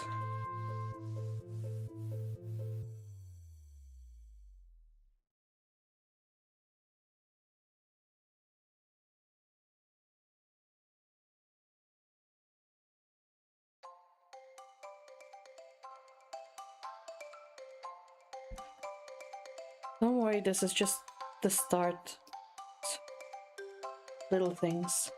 Don't worry, this is just the start. Little things.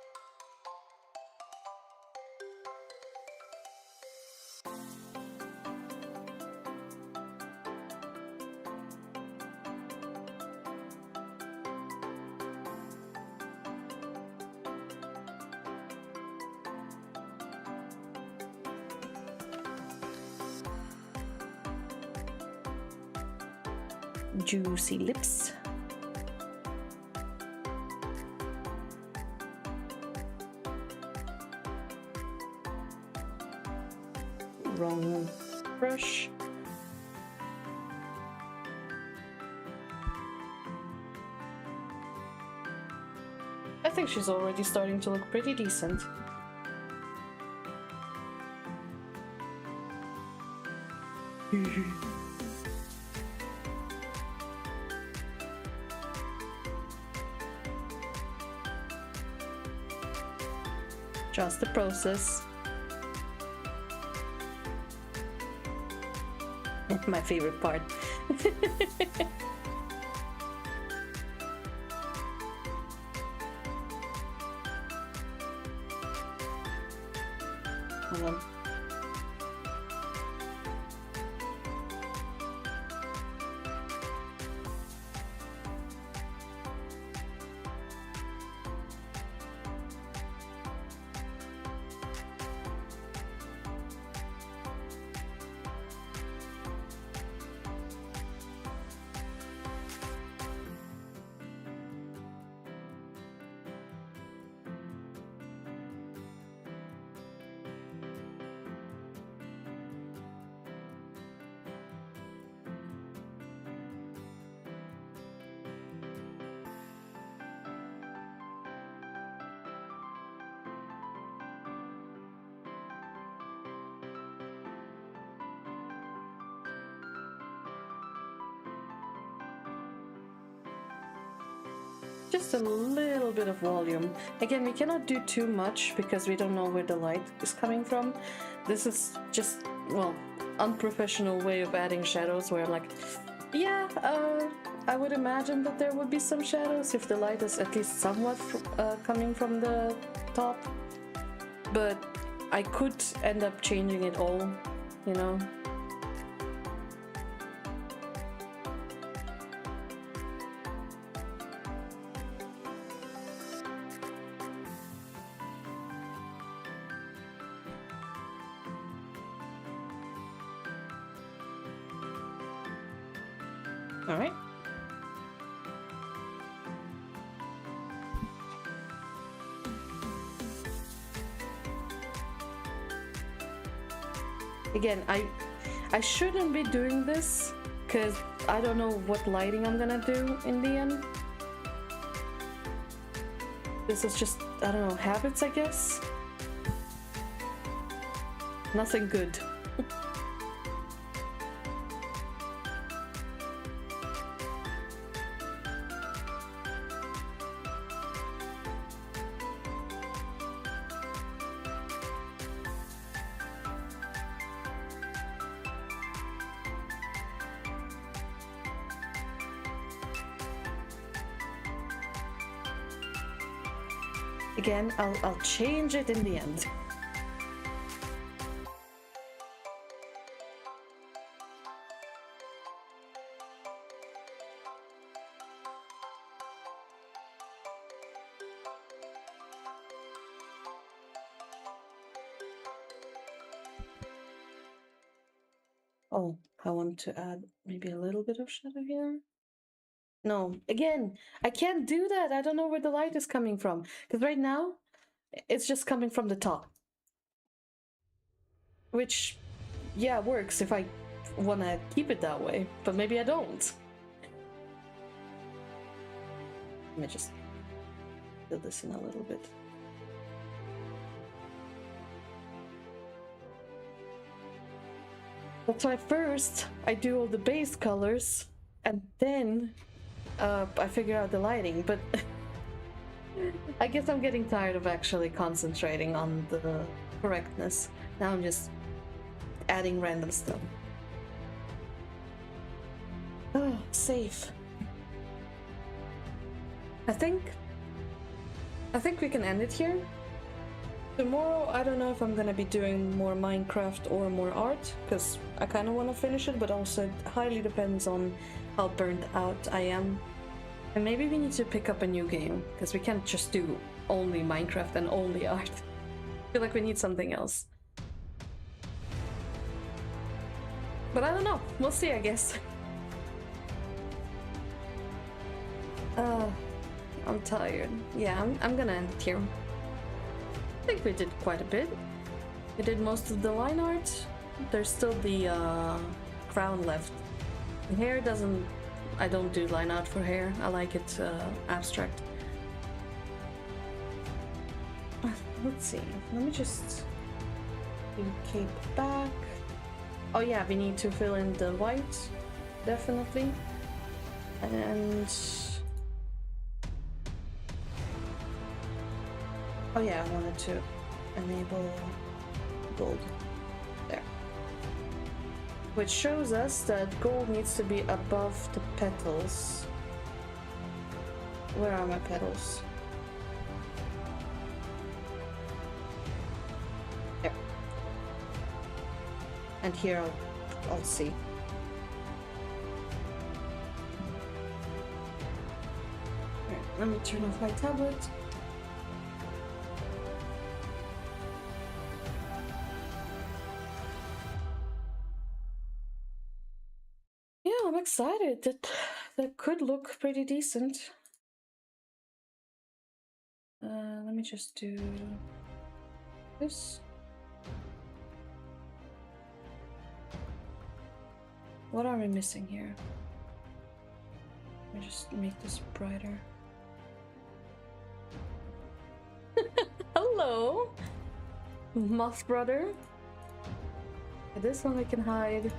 juicy lips. Wrong brush. I think she's already starting to look pretty decent. Just the process. My favorite part. Hold on. Just a little bit of volume. Again, we cannot do too much because we don't know where the light is coming from. This is just, well, unprofessional way of adding shadows where I'm like, yeah, I would imagine that there would be some shadows if the light is at least somewhat coming from the top. But I could end up changing it all, you know? All right. Again, I shouldn't be doing this because I don't know what lighting I'm gonna do in the end. This is just, I don't know, habits, I guess. Nothing good. Again, I'll change it in the end. Oh, I want to add maybe a little bit of shadow here. No, again, I can't do that. I don't know where the light is coming from. Because right now, it's just coming from the top. Which, yeah, works if I want to keep it that way. But maybe I don't. Let me just fill this in a little bit. That's why first I do all the base colors and then I figure out the lighting, but I guess I'm getting tired of actually concentrating on the correctness. Now I'm just adding random stuff. Oh, safe. I think we can end it here. Tomorrow, I don't know if I'm gonna be doing more Minecraft or more art, because I kind of want to finish it, but also it highly depends on how burnt out I am. And maybe we need to pick up a new game, because we can't just do only Minecraft and only art. I feel like we need something else. But I don't know, we'll see, I guess. Uh, I'm tired. Yeah, I'm gonna end it here. I think we did quite a bit. We did most of the line art. There's still the crown left. The hair doesn't... I don't do line art for hair. I like it abstract. Let's see. Let me just do cape back. Oh yeah, we need to fill in the white. Definitely. And... oh yeah, I wanted to enable gold. There. Which shows us that gold needs to be above the petals. Where are my petals? There. And here I'll see. Alright, let me turn off my tablet. I'm excited. That could look pretty decent. Let me just do this. What are we missing here? Let me just make this brighter. Hello, Moth Brother. This one we can hide.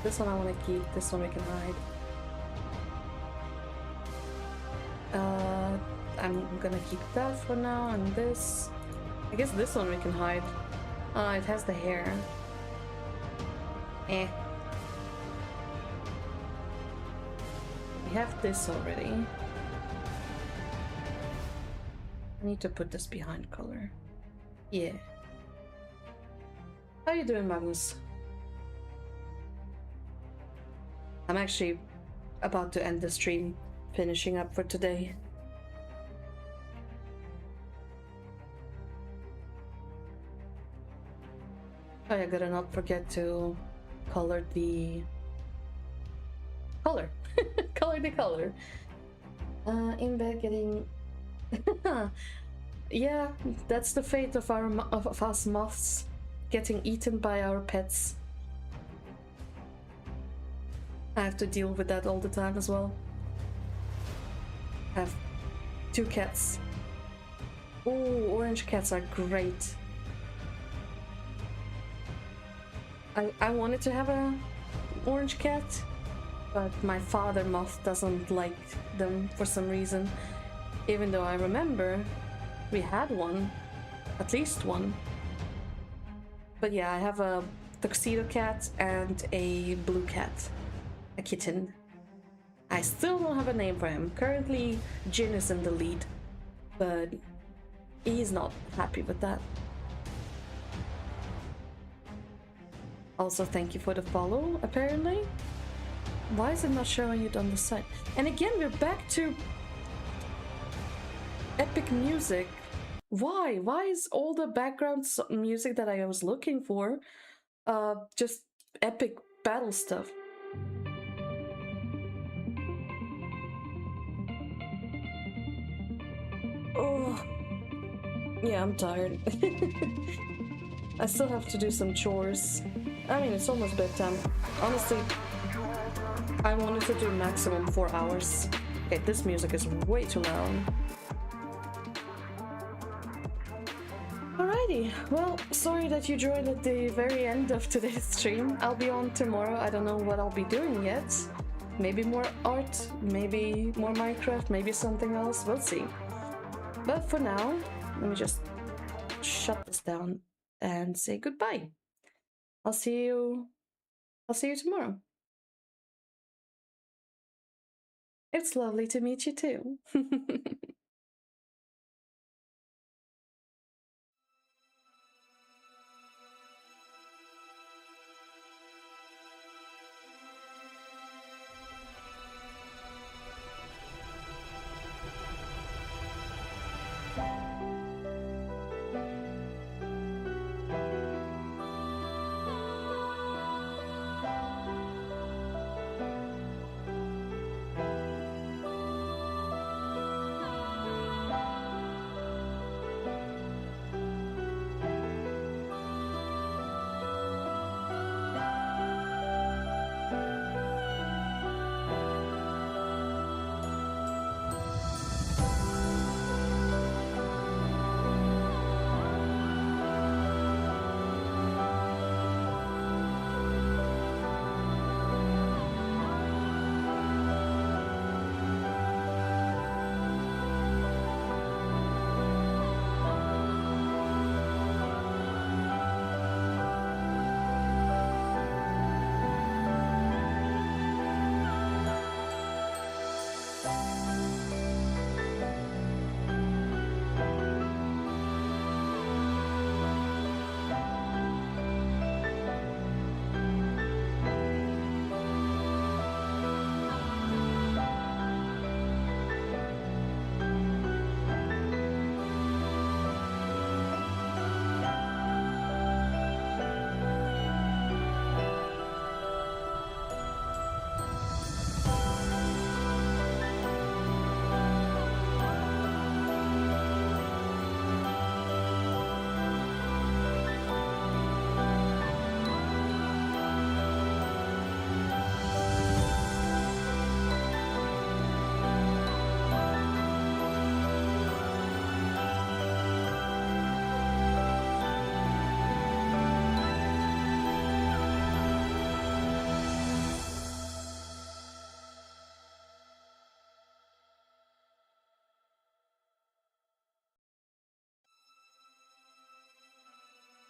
This one I want to keep. This one we can hide. I'm gonna keep that for now, and this... I guess this one we can hide. It has the hair. Eh. We have this already. I need to put this behind color. Yeah. How you doing, Magnus? I'm actually about to end the stream, finishing up for today. Oh, I gotta not forget to color the color. Color the color. In bed getting... yeah, that's the fate of of us moths, getting eaten by our pets. I have to deal with that all the time as well. I have 2 cats. Oh, orange cats are great. I wanted to have a orange cat, but my father moth doesn't like them for some reason. Even though I remember we had one, at least one. But yeah, I have a tuxedo cat and a blue cat. A kitten. I still don't have a name for him. Currently, Jin is in the lead, but he's not happy with that. Also, thank you for the follow, apparently. Why is it not showing it on the side? And again, we're back to epic music. Why? Why is all the background music that I was looking for just epic battle stuff? Oh, yeah, I'm tired. I still have to do some chores. I mean, it's almost bedtime. Honestly, I wanted to do maximum 4 hours. Okay, this music is way too loud. Alrighty, well, sorry that you joined at the very end of today's stream. I'll be on tomorrow. I don't know what I'll be doing yet. Maybe more art, maybe more Minecraft, maybe something else. We'll see. But for now, let me just shut this down and say goodbye. I'll see you tomorrow. It's lovely to meet you too.